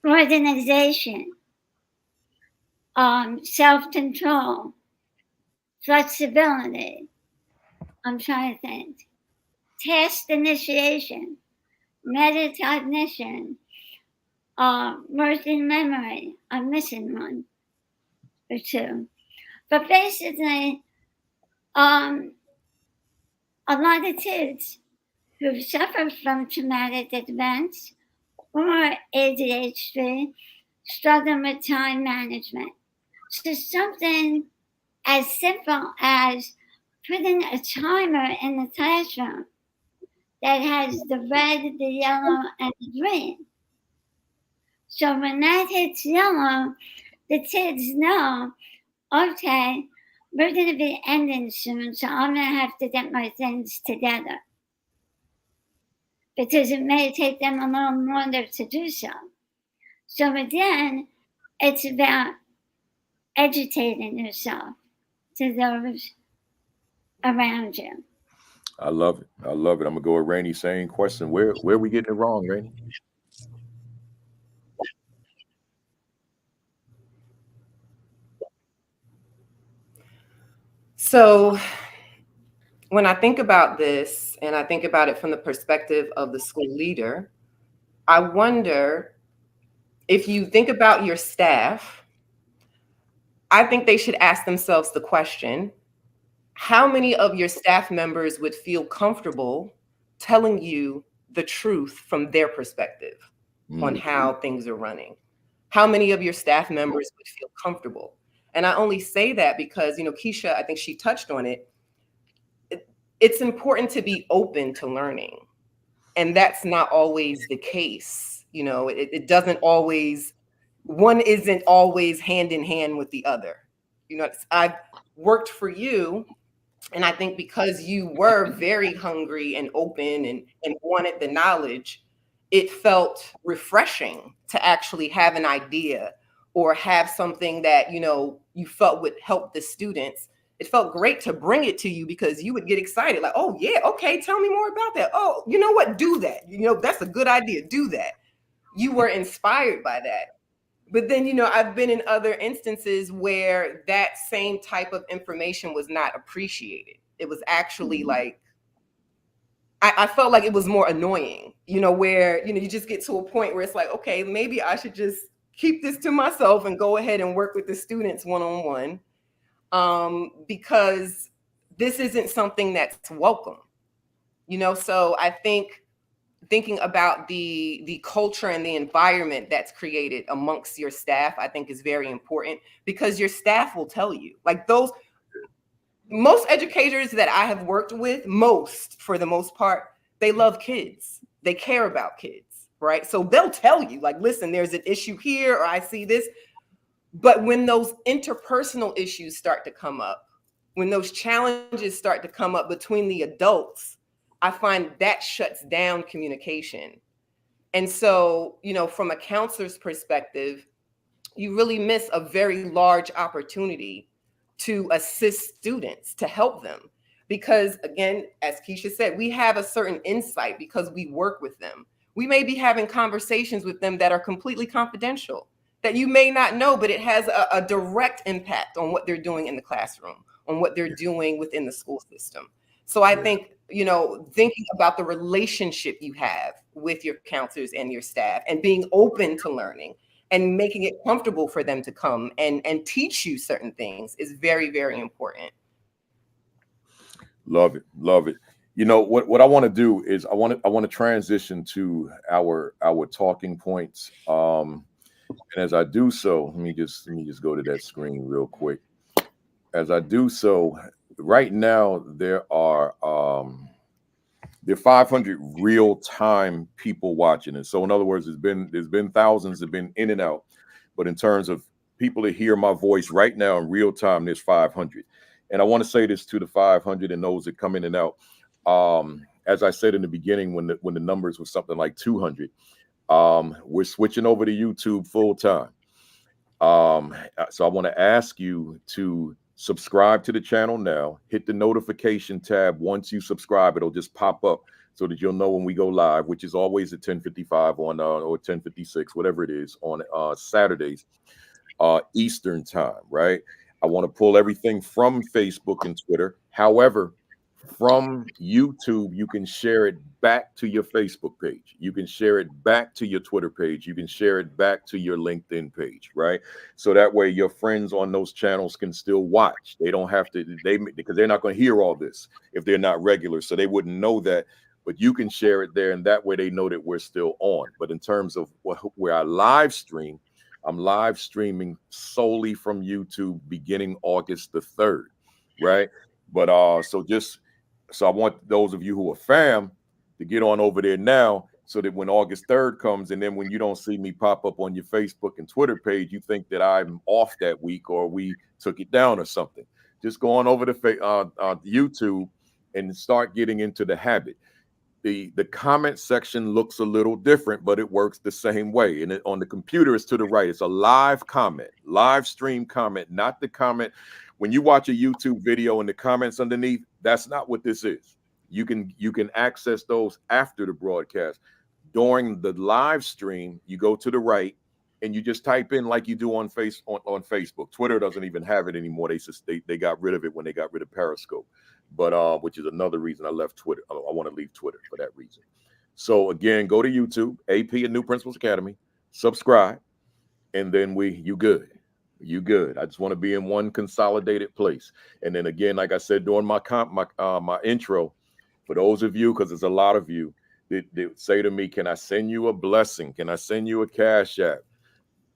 organization, self-control, flexibility. I'm trying to think. Task initiation, metacognition, working memory. I'm missing one or two. But basically, a lot of kids who suffer from traumatic events or ADHD struggle with time management. So something as simple as putting a timer in the classroom that has the red, the yellow, and the green. So when that hits yellow, the kids know, okay, we're going to be ending soon, so I'm going to have to get my things together. Because it may take them a little longer to do so. So again, it's about educating yourself to those around you. I love it. I love it. I'm gonna go with Rainey. Same question. Where are we getting it wrong, Rainey? So when I think about this, and I think about it from the perspective of the school leader, I wonder if you think about your staff, I think they should ask themselves the question, how many of your staff members would feel comfortable telling you the truth from their perspective on how things are running? How many of your staff members would feel comfortable? And I only say that because, Keisha, I think she touched on it. It's important to be open to learning. And that's not always the case. It doesn't always, one isn't always hand in hand with the other. I've worked for you, and I think because you were very hungry and open and wanted the knowledge, it felt refreshing to actually have an idea or have something that, you felt would help the students. It felt great to bring it to you because you would get excited. Like, oh yeah, okay, tell me more about that. Oh, you know what? Do that. That's a good idea. Do that. You were inspired by that. But then, I've been in other instances where that same type of information was not appreciated. It was actually like, I felt like it was more annoying, where, you just get to a point where it's like, okay, maybe I should just keep this to myself and go ahead and work with the students one-on-one, because this isn't something that's welcome, So I think thinking about the culture and the environment that's created amongst your staff, I think is very important, because your staff will tell you, like most educators that I have worked with, for the most part, they love kids. They care about kids, right? So they'll tell you, like, listen, there's an issue here, or I see this. But when those interpersonal issues start to come up, when those challenges start to come up between the adults, I find that shuts down communication. And so, from a counselor's perspective, you really miss a very large opportunity to assist students, to help them. Because again, as Keisha said, we have a certain insight because we work with them. We may be having conversations with them that are completely confidential, that you may not know, but it has a direct impact on what they're doing in the classroom, on what they're doing within the school system. So I think, thinking about the relationship you have with your counselors and your staff, and being open to learning and making it comfortable for them to come and teach you certain things is very, very important. Love it. Love it. What I want to do is I want to transition to our talking points. And as I do so, let me just go to that screen real quick. As I do so, right now there are 500 real time people watching, and so in other words, there's been thousands that have been in and out, but in terms of people to hear my voice right now in real time, there's 500. And I want to say this to the 500 and those that come in and out. As I said in the beginning, when the numbers were something like 200, we're switching over to YouTube full time. So I want to ask you to Subscribe to the channel now. Hit the notification tab. Once you subscribe, it'll just pop up so that you'll know when we go live, which is always at 10:55 on or 10:56, whatever it is, on Saturdays, Eastern time, right? I want to pull everything from Facebook and Twitter. However, from YouTube, you can share it back to your Facebook page. You can share it back to your Twitter page. You can share it back to your LinkedIn page, right? So that way your friends on those channels can still watch. They don't have to, because they're not going to hear all this if they're not regular. So they wouldn't know that, but you can share it there. And that way they know that we're still on. But in terms of where I live stream, I'm live streaming solely from YouTube beginning August the 3rd, right? But so I want those of you who are fam to get on over there now so that when August 3rd comes, and then when you don't see me pop up on your Facebook and Twitter page, you think that I'm off that week or we took it down or something. Just go on over to YouTube and start getting into the habit. The comment section looks a little different, but it works the same way. And on the computer, it's to the right. It's a live comment, live stream comment, not the comment. When you watch a YouTube video and the comments underneath, that's not what this is. You can access those after the broadcast. During the live stream, you go to the right and you just type in like you do on Facebook. Twitter doesn't even have it anymore. They got rid of it when they got rid of Periscope. But which is another reason I left Twitter. I want to leave Twitter for that reason. So again, go to YouTube, AP and New Principals Academy, subscribe, and then you good. You good. I just want to be in one consolidated place. And then again, like I said during my intro, for those of you, because there's a lot of you, they say to me, "Can I send you a blessing? Can I send you a Cash App?"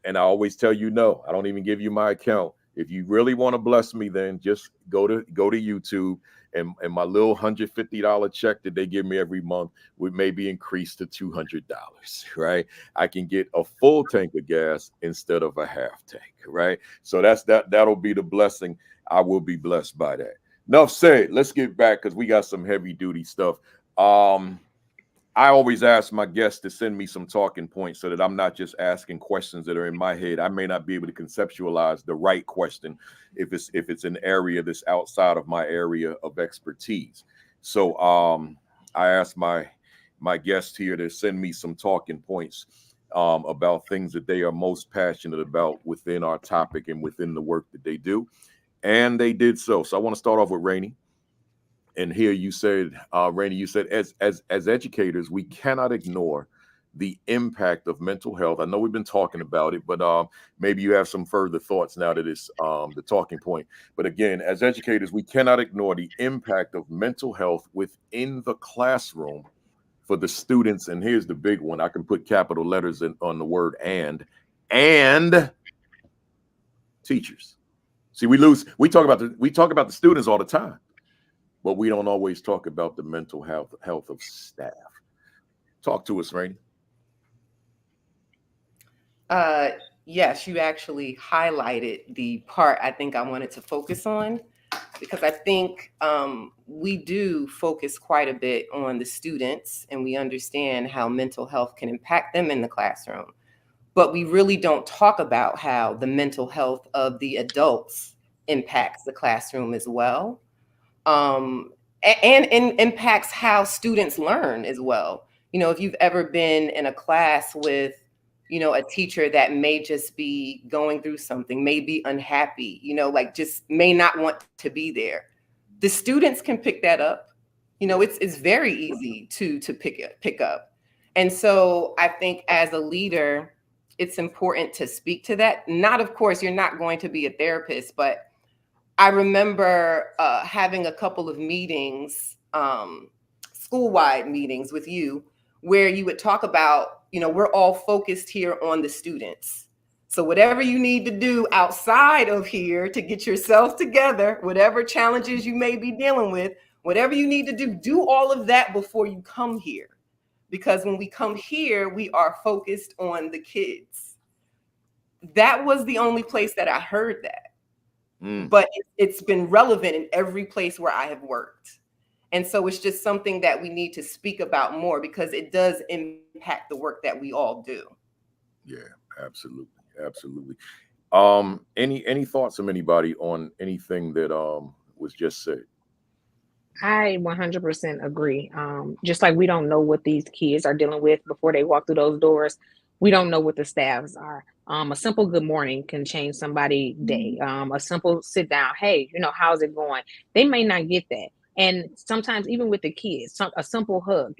And I always tell you no. I don't even give you my account. If you really want to bless me, then just go to YouTube, and my little $150 check that they give me every month would maybe increase to $200, right? I can get a full tank of gas instead of a half tank, right? So that'll be the blessing. I will be blessed by that. Enough said. Let's get back because we got some heavy duty stuff. I always ask my guests to send me some talking points so that I'm not just asking questions that are in my head. I may not be able to conceptualize the right question if it's an area that's outside of my area of expertise. So I asked my guests here to send me some talking points about things that they are most passionate about within our topic and within the work that they do. And they did so. So I want to start off with Rainey. And here you said, Rainey, you said as educators, we cannot ignore the impact of mental health. I know we've been talking about it, but maybe you have some further thoughts now that it's the talking point. But again, as educators, we cannot ignore the impact of mental health within the classroom for the students. And here's the big one. I can put capital letters on the word and teachers. See, we talk about the students all the time, but we don't always talk about the mental health of staff. Talk to us, Rainey. Yes, you actually highlighted the part I think I wanted to focus on, because I think we do focus quite a bit on the students, and we understand how mental health can impact them in the classroom. But we really don't talk about how the mental health of the adults impacts the classroom as well. And impacts how students learn as well. You know, if you've ever been in a class with, you know, a teacher that may just be going through something, may be unhappy, you know, like just may not want to be there. The students can pick that up. You know, it's very easy to pick up. And so I think as a leader, it's important to speak to that. Not, of course, you're not going to be a therapist, but I remember having a couple of meetings, school-wide meetings with you, where you would talk about, you know, we're all focused here on the students. So whatever you need to do outside of here to get yourself together, whatever challenges you may be dealing with, whatever you need to do all of that before you come here. Because when we come here, we are focused on the kids. That was the only place that I heard that. But it's been relevant in every place where I have worked. And so it's just something that we need to speak about more, because it does impact the work that we all do. Yeah, absolutely. Absolutely. Any thoughts from anybody on anything that was just said? I 100% agree. Just like we don't know what these kids are dealing with before they walk through those doors, we don't know what the staffs are. A simple good morning can change somebody's day. A simple sit down, hey, how's it going? They may not get that. And sometimes, even with the kids, a simple hug,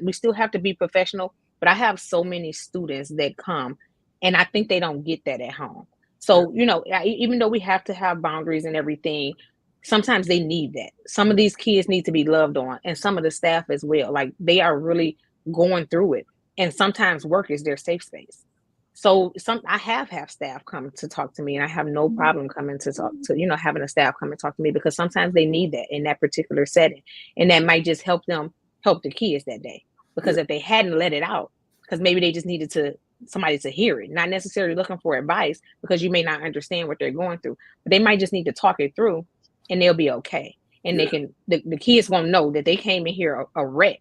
we still have to be professional. But I have so many students that come, and I think they don't get that at home. Yeah, So, even though we have to have boundaries and everything, sometimes they need that. Some of these kids need to be loved on, and some of the staff as well. Like they are really going through it. And sometimes work is their safe space. So I have staff come to talk to me, and I have no problem coming to talk to, having a staff come and talk to me, because sometimes they need that in that particular setting. And that might just help them help the kids that day. yeah, Because if they hadn't let it out, because maybe they just needed somebody to hear it, not necessarily looking for advice, because you may not understand what they're going through, but they might just need to talk it through, and they'll be okay. And yeah, the kids won't know that they came in here a wreck,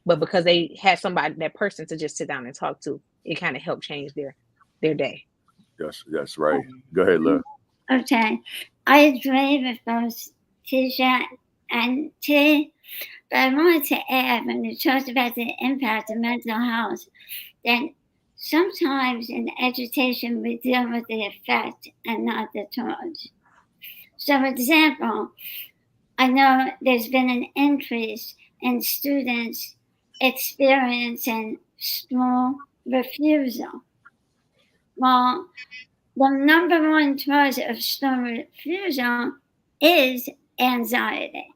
but because they had that person to just sit down and talk to, it kind of helped change their day. that's right. Go ahead, Lev. Okay, I agree with both Tisha and T, but I wanted to add, when you talked about the impact of mental health, that sometimes in education we deal with the effect and not the cause. So, for example, I know there's been an increase in students experiencing school refusal. Well, the number one cause of school refusal is anxiety.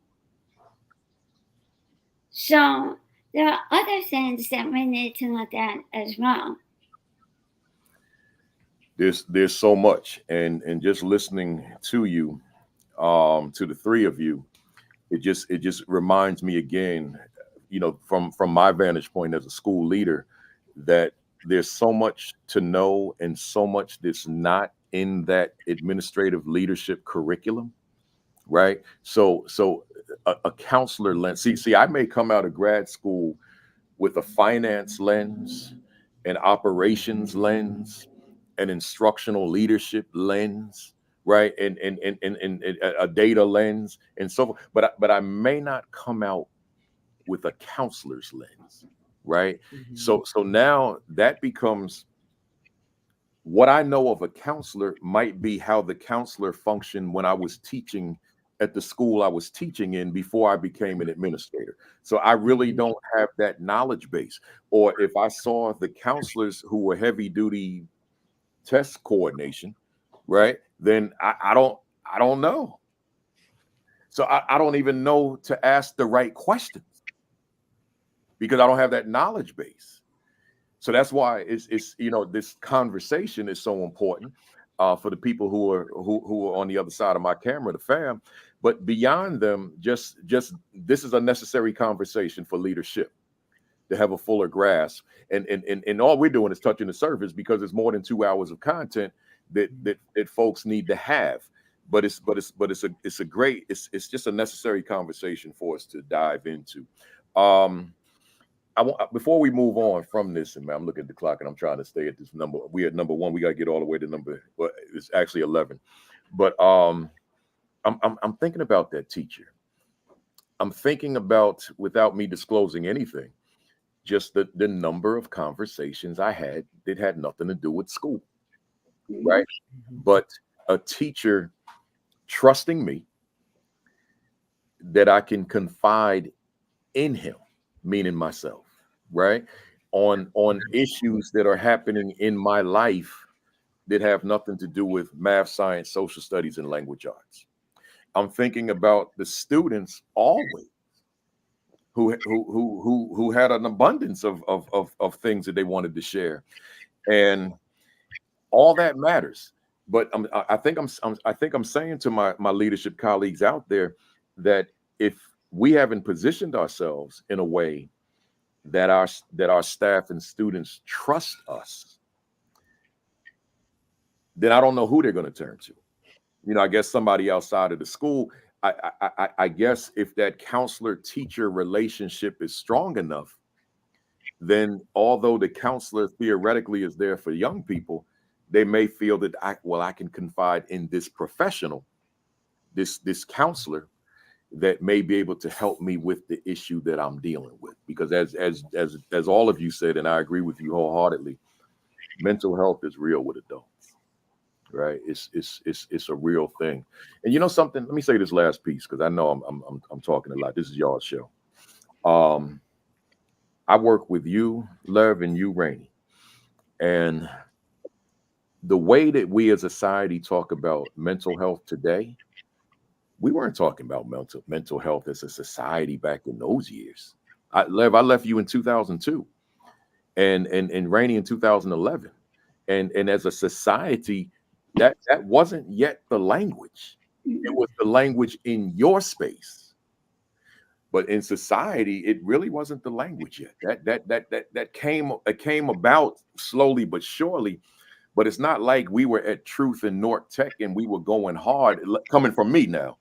So there are other things that we need to look at as well. There's so much, and just listening to you, to the three of you, it just reminds me again, from my vantage point as a school leader, that there's so much to know and so much that's not in that administrative leadership curriculum, right? So a counselor lens. See, I may come out of grad school with a finance lens, an operations lens, an instructional leadership lens, right? And a data lens and so forth. But I may not come out with a counselor's lens, right? So now that becomes what I know of a counselor might be how the counselor functioned when I was teaching at the school I was teaching in before I became an administrator. So I really don't have that knowledge base. Or if I saw the counselors who were heavy duty test coordination, right? Then I don't know. So I don't even know to ask the right questions because I don't have that knowledge base. So that's why it's this conversation is so important for the people who are on the other side of my camera, the fam. But beyond them, just this is a necessary conversation for leadership to have a fuller grasp. And all we're doing is touching the surface because it's more than 2 hours of content that folks need to have. But it's just a necessary conversation for us to dive into. I want before we move on from this, and man, I'm looking at the clock and I'm trying to stay at this number. We at number one. We got to get all the way to number. Well, it's actually 11. But I'm thinking about that teacher. I'm thinking about, without me disclosing anything, just the number of conversations I had that had nothing to do with school, right? But a teacher trusting me that I can confide in him, meaning myself, right? On issues that are happening in my life that have nothing to do with math, science, social studies, and language arts. I'm thinking about the students always who had an abundance of things that they wanted to share, and all that matters. But I think I'm saying to my leadership colleagues out there that if we haven't positioned ourselves in a way that our staff and students trust us, then I don't know who they're going to turn to. I guess somebody outside of the school. I guess if that counselor teacher relationship is strong enough, then although the counselor theoretically is there for young people, they may feel that I can confide in this professional, this counselor that may be able to help me with the issue that I'm dealing with. Because as all of you said, and I agree with you wholeheartedly, mental health is real with adults, right? It's a real thing. And you know something? Let me say this last piece because I know I'm talking a lot. This is y'all's show. I work with you, Lev, and you, Rainey, and the way that we as a society talk about mental health today, we weren't talking about mental health as a society back in those years. I left you in 2002, and Rainey in 2011, and as a society, that wasn't yet the language. It was the language in your space, but in society, it really wasn't the language yet. That came about slowly but surely. But it's not like we were at Truth and North Tech and we were going hard. Coming from me now,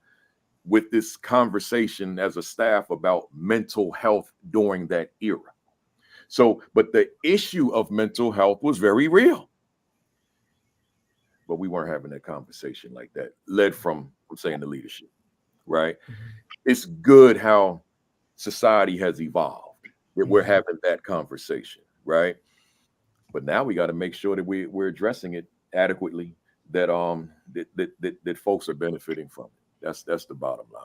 with this conversation as a staff about mental health during that era. So, but the issue of mental health was very real. But we weren't having that conversation like that, led from, I'm saying, the leadership, right? It's good how society has evolved, that we're having that conversation, right? But now we got to make sure that we're addressing it adequately, that that folks are benefiting from it. That's the bottom line.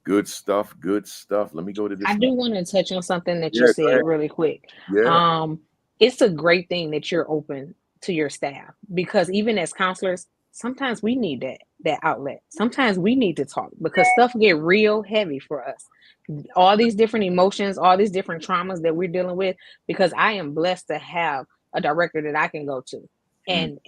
Good stuff. Good stuff. Let me go to this. I do want to touch on something that Yeah, you go said ahead. really quick. Yeah. It's a great thing that you're open to your staff, because even as counselors, sometimes we need that outlet. Sometimes we need to talk because stuff get real heavy for us. All these different emotions, all these different traumas that we're dealing with, because I am blessed to have a director that I can go to Mm.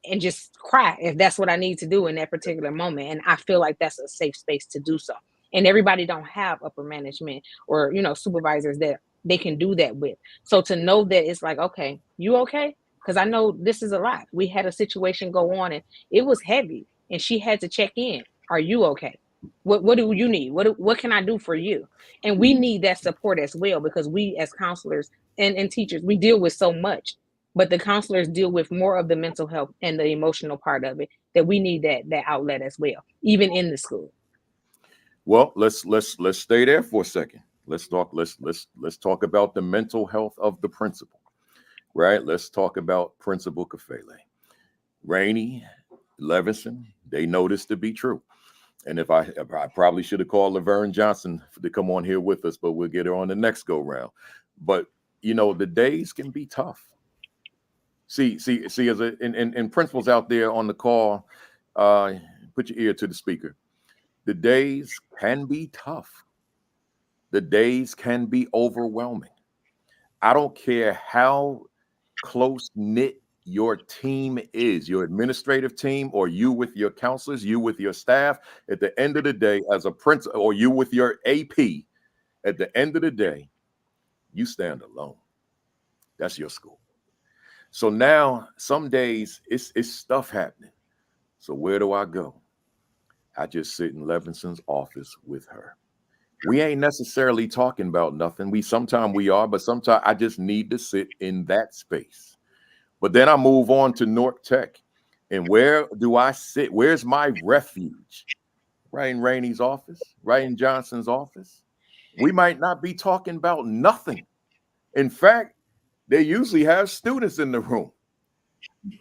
and just cry if that's what I need to do in that particular moment. And I feel like that's a safe space to do so. And everybody don't have upper management or, supervisors that they can do that with. So to know that it's like, okay, you okay? Because I know this is a lot. We had a situation go on and it was heavy, and she had to check in. Are you okay? What do you need? What can I do for you? And we need that support as well, because we as counselors and teachers, we deal with so much, but the counselors deal with more of the mental health and the emotional part of it, that we need that outlet as well, even in the school. Well, let's stay there for a second. Let's talk about the mental health of the principal, right? Let's talk about Principal Kafele. Rainey, Levinson, they know this to be true. And if I probably should have called Laverne Johnson to come on here with us, but we'll get her on the next go round. But the days can be tough. See, as and principals out there on the call, put your ear to the speaker. The days can be tough. The days can be overwhelming. I don't care how close knit your team is, your administrative team, or you with your counselors, you with your staff. At the end of the day, as a principal, or you with your AP, at the end of the day, you stand alone. That's your school. So now, some days it's stuff happening. So where do I go? I just sit in Levinson's office with her. We ain't necessarily talking about nothing. Sometimes we are, but sometimes I just need to sit in that space. But then I move on to North Tech. And where do I sit? Where's my refuge? Right in Rainey's office, right in Johnson's office. We might not be talking about nothing. In fact, they usually have students in the room,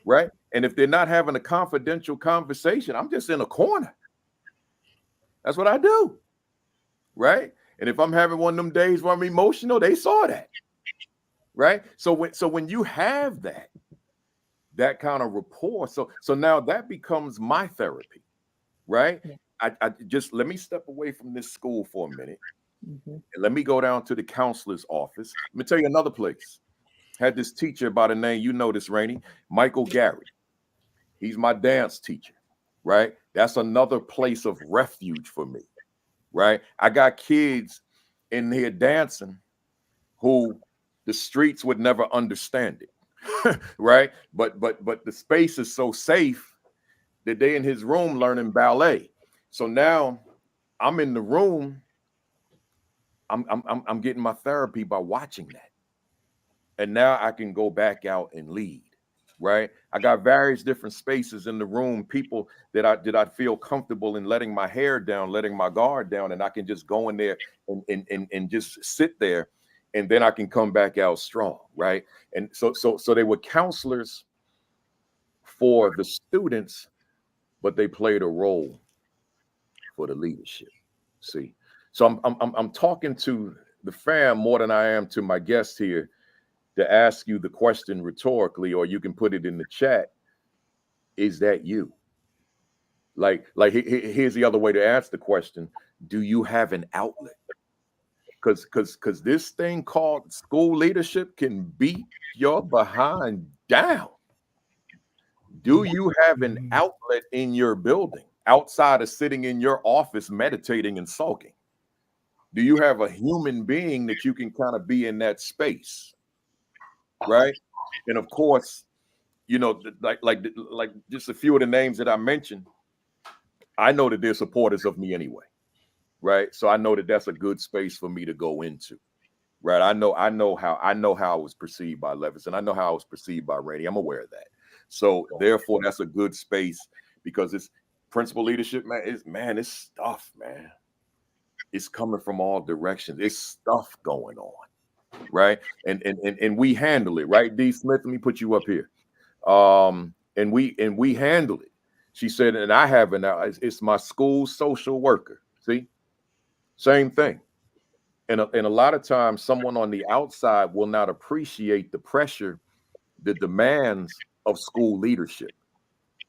right? And if they're not having a confidential conversation, I'm just in a corner. That's what I do, right? And if I'm having one of them days where I'm emotional, they saw that, right? So when you have that kind of rapport, so now that becomes my therapy, right? Yeah. I just let me step away from this school for a minute, Mm-hmm. and let me go down to the counselor's office. Let me tell you another place. Had this teacher by the name, you know this, Rainey, Michael Garrett. He's my dance teacher, right? That's another place of refuge for me, right? I got kids in here dancing who the streets would never understand it, right? But the space is so safe that they in his room learning ballet. So now I'm in the room. I'm getting my therapy by watching that, and now I can go back out and lead. right? I got various different spaces in the room, people that I feel comfortable in letting my hair down, letting my guard down, and I can just go in there and just sit there, and then I can come back out strong, right? And so they were counselors for the students, but they played a role for the leadership. See, so I'm talking to the fam more than I am to my guest here to ask you the question rhetorically, or you can put it in the chat. Is that you? Here's the other way to ask the question: do you have an outlet? Because this thing called school leadership can beat your behind down. Do you have an outlet in your building outside of sitting in your office meditating and sulking? Do you have a human being that you can kind of be in that space, right? And of course, you know, like just a few of the names that I mentioned, I know that they're supporters of me anyway, right? So I know that that's a good space for me to go into, right? I know how I was perceived by Levis, and I know how I was perceived by Randy. I'm aware of that. So therefore, that's a good space because it's principal leadership, man. It's stuff, man. It's coming from all directions. It's stuff going on, right? And we handle it, right? D. Smith, let me put you up here. And we handle it. She said, and I have it now. It's my school social worker. See, same thing. And a lot of times, someone on the outside will not appreciate the pressure, the demands of school leadership.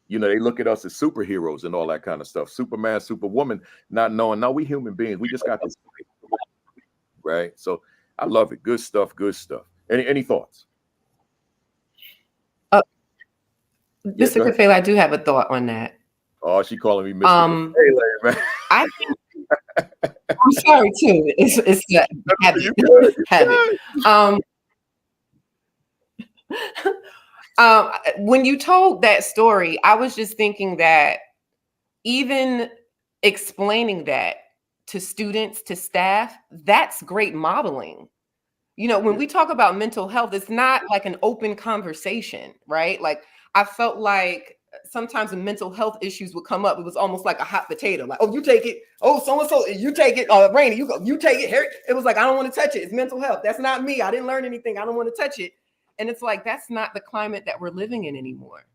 You know, they look at us as superheroes and all that kind of stuff. Superman, Superwoman, not knowing, no, we human beings. We just got this, right? So I love it. Good stuff. Good stuff. Any thoughts? Mr. Kafele, I do have a thought on that. Oh, she calling me Mr. Kafele, man. I'm sorry too. It's habit. When you told that story, I was just thinking that even explaining that to students, to staff, that's great modeling. You know, when we talk about mental health, it's not like an open conversation, right? Like I felt like sometimes when mental health issues would come up, it was almost like a hot potato. Like, oh, you take it. Oh, so-and-so, you take it. Rainy, you take it. Harry. It was like, I don't want to touch it. It's mental health. That's not me. I didn't learn anything. I don't want to touch it. And it's like, that's not the climate that we're living in anymore.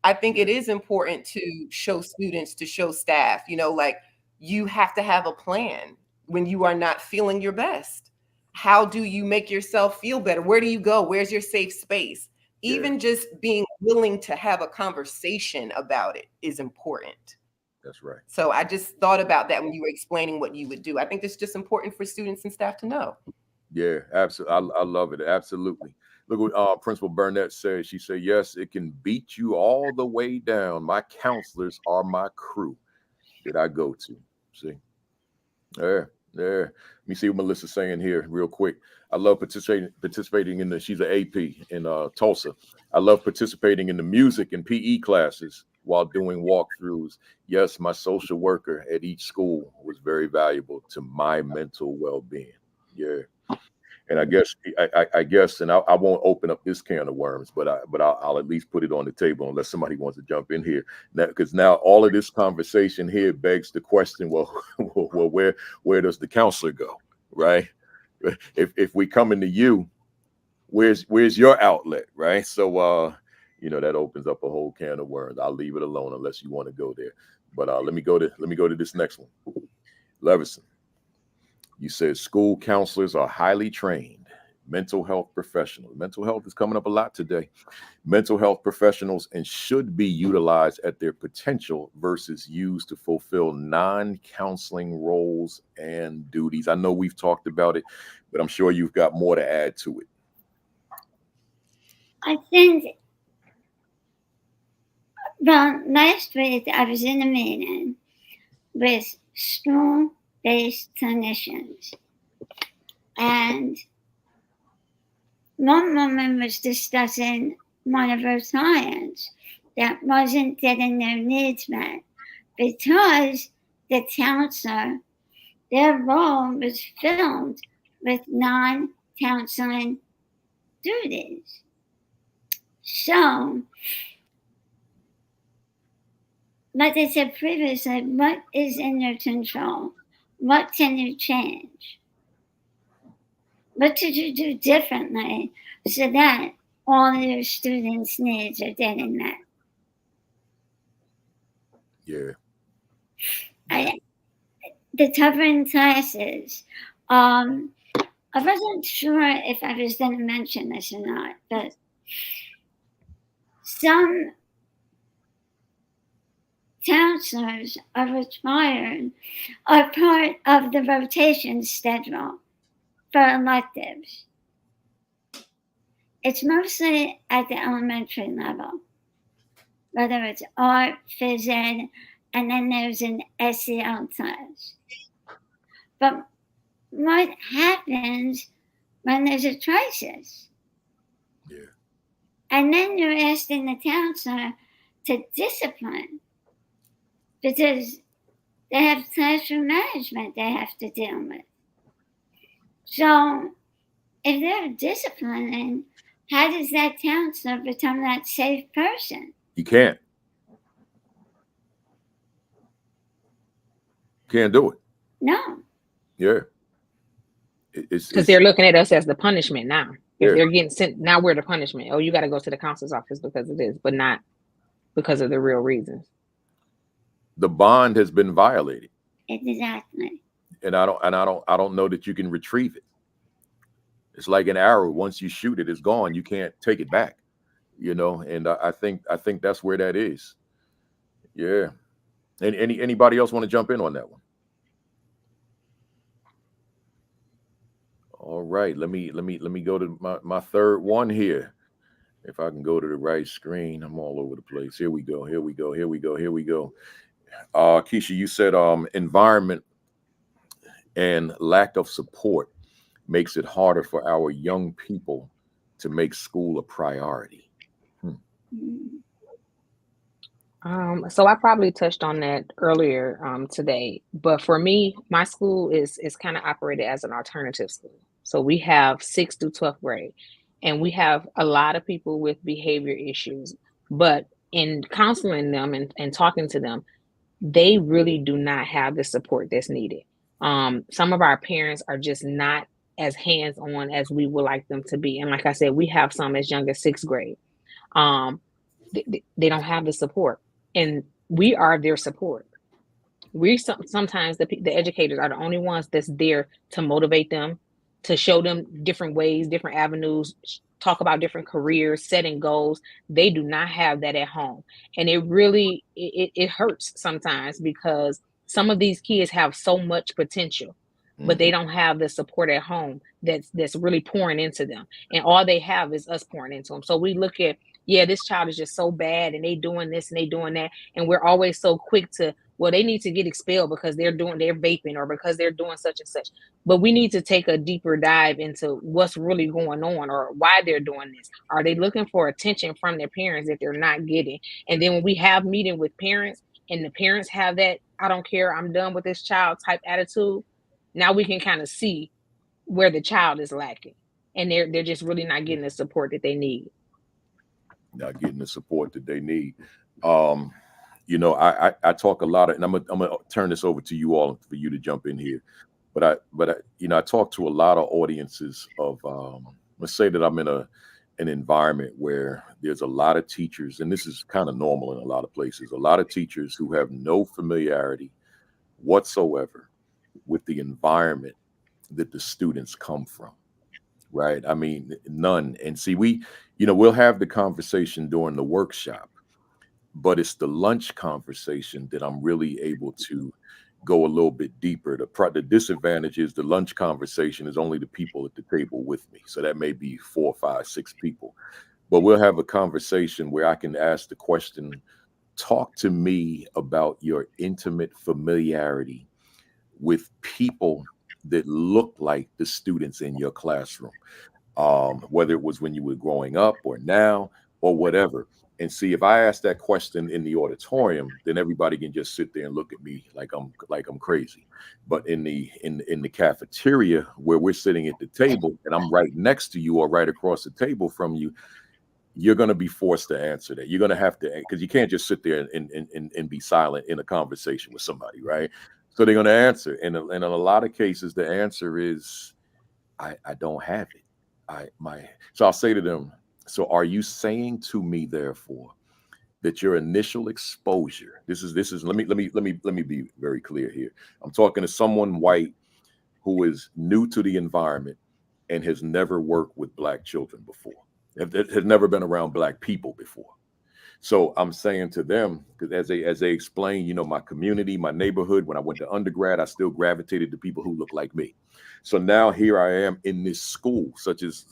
I think it is important to show students, to show staff, you know, like you have to have a plan when you are not feeling your best. How do you make yourself feel better? Where do you go? Where's your safe space? Even just being willing to have a conversation about it is important. That's right. So I just thought about that when you were explaining what you would do. I think it's just important for students and staff to know. Yeah, absolutely. I love it. Absolutely. Look what Principal Burnett said. She said, yes, it can beat you all the way down. My counselors are my crew that I go to. See? There. Let me see what Melissa's saying here real quick. I love participating in she's an AP in Tulsa. I love participating in the music and PE classes while doing walkthroughs. Yes, my social worker at each school was very valuable to my mental well-being. Yeah. And I guess, and I won't open up this can of worms, but I'll at least put it on the table unless somebody wants to jump in here. Because now all of this conversation here begs the question: well, where does the counselor go, right? If we come into you, where's your outlet, right? So you know, that opens up a whole can of worms. I'll leave it alone unless you want to go there. But let me go to this next one, Levison. You said school counselors are highly trained mental health professionals. Mental health is coming up a lot today. Mental health professionals and should be utilized at their potential versus used to fulfill non-counseling roles and duties. I know we've talked about it, but I'm sure you've got more to add to it. I think, well, last week I was in a meeting with school-based clinicians, and one woman was discussing one of her clients that wasn't getting their needs met because the counselor, their role was filled with non-counseling duties. So, like I said previously, what is in your control? What can you change? What could you do differently so that all your students' needs are getting met? Yeah. The covering classes. I wasn't sure if I was going to mention this or not, but some counselors are required, are part of the rotation schedule for electives. It's mostly at the elementary level, whether it's art, phys ed, and then there's an SEL class. But what happens when there's a crisis? Yeah. And then you're asking the counselor to discipline because they have classroom management they have to deal with. So if they're disciplining, how does that counselor become that safe person? You can't do it. No. Yeah. Because they're looking at us as the punishment now. If Yeah. they're getting sent, now we're the punishment. Oh, you got to go to the counselor's office because of this, but not because of the real reasons. The bond has been violated. Exactly. And I don't know that you can retrieve it. It's like an arrow. Once you shoot it, it's gone. You can't take it back. You know, and I think that's where that is. Yeah. And anybody else want to jump in on that one? All right, let me go to my third one here. If I can go to the right screen, I'm all over the place. Here we go. Keisha, you said environment and lack of support makes it harder for our young people to make school a priority. So I probably touched on that earlier today, but for me, my school is kind of operated as an alternative school. So we have 6th through 12th grade, and we have a lot of people with behavior issues. But in counseling them and talking to them, they really do not have the support that's needed. Some of our parents are just not as hands-on as we would like them to be. And like I said, we have some as young as 6th grade. They don't have the support, and we are their support. We sometimes the educators are the only ones that's there to motivate them, to show them different ways, different avenues, talk about different careers, setting goals. They do not have that at home, and it really it hurts sometimes because some of these kids have so much potential, but they don't have the support at home that's really pouring into them, and all they have is us pouring into them. So we look at, yeah, this child is just so bad, and they doing this and they doing that, and we're always so quick to, well, they need to get expelled because they're vaping or because they're doing such and such. But we need to take a deeper dive into what's really going on or why they're doing this. Are they looking for attention from their parents that they're not getting? And then when we have meeting with parents and the parents have that, I don't care, I'm done with this child type attitude, now we can kind of see where the child is lacking. And they're just really not getting the support that they need. Not getting the support that they need. You know, I talk a lot of, and I'm gonna turn this over to you all for you to jump in here. But I you know, I talk to a lot of audiences of let's say that I'm in an environment where there's a lot of teachers, and this is kind of normal in a lot of places, a lot of teachers who have no familiarity whatsoever with the environment that the students come from. Right. I mean, none. And see, we'll have the conversation during the workshop, but it's the lunch conversation that I'm really able to go a little bit deeper. The disadvantage is the lunch conversation is only the people at the table with me. So that may be 4, 5, 6 people, but we'll have a conversation where I can ask the question, talk to me about your intimate familiarity with people that look like the students in your classroom, whether it was when you were growing up or now or whatever. And see, if I ask that question in the auditorium, then everybody can just sit there and look at me like I'm crazy. But in the cafeteria where we're sitting at the table and I'm right next to you or right across the table from you, you're going to be forced to answer that. You're going to have to, because you can't just sit there and be silent in a conversation with somebody, right? So they're going to answer. And in a lot of cases, the answer is, I don't have it. So I'll say to them, so are you saying to me, therefore, that your initial exposure, this is let me be very clear here. I'm talking to someone white who is new to the environment and has never worked with Black children before, has never been around Black people before. So I'm saying to them, because as they explain, you know, my community, my neighborhood, when I went to undergrad, I still gravitated to people who look like me. So now here I am in this school, such as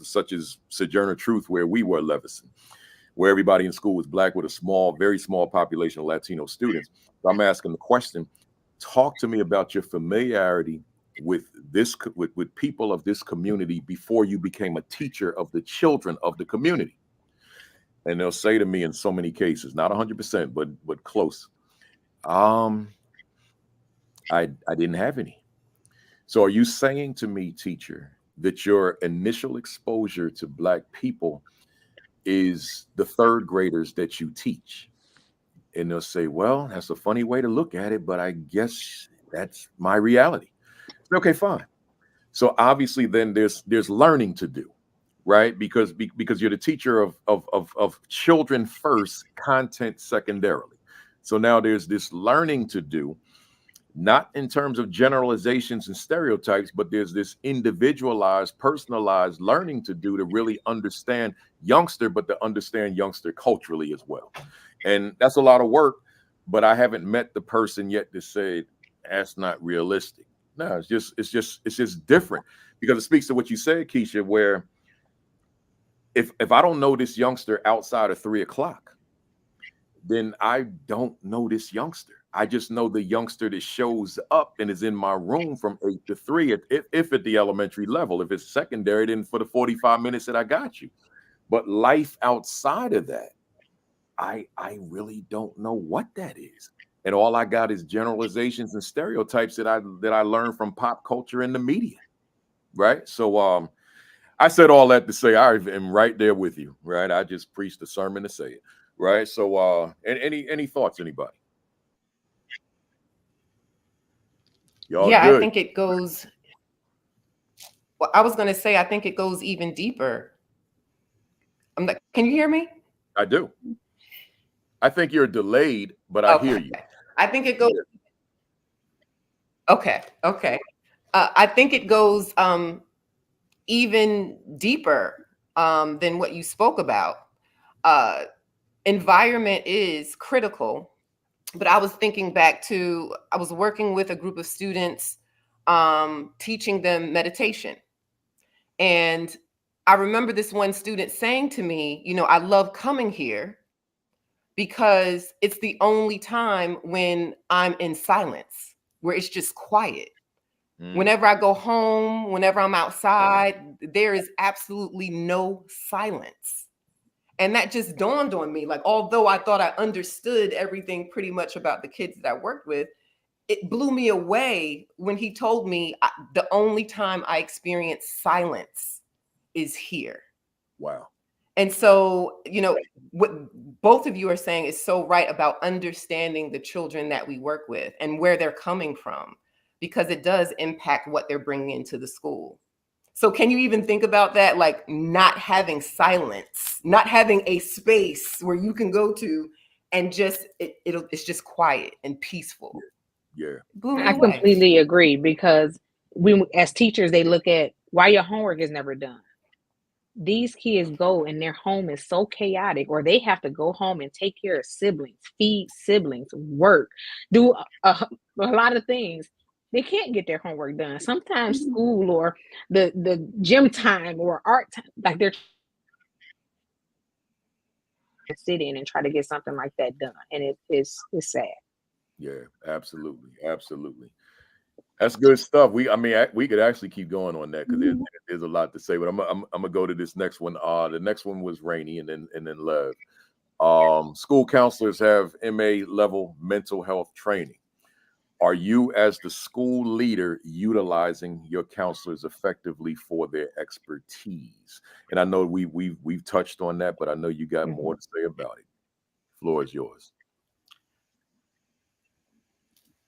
Sojourner Truth, where we were, Leveson, where everybody in school was Black with a very small population of Latino students. So I'm asking the question, talk to me about your familiarity with people of this community before you became a teacher of the children of the community. And they'll say to me in so many cases, not 100%, but close. I didn't have any. So are you saying to me, teacher, that your initial exposure to Black people is the third graders that you teach? And they'll say, well, that's a funny way to look at it, but I guess that's my reality. Okay, fine. So obviously then there's learning to do, right? Because you're the teacher of children first, content secondarily. So now there's this learning to do, not in terms of generalizations and stereotypes, but there's this individualized, personalized learning to do to really understand youngster, but to understand youngster culturally as well. And that's a lot of work, but I haven't met the person yet to say that's not realistic. No, it's just different, because it speaks to what you said, Keisha, where if I don't know this youngster outside of 3 o'clock, then I don't know this youngster. I just know the youngster that shows up and is in my room from 8 to 3, if at the elementary level. If it's secondary, then for the 45 minutes that I got you. But life outside of that, I really don't know what that is. And all I got is generalizations and stereotypes that I learned from pop culture and the media, right? So I said all that to say I am right there with you, right? I just preached a sermon to say it, right? So and any thoughts, anybody? Y'all Yeah, good? I think it goes. Well, I was going to say, I think it goes even deeper. Can you hear me? I do. I think you're delayed, but I hear you. I think it goes. Okay. I think it goes even deeper than what you spoke about. Environment is critical, but I was thinking back to, I was working with a group of students, teaching them meditation. And I remember this one student saying to me, you know, I love coming here because it's the only time when I'm in silence, where it's just quiet. Whenever I go home, whenever I'm outside, there is absolutely no silence. And that just dawned on me. Like, although I thought I understood everything pretty much about the kids that I worked with, it blew me away when he told me the only time I experience silence is here. Wow. And so, you know, what both of you are saying is so right about understanding the children that we work with and where they're coming from, because it does impact what they're bringing into the school. So can you even think about that? Like not having silence, not having a space where you can go to and just, it's just quiet and peaceful. Yeah. I completely agree, because as teachers, they look at why your homework is never done. These kids go and their home is so chaotic, or they have to go home and take care of siblings, feed siblings, work, do a lot of things. They can't get their homework done. Sometimes school or the gym time or art time, like they're sit in and try to get something like that done, and it's sad. Yeah, absolutely. That's good stuff. We could actually keep going on that, because there's a lot to say. But I'm gonna go to this next one. The next one was Rainey, and then Lev. School counselors have MA level mental health training. Are you, as the school leader, utilizing your counselors effectively for their expertise? And I know we've touched on that, but I know you got more to say about it. Floor is yours.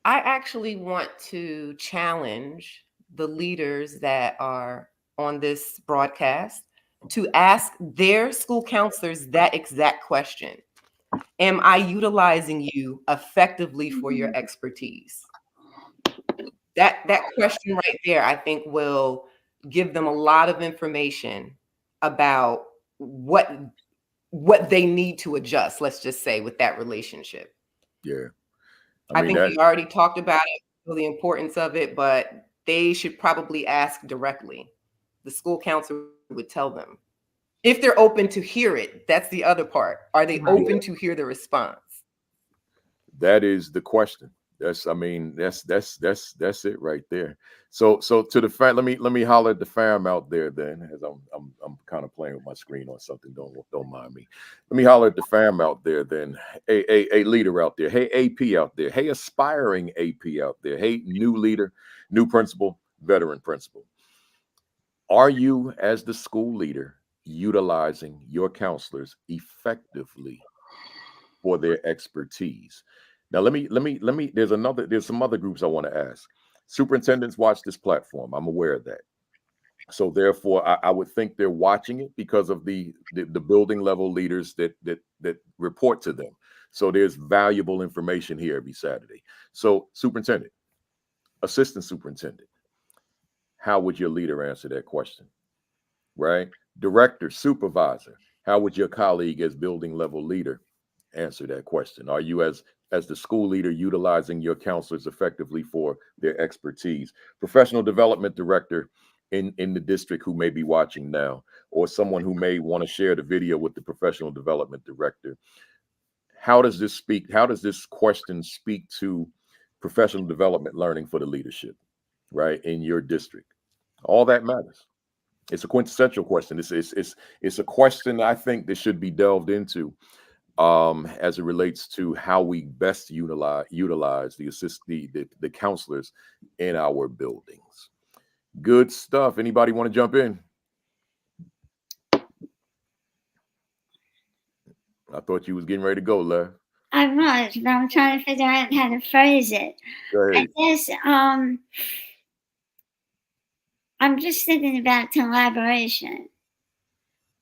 I actually want to challenge the leaders that are on this broadcast to ask their school counselors that exact question. Am I utilizing you effectively for your expertise? That question right there, I think, will give them a lot of information about what they need to adjust, let's just say, with that relationship. Yeah. I mean, think we already talked about it, the importance of it, but they should probably ask directly. The school counselor would tell them. If they're open to hear it, that's the other part. Are they Right. open to hear the response? that is the question. That's it right there. So to the fam, let me holler at the fam out there then, as I'm kind of playing with my screen or something. Don't mind me. Let me holler at the fam out there then. A leader out there. Hey, AP out there. Hey, aspiring AP out there. Hey, new leader, new principal, veteran principal. Are you, as the school leader, utilizing your counselors effectively for their expertise? Now, let me. There's some other groups I want to ask. Superintendents watch this platform. I'm aware of that. So therefore, I would think they're watching it because of the building level leaders that report to them. So there's valuable information here every Saturday. So superintendent, assistant superintendent, how would your leader answer that question? Right? Director, supervisor, how would your colleague as building level leader answer that question? Are you, as the school leader, utilizing your counselors effectively for their expertise? Professional development director in the district who may be watching now, or someone who may want to share the video with the professional development director. How does this question speak to professional development learning for the leadership, right, in your district? All that matters. It's a quintessential question. It's a question I think that should be delved into, as it relates to how we best utilize the counselors in our buildings. Good stuff. Anybody want to jump in? I thought you was getting ready to go, Lev. I was, but I'm trying to figure out how to phrase it. Go I ahead. guess I'm just thinking about collaboration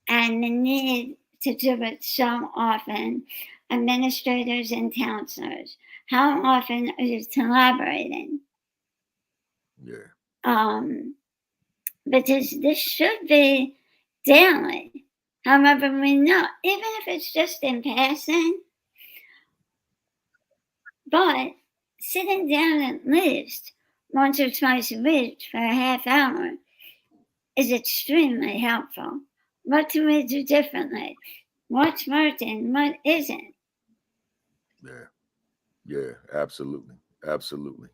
and the need to do it so often. Administrators and counselors, how often are you collaborating? Yeah. Because this should be daily. However, we know, even if it's just in passing, but sitting down at least once or twice a week for a half hour is extremely helpful. What can we do differently? What's working? What isn't? Yeah, absolutely. Absolutely.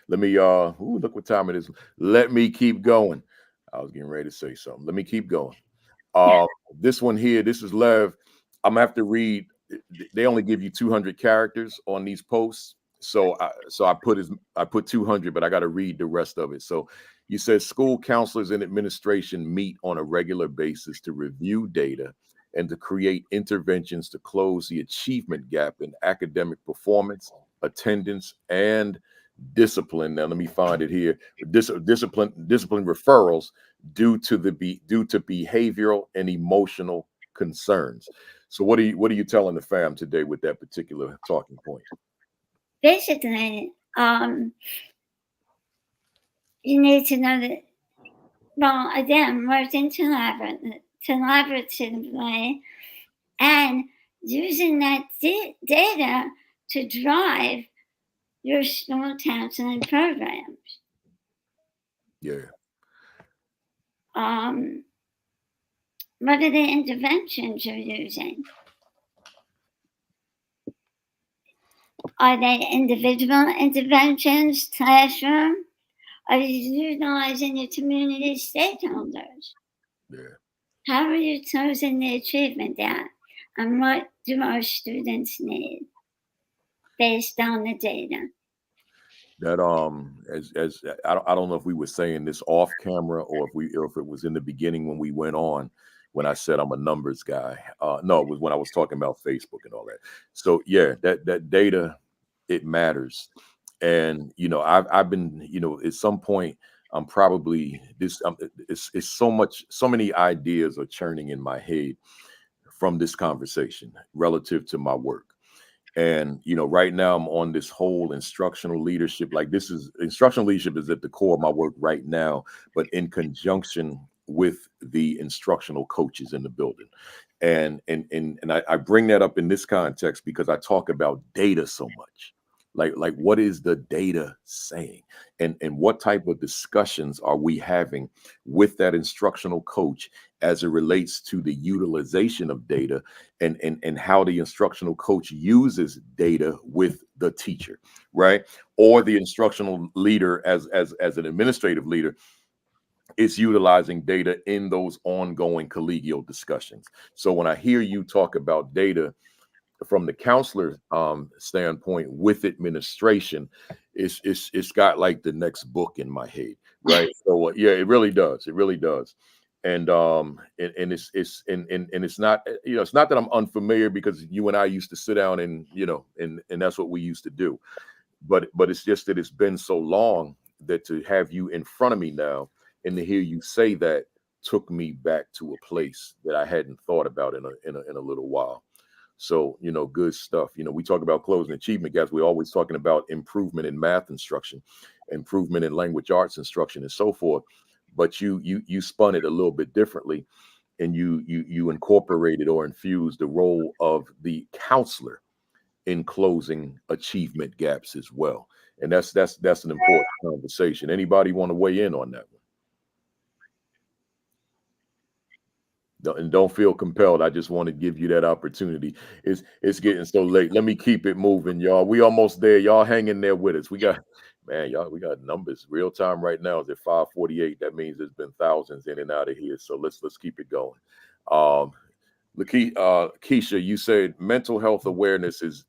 Let me look what time it is. Let me keep going. I was getting ready to say something. Let me keep going. This one here, this is Lev. I'm gonna have to read. They only give you 200 characters on these posts, so I put 200, but I got to read the rest of it. So you said school counselors and administration meet on a regular basis to review data and to create interventions to close the achievement gap in academic performance, attendance, and discipline. Now let me find it here. Discipline referrals due to behavioral and emotional concerns. So what are you telling the fam today with that particular talking point? Basically, you need to know that, well, again, working collaboratively and using that data to drive your school counseling programs. Yeah. What are the interventions you're using? Are they individual interventions, classroom? Are you utilizing your community stakeholders? Yeah. How are you closing the achievement gap? And what do our students need based on the data? that as I don't know if we were saying this off camera or if it was in the beginning when we went on, when I said I'm a numbers guy. No, it was when I was talking about Facebook and all that. So yeah, that data, it matters. And I've been, at some point I'm probably this it's so many ideas are churning in my head from this conversation relative to my work. And right now I'm on this whole instructional leadership. Like, this is instructional leadership is at the core of my work right now, but in conjunction with the instructional coaches in the building. And I bring that up in this context because I talk about data so much. Like what is the data saying? And what type of discussions are we having with that instructional coach as it relates to the utilization of data, and how the instructional coach uses data with the teacher, right? Or the instructional leader as an administrative leader is utilizing data in those ongoing collegial discussions. So when I hear you talk about data from the counselor standpoint with administration, it's got like the next book in my head, right? So yeah, it really does. It really does. And it's not, it's not that I'm unfamiliar, because you and I used to sit down and and that's what we used to do. But it's just that it's been so long that to have you in front of me now and to hear you say that took me back to a place that I hadn't thought about in a little while. So, good stuff. We talk about closing achievement gaps. We're always talking about improvement in math instruction, improvement in language arts instruction, and so forth. But you spun it a little bit differently, and you incorporated or infused the role of the counselor in closing achievement gaps as well. And that's an important conversation. Anybody want to weigh in on that one? And don't feel compelled. I just want to give you that opportunity. It's getting so late. Let me keep it moving, y'all. We almost there. Y'all hang in there with us. We got we got numbers. Real time right now is at 5:48. That means there's been thousands in and out of here. So let's keep it going. Keisha, you said mental health awareness is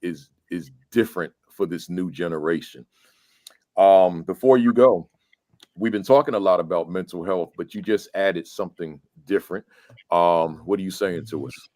different for this new generation. Before you go, we've been talking a lot about mental health, but you just added something different. What are you saying to us?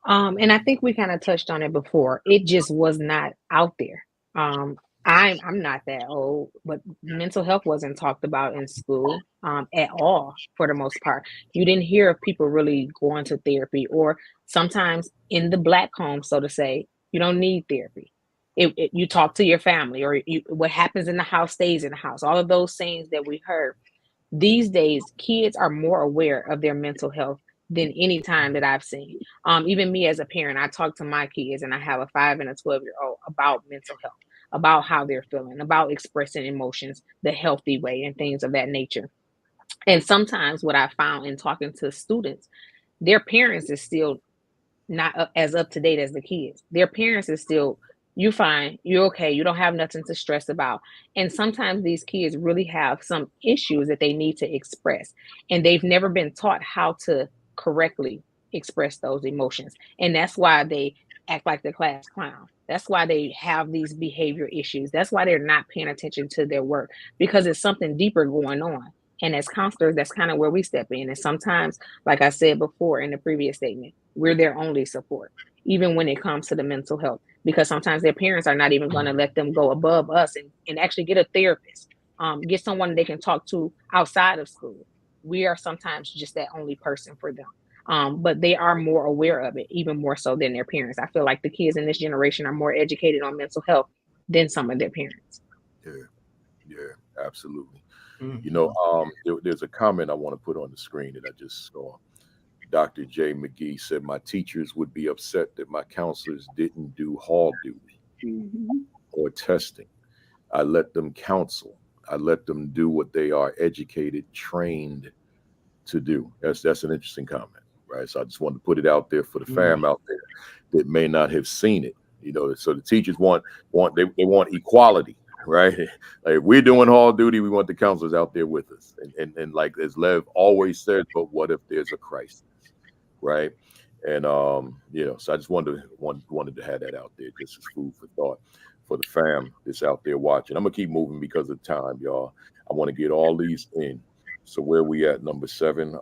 And I think we kind of touched on it before. It just was not out there. Um, I'm not that old, but mental health wasn't talked about in school at all for the most part. You didn't hear of people really going to therapy, or sometimes in the black home, so to say, you don't need therapy. You talk to your family, or what happens in the house stays in the house. All of those things that we heard. These days, kids are more aware of their mental health than any time that I've seen. Even me as a parent, I talk to my kids, and I have a 5 and a 12-year-old about mental health, about how they're feeling, about expressing emotions the healthy way, and things of that nature. And sometimes what I found in talking to students, their parents is still not as up to date as the kids. Their parents is still, you fine, you're okay, you don't have nothing to stress about. And sometimes these kids really have some issues that they need to express, and they've never been taught how to correctly express those emotions. And that's why they act like the class clown. That's why they have these behavior issues. That's why they're not paying attention to their work, because it's something deeper going on. And as counselors, that's kind of where we step in. And sometimes, like I said before in the previous statement, we're their only support, even when it comes to the mental health, because sometimes their parents are not even going to let them go above us and actually get a therapist, get someone they can talk to outside of school. We are sometimes just that only person for them. But they are more aware of it, even more so than their parents. I feel like the kids in this generation are more educated on mental health than some of their parents. Yeah, yeah, absolutely. Mhm. There's a comment I want to put on the screen that I just saw. Dr. J. McGee said, my teachers would be upset that my counselors didn't do hall duty Mhm. or testing. I let them counsel. I let them do what they are educated, trained to do. That's an interesting comment, right? So I just wanted to put it out there for the fam out there that may not have seen it. So the teachers they want equality, right? Like, if we're doing hall duty, we want the counselors out there with us. And like as Lev always said, but what if there's a crisis, right? And so I just wanted to have that out there just as food for thought. for the fam that's out there watching. I'm gonna keep moving because of time, y'all. I want to get all these in. So where we at? Number 7.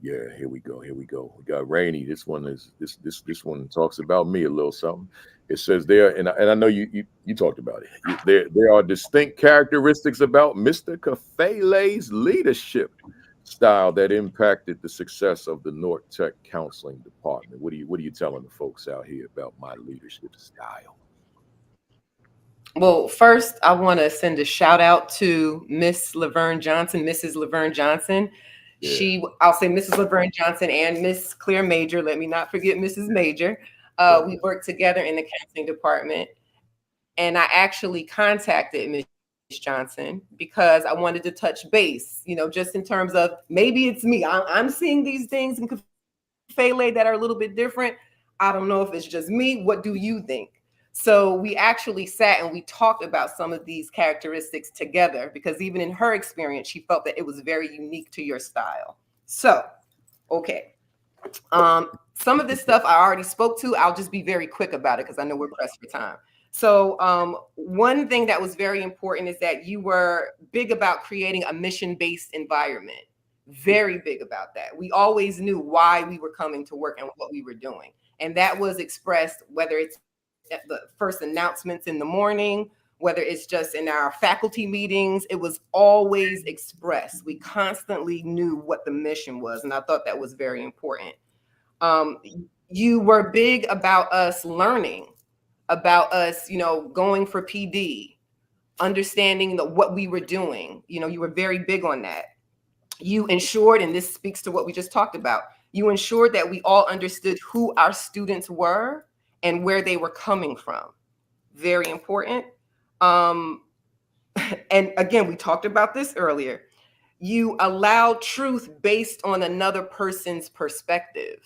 Yeah, here we go. Here we go. We got Rainy. This one is this one talks about me a little something. It says there, and I know you talked about it. There are distinct characteristics about Mr. Kafele's leadership style that impacted the success of the North Tech Counseling Department. What are you telling the folks out here about my leadership style? Well, first, I want to send a shout out to Miss Laverne Johnson, Mrs. Laverne Johnson. Yeah. I'll say Mrs. Laverne Johnson and Miss Claire Major. Let me not forget Mrs. Major. We worked together in the counseling department, and I actually contacted Miss Johnson because I wanted to touch base, just in terms of maybe it's me. I'm seeing these things in Kafele that are a little bit different. I don't know if it's just me. What do you think? So we actually sat and we talked about some of these characteristics together, because even in her experience, she felt that it was very unique to your style. So, okay. Some of this stuff I already spoke to. I'll just be very quick about it because I know we're pressed for time. So one thing that was very important is that you were big about creating a mission-based environment. Very big about that. We always knew why we were coming to work and what we were doing. And that was expressed, whether it's at the first announcements in the morning, whether it's just in our faculty meetings, it was always expressed. We constantly knew what the mission was. And I thought that was very important. You were big about us learning, about us, going for PD, understanding what we were doing. You were very big on that. You ensured, and this speaks to what we just talked about, you ensured that we all understood who our students were and where they were coming from. Very important. And again, we talked about this earlier. You allow truth based on another person's perspective.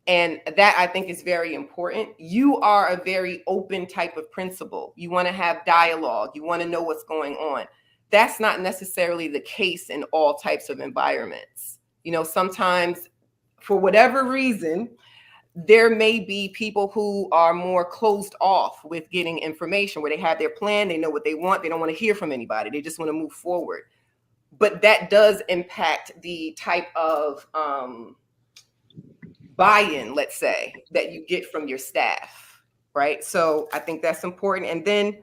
And that, I think, is very important. You are a very open type of principal. You want to have dialogue. You want to know what's going on. That's not necessarily the case in all types of environments. Sometimes, for whatever reason, there may be people who are more closed off with getting information, where they have their plan, they know what they want, they don't want to hear from anybody, they just want to move forward. But that does impact the type of buy-in, let's say, that you get from your staff, right? So I think that's important. And then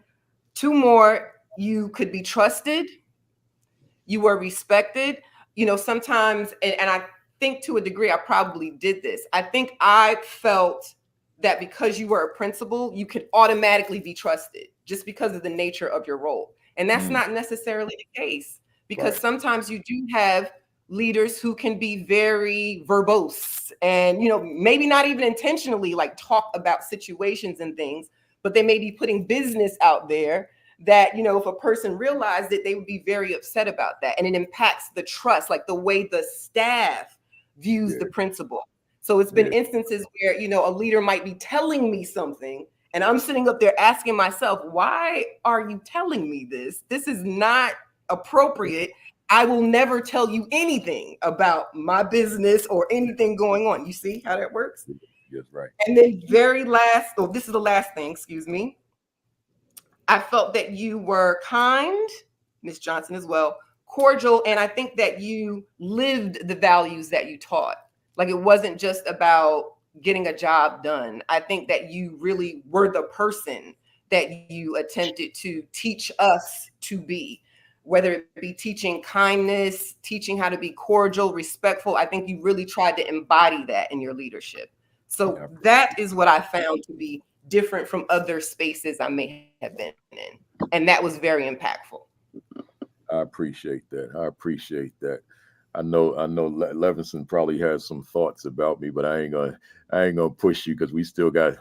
2 more, you could be trusted, you were respected. Sometimes, and I think to a degree I probably did this. I think I felt that because you were a principal, you could automatically be trusted just because of the nature of your role. And that's not necessarily the case, because sometimes you do have leaders who can be very verbose and, maybe not even intentionally talk about situations and things, but they may be putting business out there that, if a person realized it, they would be very upset about that. And it impacts the trust, the way the staff views the principal. So it's been instances where, a leader might be telling me something and I'm sitting up there asking myself, why are you telling me this? This is not appropriate. I will never tell you anything about my business or anything going on. You see how that works? Yes, right. And then this is the last thing, excuse me. I felt that you were kind, Ms. Johnson as well, cordial, and I think that you lived the values that you taught. It wasn't just about getting a job done. I think that you really were the person that you attempted to teach us to be, whether it be teaching kindness, teaching how to be cordial, respectful. I think you really tried to embody that in your leadership. So that is what I found to be different from other spaces I may have been in. And that was very impactful. I appreciate that. I know Levinson probably has some thoughts about me, but I ain't gonna push you because we still got,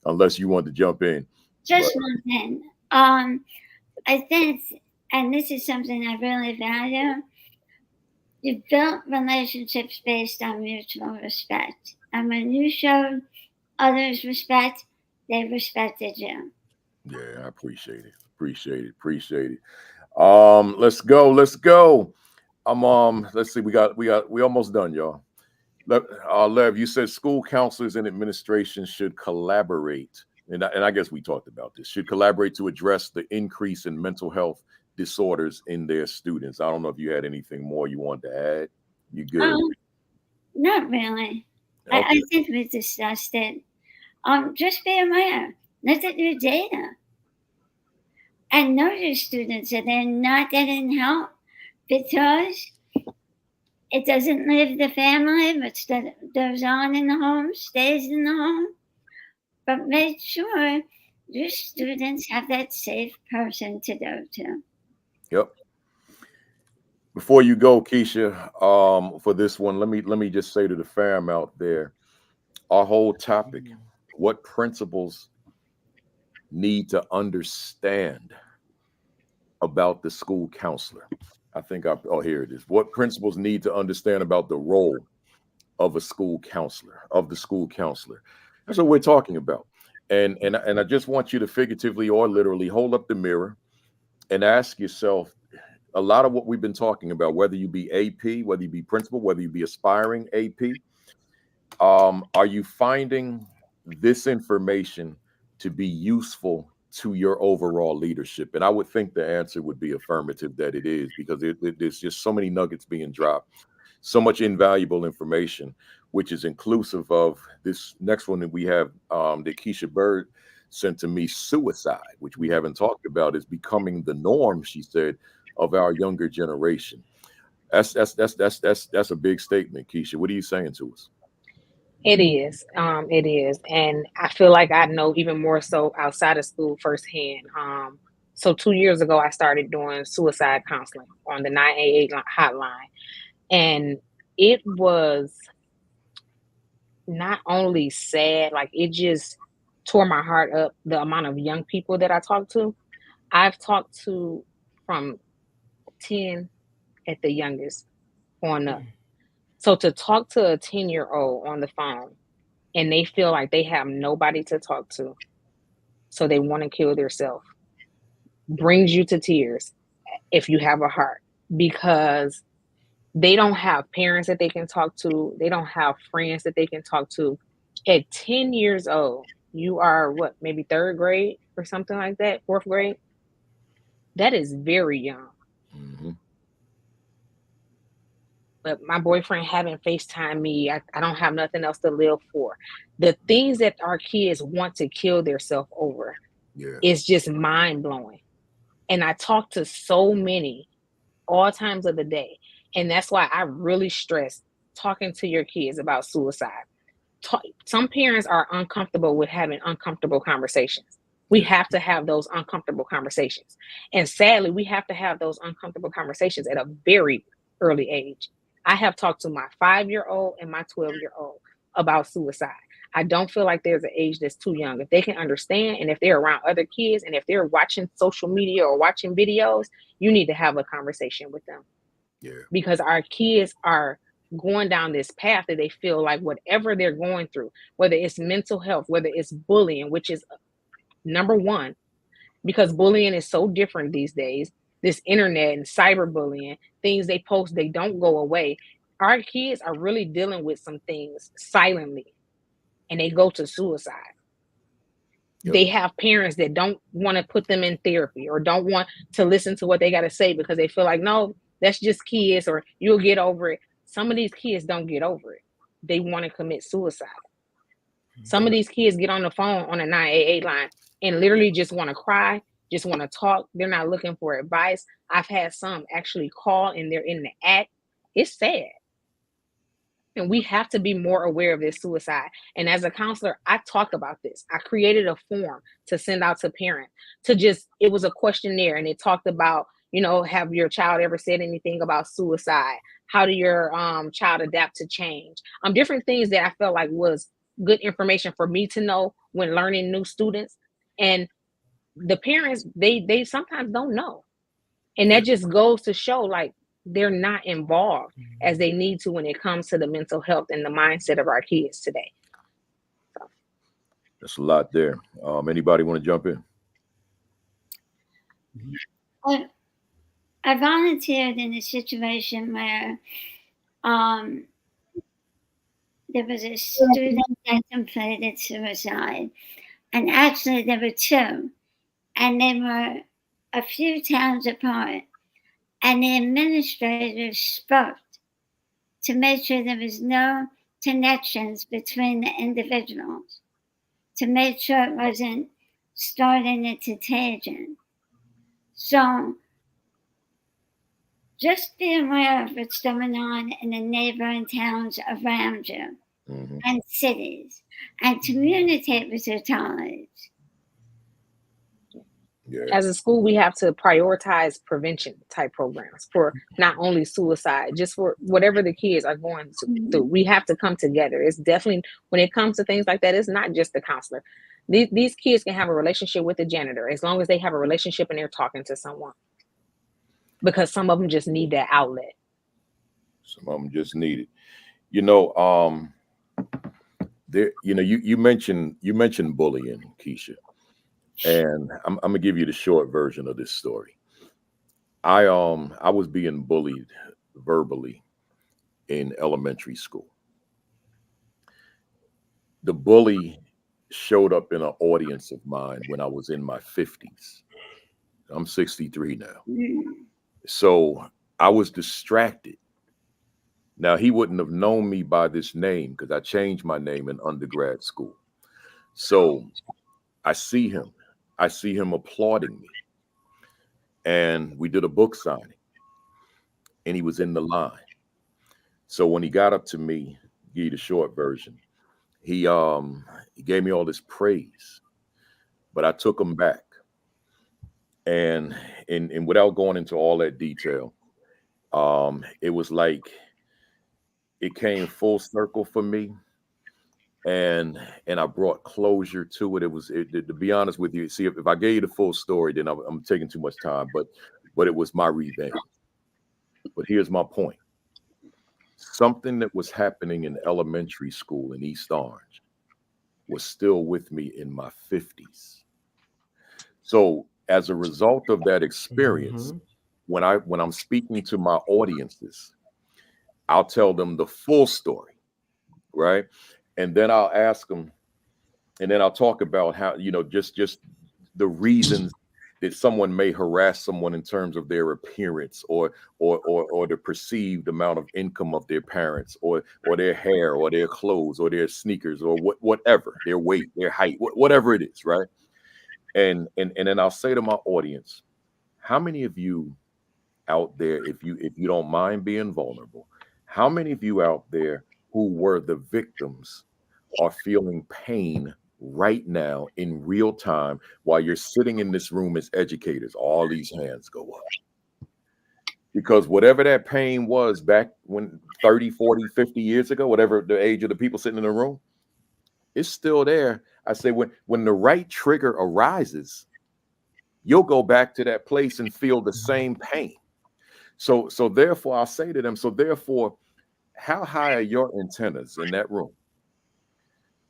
unless you want to jump in. Just one thing. I think, and this is something I really value, you built relationships based on mutual respect. And when you showed others respect, they respected you. Yeah, I appreciate it. Let's go. Let's see, we almost done, y'all. Lev, you said school counselors and administration should collaborate and I guess we talked about this, should collaborate to address the increase in mental health disorders in their students. I don't know if you had anything more you want to add. You good? Not really. Okay. I think we discussed it. Just be aware. Look at your data. And know your students that they're not getting help because it doesn't leave the family, but goes on in the home, stays in the home. But make sure your students have that safe person to go to. Yep. Before you go, Keisha, for this one, let me just say to the fam out there, our whole topic, what principals need to understand about the school counselor. I think here it is. What principals need to understand about the role of a school counselor, of the school counselor. That's what we're talking about. And I just want you to figuratively or literally hold up the mirror and ask yourself a lot of what we've been talking about, whether you be AP, whether you be principal, whether you be aspiring AP, are you finding this information to be useful to your overall leadership? And I would think the answer would be affirmative, that it is, because there's just so many nuggets being dropped, so much invaluable information, which is inclusive of this next one that we have that Keisha Bird sent to me, suicide, which we haven't talked about, is becoming the norm, she said, of our younger generation. That's a big statement, Keisha. What are you saying to us? It is. It is. And I feel like I know even more so outside of school firsthand. So 2 years ago, I started doing suicide counseling on the 988 hotline. And it was not only sad, like it just tore my heart up, the amount of young people that I talked to. I've talked to from 10 at the youngest on up. So to talk to a 10-year-old on the phone and they feel like they have nobody to talk to, so they want to kill themselves, brings you to tears if you have a heart, because they don't have parents that they can talk to. They don't have friends that they can talk to. At 10 years old, you are what, maybe third grade or something like that, fourth grade? That is very young. Mm-hmm. But my boyfriend haven't FaceTime me. I don't have nothing else to live for. The things that our kids want to kill themselves over is just mind blowing. And I talk to so many all times of the day. And that's why I really stress talking to your kids about suicide. Some parents are uncomfortable with having uncomfortable conversations. We have to have those uncomfortable conversations. And sadly, we have to have those uncomfortable conversations at a very early age. I have talked to my 5-year-old and my 12-year-old about suicide. I don't feel like there's an age that's too young. If they can understand, and if they're around other kids, and if they're watching social media or watching videos, you need to have a conversation with them. Yeah. Because our kids are going down this path that they feel like whatever they're going through, whether it's mental health, whether it's bullying, which is number one, because bullying is so different these days. This internet and cyberbullying, things they post, they don't go away. Our kids are really dealing with some things silently, and they go to suicide. Yep. They have parents that don't want to put them in therapy or don't want to listen to what they got to say because they feel like, no, that's just kids, or you'll get over it. Some of these kids don't get over it. They want to commit suicide. Some of these kids get on the phone on a 988 line and literally just want to cry, just want to talk. They're not looking for advice. I've had some actually call and they're in the act. It's sad. And we have to be more aware of this suicide. And as a counselor, I talk about this. I created a form to send out to parents it was a questionnaire, and it talked about, have your child ever said anything about suicide? How do your child adapt to change? Different things that I felt like was good information for me to know when learning new students. And the parents, they sometimes don't know. And that just goes to show, like, they're not involved as they need to when it comes to the mental health and the mindset of our kids today. So. That's a lot there. Anybody want to jump in? I volunteered in a situation where there was a student that completed suicide, And actually, there were two, and they were a few towns apart. And the administrator spoke to make sure there was no connections between the individuals, to make sure it wasn't starting a contagion. So just be aware of what's going on in the neighboring towns around you and cities, and communicate with your colleagues. Yeah. As a school, we have to prioritize prevention type programs for not only suicide, just for whatever the kids are going through. We have to come together. It's definitely, when it comes to things like that, it's not just the counselor. These kids can have a relationship with the janitor as long as they have a relationship and they're talking to someone, because some of them just need that outlet. Some of them just need it. You know, there. You know, you mentioned bullying, Keisha, and I'm gonna give you the short version of this story. I was being bullied verbally in elementary school. The bully showed up in an audience of mine when I was in my 50s. I'm 63 now. So I was distracted. Now, he wouldn't have known me by this name because I changed my name in undergrad school. So I see him. I see him applauding me. And we did a book signing. And he was in the line. So when he got up to me, give you the short version, he gave me all this praise. But I took him back. And without going into all that detail, it was like it came full circle for me, and I brought closure to it. It was to be honest with you. See, if I gave you the full story, then I'm taking too much time. But it was my revenge. But here's my point: something that was happening in elementary school in East Orange was still with me in my 50s. So as a result of that experience, when I'm speaking to my audiences, I'll tell them the full story, right? And then I'll ask them, and then I'll talk about how, just the reasons that someone may harass someone in terms of their appearance or the perceived amount of income of their parents or their hair or their clothes or their sneakers or whatever, their weight, their height, whatever it is, right? And then I'll say to my audience, how many of you out there, if you don't mind being vulnerable, how many of you out there who were the victims are feeling pain right now in real time while you're sitting in this room as educators? All these hands go up. Because whatever that pain was back when 30, 40, 50 years ago, whatever the age of the people sitting in the room, it's still there. I say when the right trigger arises, you'll go back to that place and feel the same pain. So therefore, I'll say to them, so therefore, how high are your antennas in that room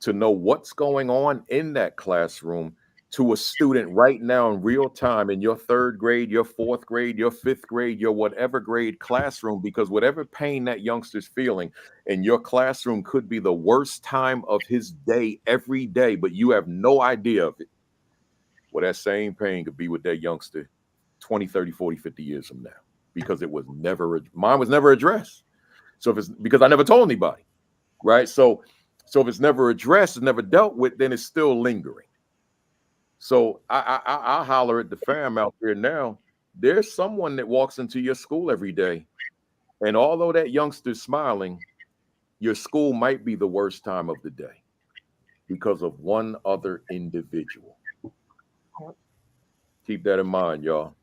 to know what's going on in that classroom to a student right now in real time in your third grade, your fourth grade, your fifth grade, your whatever grade classroom? Because whatever pain that youngster's feeling in your classroom could be the worst time of his day every day, but you have no idea of it. Well, that same pain could be with that youngster 20, 30, 40, 50 years from now, because mine was never addressed. So if it's because I never told anybody, right? So if it's never addressed, it's never dealt with, then it's still lingering. So I holler at the fam out there now. There's someone that walks into your school every day, and although that youngster's smiling, your school might be the worst time of the day because of one other individual. Keep that in mind, y'all.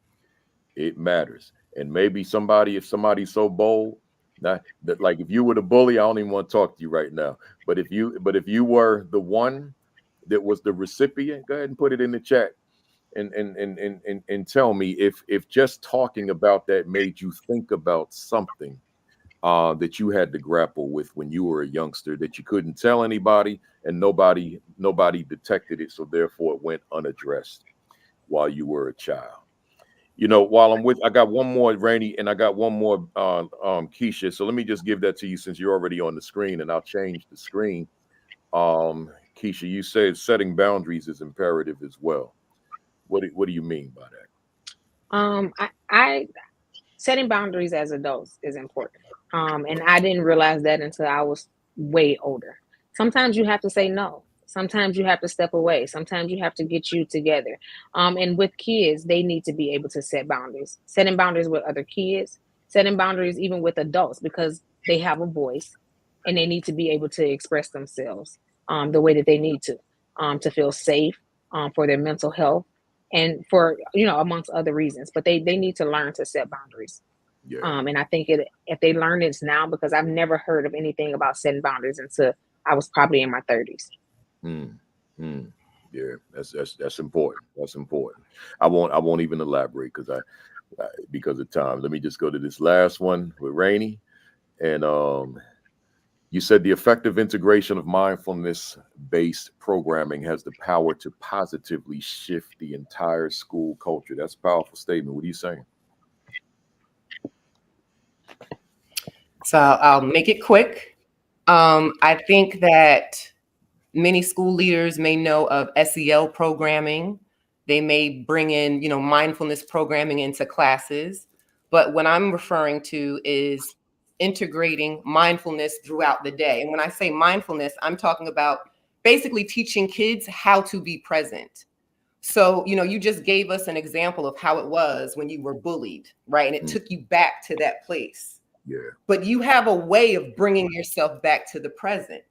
It matters. And maybe if somebody's so bold, not that, like, if you were the bully, I don't even want to talk to you right now. But if you were the one that was the recipient, go ahead and put it in the chat and tell me if just talking about that made you think about something that you had to grapple with when you were a youngster that you couldn't tell anybody and nobody detected it, so therefore it went unaddressed while you were a child. I got one more, Rainey, and I got one more, Keisha. So let me just give that to you since you're already on the screen, and I'll change the screen. Keisha, you said setting boundaries is imperative as well. What do you mean by that? I setting boundaries as adults is important. And I didn't realize that until I was way older. Sometimes you have to say no. Sometimes you have to step away. Sometimes you have to get you together. And with kids, they need to be able to set boundaries. Setting boundaries with other kids, setting boundaries even with adults because they have a voice and they need to be able to express themselves the way that they need to feel safe, for their mental health and for amongst other reasons, but they need to learn to set boundaries. Yeah. And I think if they learn this now, because I've never heard of anything about setting boundaries until I was probably in my 30s. Mm, mm. Yeah, that's important. That's important. I won't even elaborate because of time. Let me just go to this last one with Rainey. And you said the effective integration of mindfulness-based programming has the power to positively shift the entire school culture. That's a powerful statement. What are you saying? So I'll make it quick. I think that many school leaders may know of SEL programming. They may bring in, mindfulness programming into classes. But what I'm referring to is integrating mindfulness throughout the day. And when I say mindfulness, I'm talking about basically teaching kids how to be present. So, you just gave us an example of how it was when you were bullied, right? And it took you back to that place. Yeah. But you have a way of bringing yourself back to the present.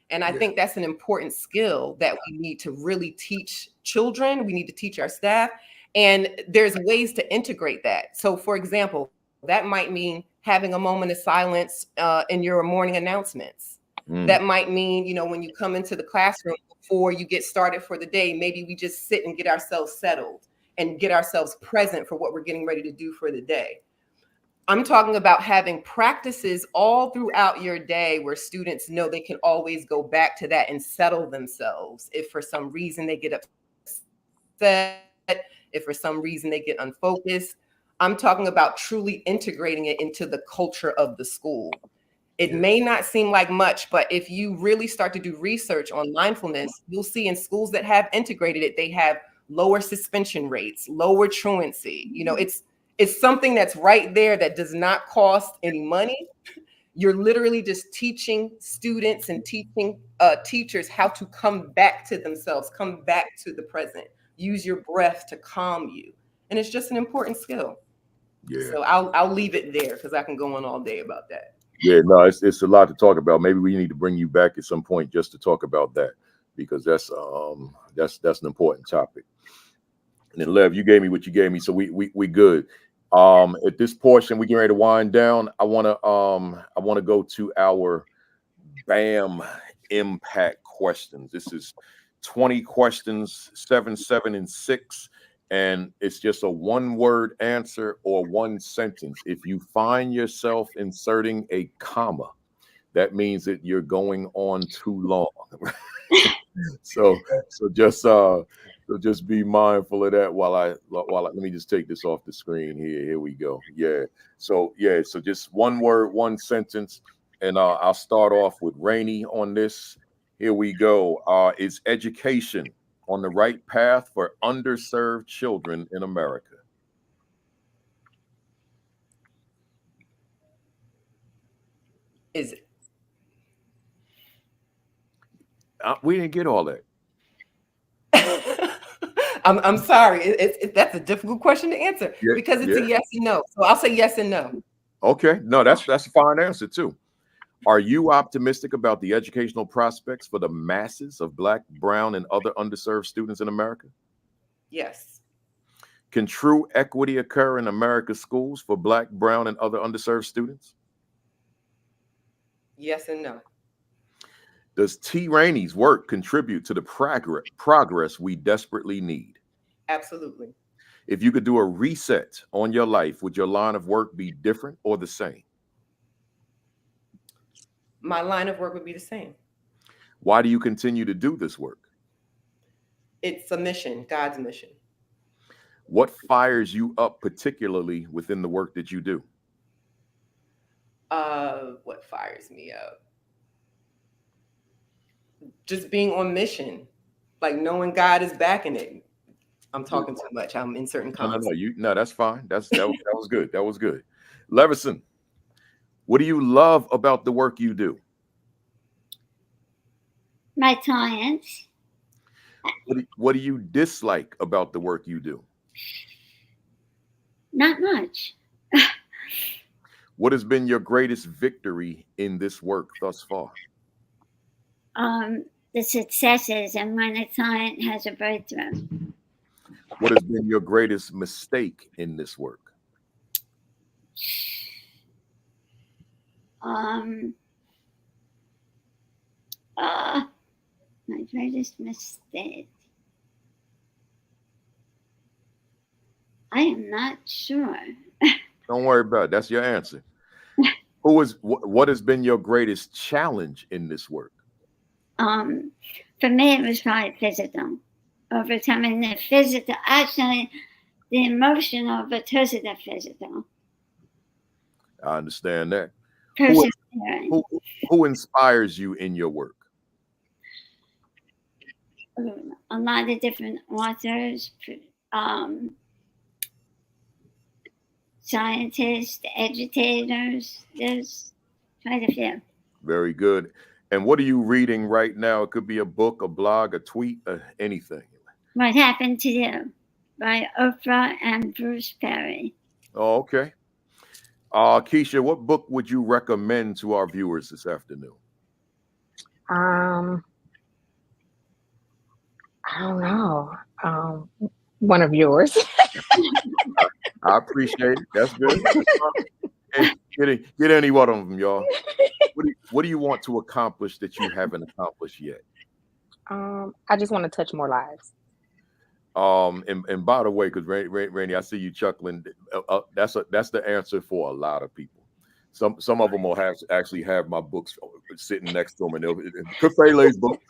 And I think that's an important skill that we need to really teach children. We need to teach our staff. And there's ways to integrate that. So, for example, that might mean having a moment of silence in your morning announcements. That might mean, when you come into the classroom before you get started for the day, maybe we just sit and get ourselves settled and get ourselves present for what we're getting ready to do for the day. I'm talking about having practices all throughout your day where students know they can always go back to that and settle themselves. If for some reason they get upset, if for some reason they get unfocused, I'm talking about truly integrating it into the culture of the school. It may not seem like much, but if you really start to do research on mindfulness, you'll see in schools that have integrated it, they have lower suspension rates, lower truancy. It's something that's right there that does not cost any money. You're literally just teaching students and teaching teachers how to come back to themselves, come back to the present, use your breath to calm you. And it's just an important skill. Yeah. So I'll leave it there because I can go on all day about that. Yeah, no, it's a lot to talk about. Maybe we need to bring you back at some point just to talk about that, because that's an important topic. And then Lev, you gave me what you gave me, so we good. At this portion, we get ready to wind down. I wanna go to our BAM impact questions. This is 20 questions, 7, 7, and 6. And it's just a one-word answer or one sentence. If you find yourself inserting a comma, that means that you're going on too long. So just be mindful of that while I let me just take this off the screen here. Here we go. Yeah. So just one word, one sentence, and I'll start off with Rainey on this. Here we go. Is education on the right path for underserved children in America? Is it? We didn't get all that. I'm sorry. That's a difficult question to answer because it's a yes and no. So I'll say yes and no. Okay. No, that's a fine answer too. Are you optimistic about the educational prospects for the masses of Black, brown, and other underserved students in America? Yes. Can true equity occur in America's schools for Black, brown, and other underserved students? Yes and no. Does T. Rainey's work contribute to the progress we desperately need? Absolutely. If you could do a reset on your life, would your line of work be different or the same? My line of work would be the same. Why do you continue to do this work? It's a mission, God's mission. What fires you up particularly within the work that you do? What fires me up? just being on mission, like knowing God is backing it. I'm talking too much. I'm inserting No, comments. that's fine. That was good. That was good. Leverson, what do you love about the work you do? My clients, What do you dislike about the work you do? not much. What has been your greatest victory in this work thus far? The successes and when a client has a breakthrough. What has been your greatest mistake in this work? My greatest mistake. I am not sure. Don't worry about it. That's your answer. What has been your greatest challenge in this work? For me, it was probably physical. Overcoming the physical, actually, the emotional because of the physical. I understand that. Persevering. Who inspires you in your work? A lot of different authors, scientists, educators. There's quite a few. Very good. And what are you reading right now? It could be a book, a blog, a tweet, anything. What Happened to You by Oprah and Bruce Perry. Oh, okay. Keisha, what book would you recommend to our viewers this afternoon? I don't know. One of yours. I appreciate it. That's good. Hey, get any one of them, y'all. What do you want to accomplish that you haven't accomplished yet? I just want to touch more lives. And by the way, because Randy, I see you chuckling. That's the answer for a lot of people. Some of them will actually have my books sitting next to them, and Kafele's book,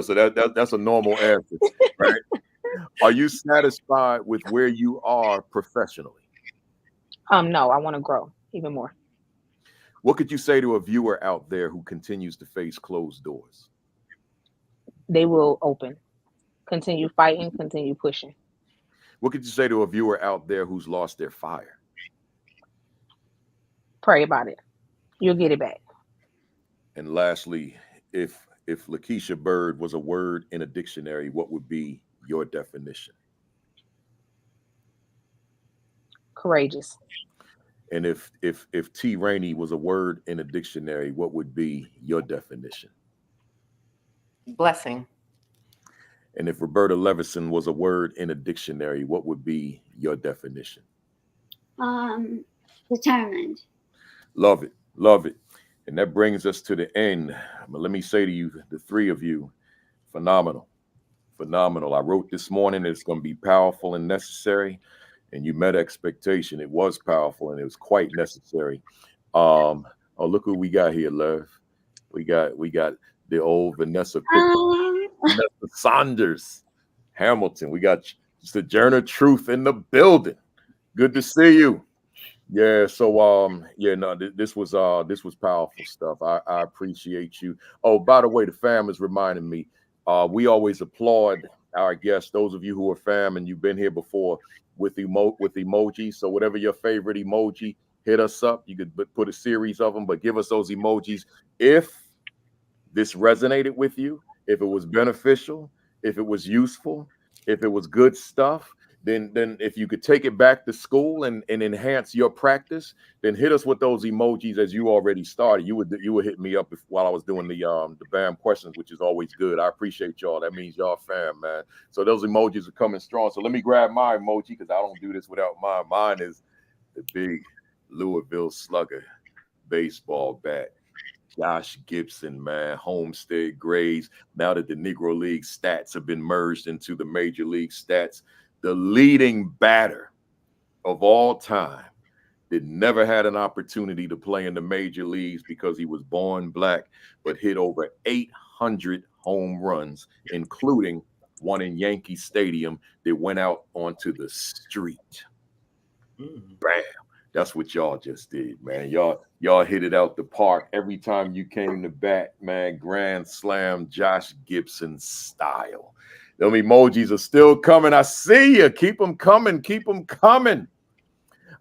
so that's a normal answer, right? Are you satisfied with where you are professionally? No, I want to grow even more. What could you say to a viewer out there who continues to face closed doors? They will open. Continue fighting, continue pushing. What could you say to a viewer out there who's lost their fire? Pray about it. You'll get it back. And lastly, if Lakeisha Bird was a word in a dictionary, what would be your definition? Courageous. And if T. Rainey was a word in a dictionary, what would be your definition? Blessing. And if Roberta Leverson was a word in a dictionary, what would be your definition? Determined. Love it. Love it. And that brings us to the end. But let me say to you, the three of you, phenomenal. Phenomenal. I wrote this morning, it's going to be powerful and necessary. And you met expectation. It was powerful and it was quite necessary. Oh, look who we got here, Lev. We got the old Vanessa Saunders Hamilton. We got Sojourner Truth in the building. Good to see you. Yeah, so this was powerful stuff. I appreciate you. Oh, by the way, the fam is reminding me, we always applaud our guests, those of you who are fam and you've been here before, with emojis. So whatever your favorite emoji, hit us up. You could put a series of them, but give us those emojis if this resonated with you, if it was beneficial, if it was useful, if it was good stuff. Then if you could take it back to school and enhance your practice, then hit us with those emojis as you already started. You would hit me up while I was doing the BAM questions, which is always good. I appreciate y'all. That means y'all fam, man. So those emojis are coming strong. So let me grab my emoji because I don't do this without mine. Mine is the big Louisville Slugger baseball bat. Josh Gibson, man, Homestead grades. Now that the Negro League stats have been merged into the Major League stats, the leading batter of all time that never had an opportunity to play in the major leagues because he was born black, but hit over 800 home runs, including one in Yankee Stadium that went out onto the street. Bam. That's what y'all just did, man. Y'all hit it out the park every time you came to bat, man. Grand slam, Josh Gibson style. Them emojis are still coming. I see you. Keep them coming. Keep them coming.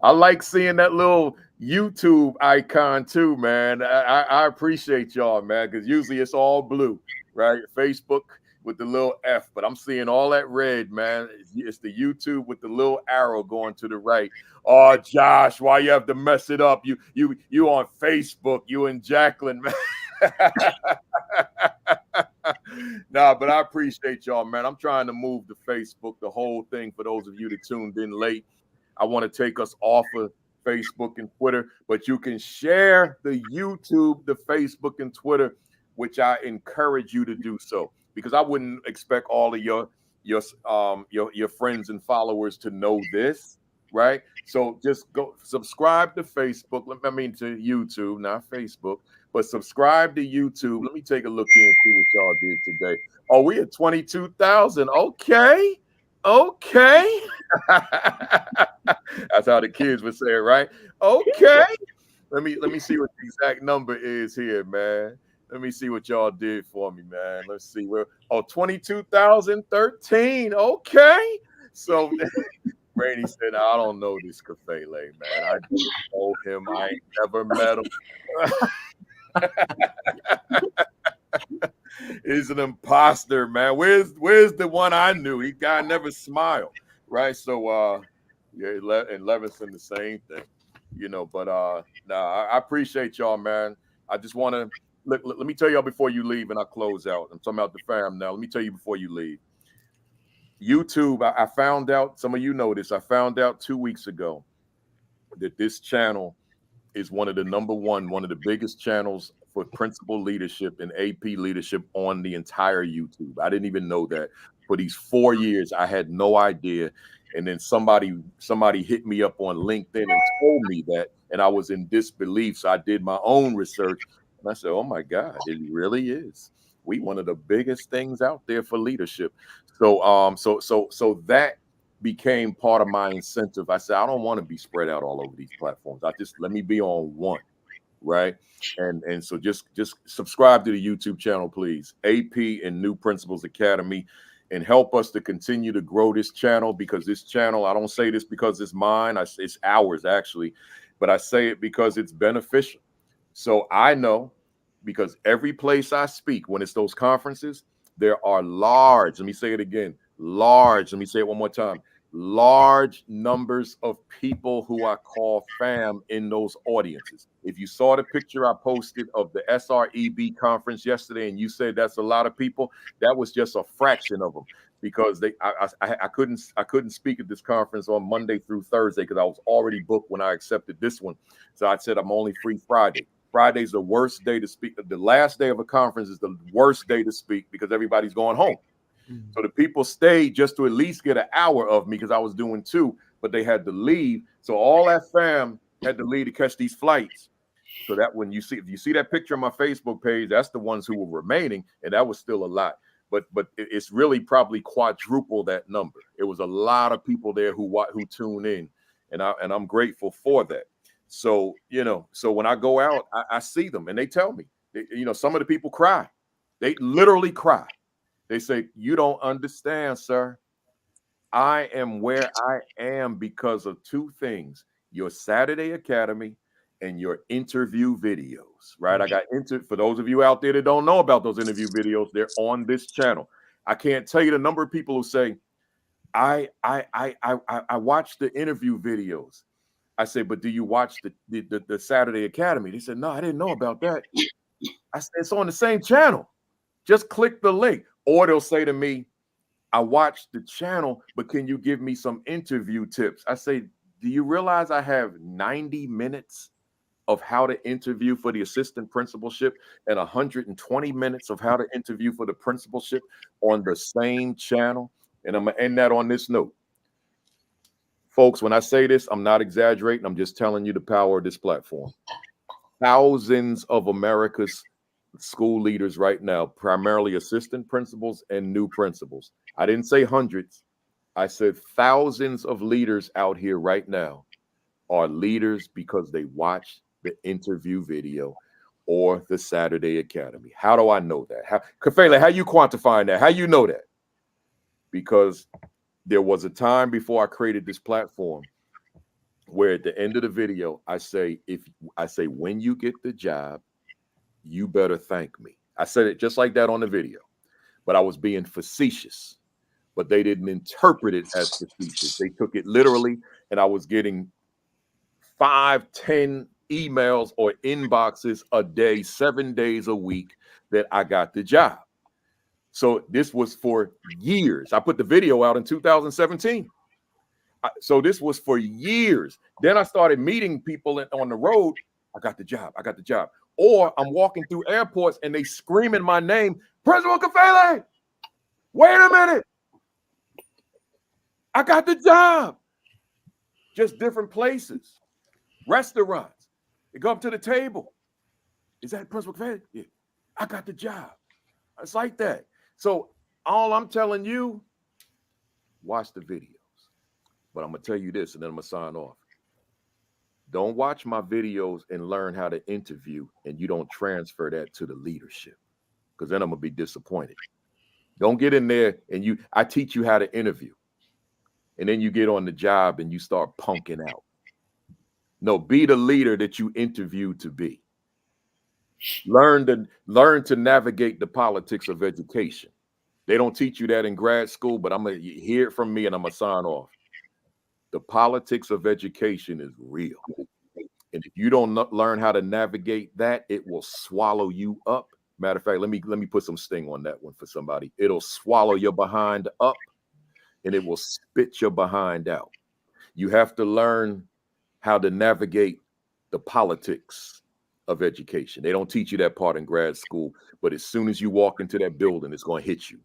I like seeing that little YouTube icon too, man. I appreciate y'all, man, because usually it's all blue, right? Facebook with the little F, but I'm seeing all that red, man. It's the YouTube with the little arrow going to the right. Oh, Josh, why you have to mess it up? You on Facebook, you and Jacqueline, man. Nah, but I appreciate y'all, man. I'm trying to move to Facebook, the whole thing, for those of you that tuned in late. I want to take us off of Facebook and Twitter, but you can share the YouTube, the Facebook, and Twitter, which I encourage you to do so, because I wouldn't expect all of your friends and followers to know this, right? So just go subscribe to Facebook. I mean to YouTube, not Facebook, but subscribe to YouTube. Let me take a look here and see what y'all did today. Oh, we at 22,000. Okay. Okay. That's how the kids would say it, right? Okay. Let me see what the exact number is here, man. Let me see what y'all did for me, man. Let's see where. Oh, 22,013. Okay. So Rainey said, I don't know this Kafele, man. I don't know him. I ain't never met him. He's an imposter, man. Where's the one I knew? He guy never smiled, right? So yeah, and Levinson the same thing, you know. But I appreciate y'all, man. I just want to let me tell y'all before you leave, and I'll close out. I'm talking about the fam now. Let me tell you before you leave. YouTube, I found out, some of you know this, I found out 2 weeks ago that this channel is one of the biggest channels for principal leadership and AP leadership on the entire YouTube. I didn't even know that. For these 4 years, I had no idea. And then somebody hit me up on LinkedIn and told me that, and I was in disbelief. So I did my own research, and I said, oh my God, it really is. We one of the biggest things out there for leadership. So so that became part of my incentive. I said, I don't want to be spread out all over these platforms. Let me be on one, right? And so just subscribe to the YouTube channel, please. AP and New Principles Academy, and help us to continue to grow this channel, because this channel, I don't say this because it's mine, it's ours actually, but I say it because it's beneficial. So I know, because every place I speak, when it's those conferences, there are large, let me say it again, large, let me say it one more time, large numbers of people who I call fam in those audiences. If you saw the picture I posted of the SREB conference yesterday and you said that's a lot of people, that was just a fraction of them, because I couldn't speak at this conference on Monday through Thursday because I was already booked when I accepted this one. So I said I'm only free Friday. Friday's the worst day to speak. The last day of a conference is the worst day to speak because everybody's going home. So the people stayed just to at least get an hour of me because I was doing 2, but they had to leave. So all that fam had to leave to catch these flights. So that if you see that picture on my Facebook page, that's the ones who were remaining, and that was still a lot. But it's really probably quadruple that number. It was a lot of people there who tune in, and I'm grateful for that. So so when I go out, I see them and they tell me, some of the people cry. They literally cry. They say, you don't understand, sir. I am where I am because of 2 things: your Saturday Academy and your interview videos, right? I got for those of you out there that don't know about those interview videos, they're on this channel. I can't tell you the number of people who say, I watched the interview videos. I say, but do you watch the Saturday Academy? They said, no, I didn't know about that. I said, it's on the same channel. Just click the link. Or they'll say to me, I watched the channel, but can you give me some interview tips? I say, do you realize I have 90 minutes of how to interview for the assistant principalship and 120 minutes of how to interview for the principalship on the same channel? And I'm going to end that on this note. Folks, when I say this, I'm not exaggerating. I'm just telling you the power of this platform. Thousands of America's school leaders right now, primarily assistant principals and new principals. I didn't say hundreds. I said thousands of leaders out here right now are leaders because they watch the interview video or the Saturday Academy. How do I know that? Kafele, how you quantifying that? How you know that? Because there was a time before I created this platform where at the end of the video, I say, when you get the job, you better thank me. I said it just like that on the video, but I was being facetious, but they didn't interpret it as facetious. They took it literally, and I was getting 5, 10 emails or inboxes a day, 7 days a week that I got the job. So this was for years. I put the video out in 2017. So this was for years. Then I started meeting people on the road. I got the job. I got the job. Or I'm walking through airports and they screaming my name, Principal Kafele. Wait a minute. I got the job. Just different places, restaurants. They go up to the table. Is that Principal Kafele? Yeah. I got the job. It's like that. So all I'm telling you, watch the videos. But I'm going to tell you this, and then I'm going to sign off. Don't watch my videos and learn how to interview, and you don't transfer that to the leadership, because then I'm going to be disappointed. Don't get in there and I teach you how to interview, and then you get on the job and you start punking out. No, be the leader that you interviewed to be. Learn to navigate the politics of education. They don't teach you that in grad school, but I'm going to hear it from me and I'm going to sign off. The politics of education is real. And if you don't learn how to navigate that, it will swallow you up. Matter of fact, let me put some sting on that one for somebody. It'll swallow your behind up and it will spit your behind out. You have to learn how to navigate the politics of education. They don't teach you that part in grad school, but as soon as you walk into that building, it's going to hit you,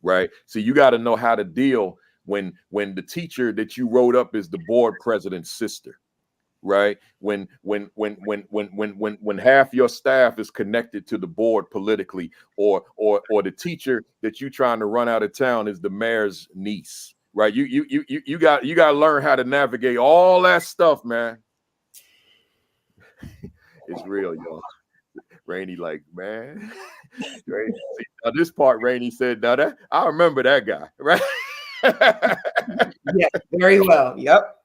right? So you got to know how to deal when the teacher that you wrote up is the board president's sister, right? When half your staff is connected to the board politically, or the teacher that you trying to run out of town is the mayor's niece, right? You got to learn how to navigate all that stuff, man. It's real, y'all. Rainey, like, man. Rainey, see, now this part, Rainey said, now that I remember that guy, right? Yeah, very well. Yep.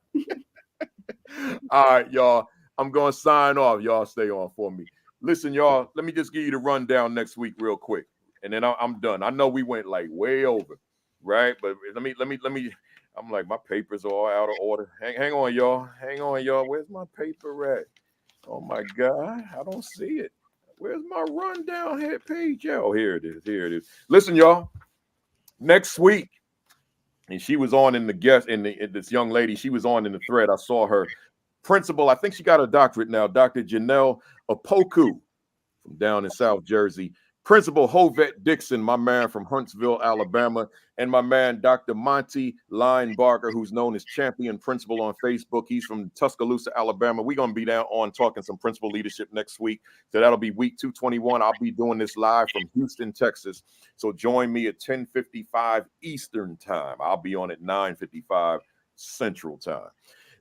All right, y'all. I'm going to sign off. Y'all stay on for me. Listen, y'all, let me just give you the rundown next week real quick. And then I'm done. I know we went like way over, right? But let me, I'm like, my papers are all out of order. Hang on, y'all. Hang on, y'all. Where's my paper at? Oh my God, I don't see it. Where's my rundown head page? Oh, here it is. Here it is. Listen, y'all. Next week, and she was on in the guest, this young lady, she was on in the thread. I saw her. Principal, I think she got a doctorate now, Dr. Janelle Opoku from down in South Jersey. Principal Hovette Dixon, my man from Huntsville, Alabama, and my man, Dr. Monty Linebarger, who's known as Champion Principal on Facebook. He's from Tuscaloosa, Alabama. We're going to be down on talking some principal leadership next week. So that'll be week 221. I'll be doing this live from Houston, Texas. So join me at 10:55 Eastern time. I'll be on at 9:55 Central time.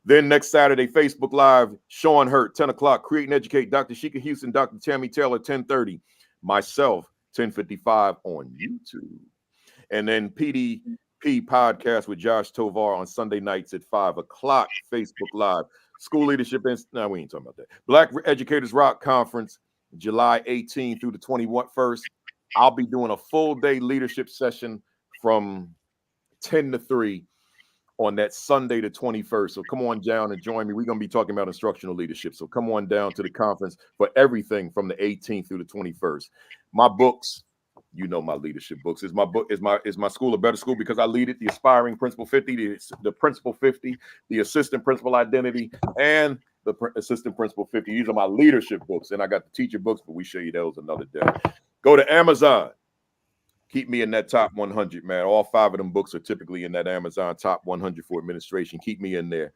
Then next Saturday, Facebook Live, Sean Hurt, 10 o'clock, Create and Educate, Dr. Sheikah Houston, Dr. Tammy Taylor, 10:30. Myself, 10:55 on YouTube. And then PDP podcast with Josh Tovar on Sunday nights at 5 o'clock, Facebook Live. School Leadership, no, we ain't talking about that. Black Educators Rock Conference, July 18th through the 21st. I'll be doing a full day leadership session from 10 to 3 on that Sunday the 21st. So come on down and join me. We're going to be talking about instructional leadership. So come on down to the conference for everything from the 18th through the 21st. My books, you know, my leadership books is my School, A Better School, because I lead it, the Aspiring Principal 50, the Principal 50, the Assistant Principal Identity, and the Assistant Principal 50. These are my leadership books. And I got the teacher books, but we show you those another day. Go to Amazon. Keep me in that top 100, man. All 5 of them books are typically in that Amazon top 100 for administration. Keep me in there,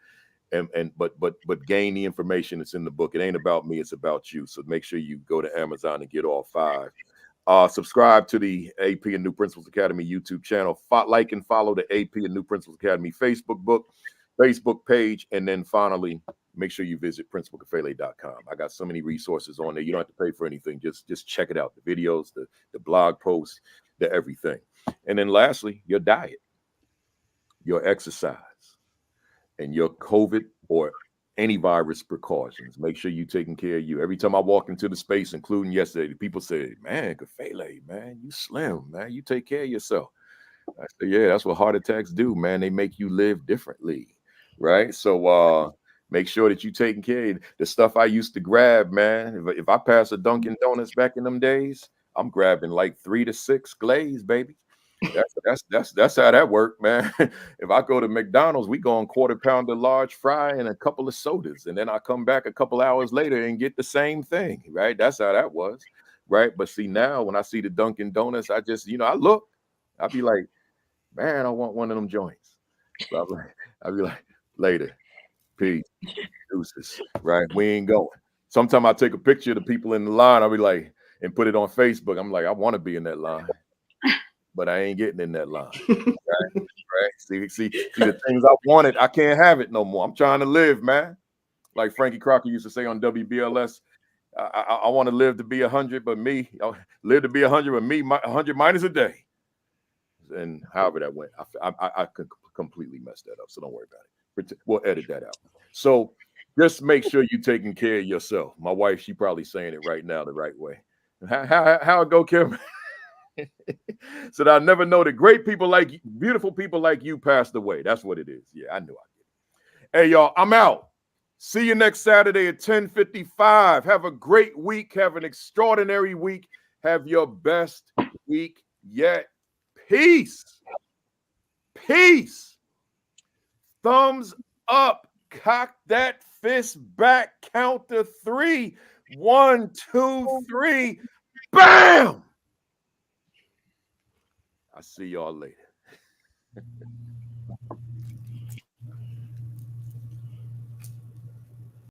but gain the information that's in the book. It ain't about me; it's about you. So make sure you go to Amazon and get all 5. Subscribe to the AP and New Principals Academy YouTube channel. Like and follow the AP and New Principals Academy Facebook book. Facebook page, and then finally, make sure you visit principalkafele.com. I got so many resources on there. You don't have to pay for anything. Just check it out. The videos, the blog posts, the everything. And then lastly, your diet, your exercise, and your COVID or any virus precautions. Make sure you're taking care of you. Every time I walk into the space, including yesterday, people say, man, Kafele, man, you slim, man. You take care of yourself. I said, yeah, that's what heart attacks do, man. They make you live differently, right? So make sure that you taking care of the stuff I used to grab, man. If I pass a Dunkin' Donuts back in them days, I'm grabbing like 3 to 6 glaze, baby. That's how that worked, man. If I go to McDonald's, we go on quarter pounder large fry and a couple of sodas, and then I come back a couple hours later and get the same thing, right? That's how that was, right? But see, now when I see the Dunkin' Donuts, I just, I look, I'll be like, man, I want one of them joints. So I'll be like, later, peace, deuces, right? We ain't going. Sometimes I take a picture of the people in the line, I'll be like, and put it on Facebook. I'm like, I want to be in that line, but I ain't getting in that line. Right? See the things I wanted, I can't have it no more. I'm trying to live, man. Like Frankie Crocker used to say on WBLS, I want to live to be 100, but me, live to be 100, but me, 100 minus a day. And however that went, I completely messed that up. So don't worry about it. We'll edit that out. So just make sure you're taking care of yourself. My wife, she probably saying it right now the right way. How it go, Kim? So that I never know that great people like you, beautiful people like you passed away. That's what it is. Yeah, I knew I did. Hey, y'all, I'm out. See you next Saturday at 10:55. Have a great week. Have an extraordinary week. Have your best week yet. Peace. Peace. Thumbs up. Cock that fist back. Count to 3. 1, 2, 3. Bam! I'll see y'all later.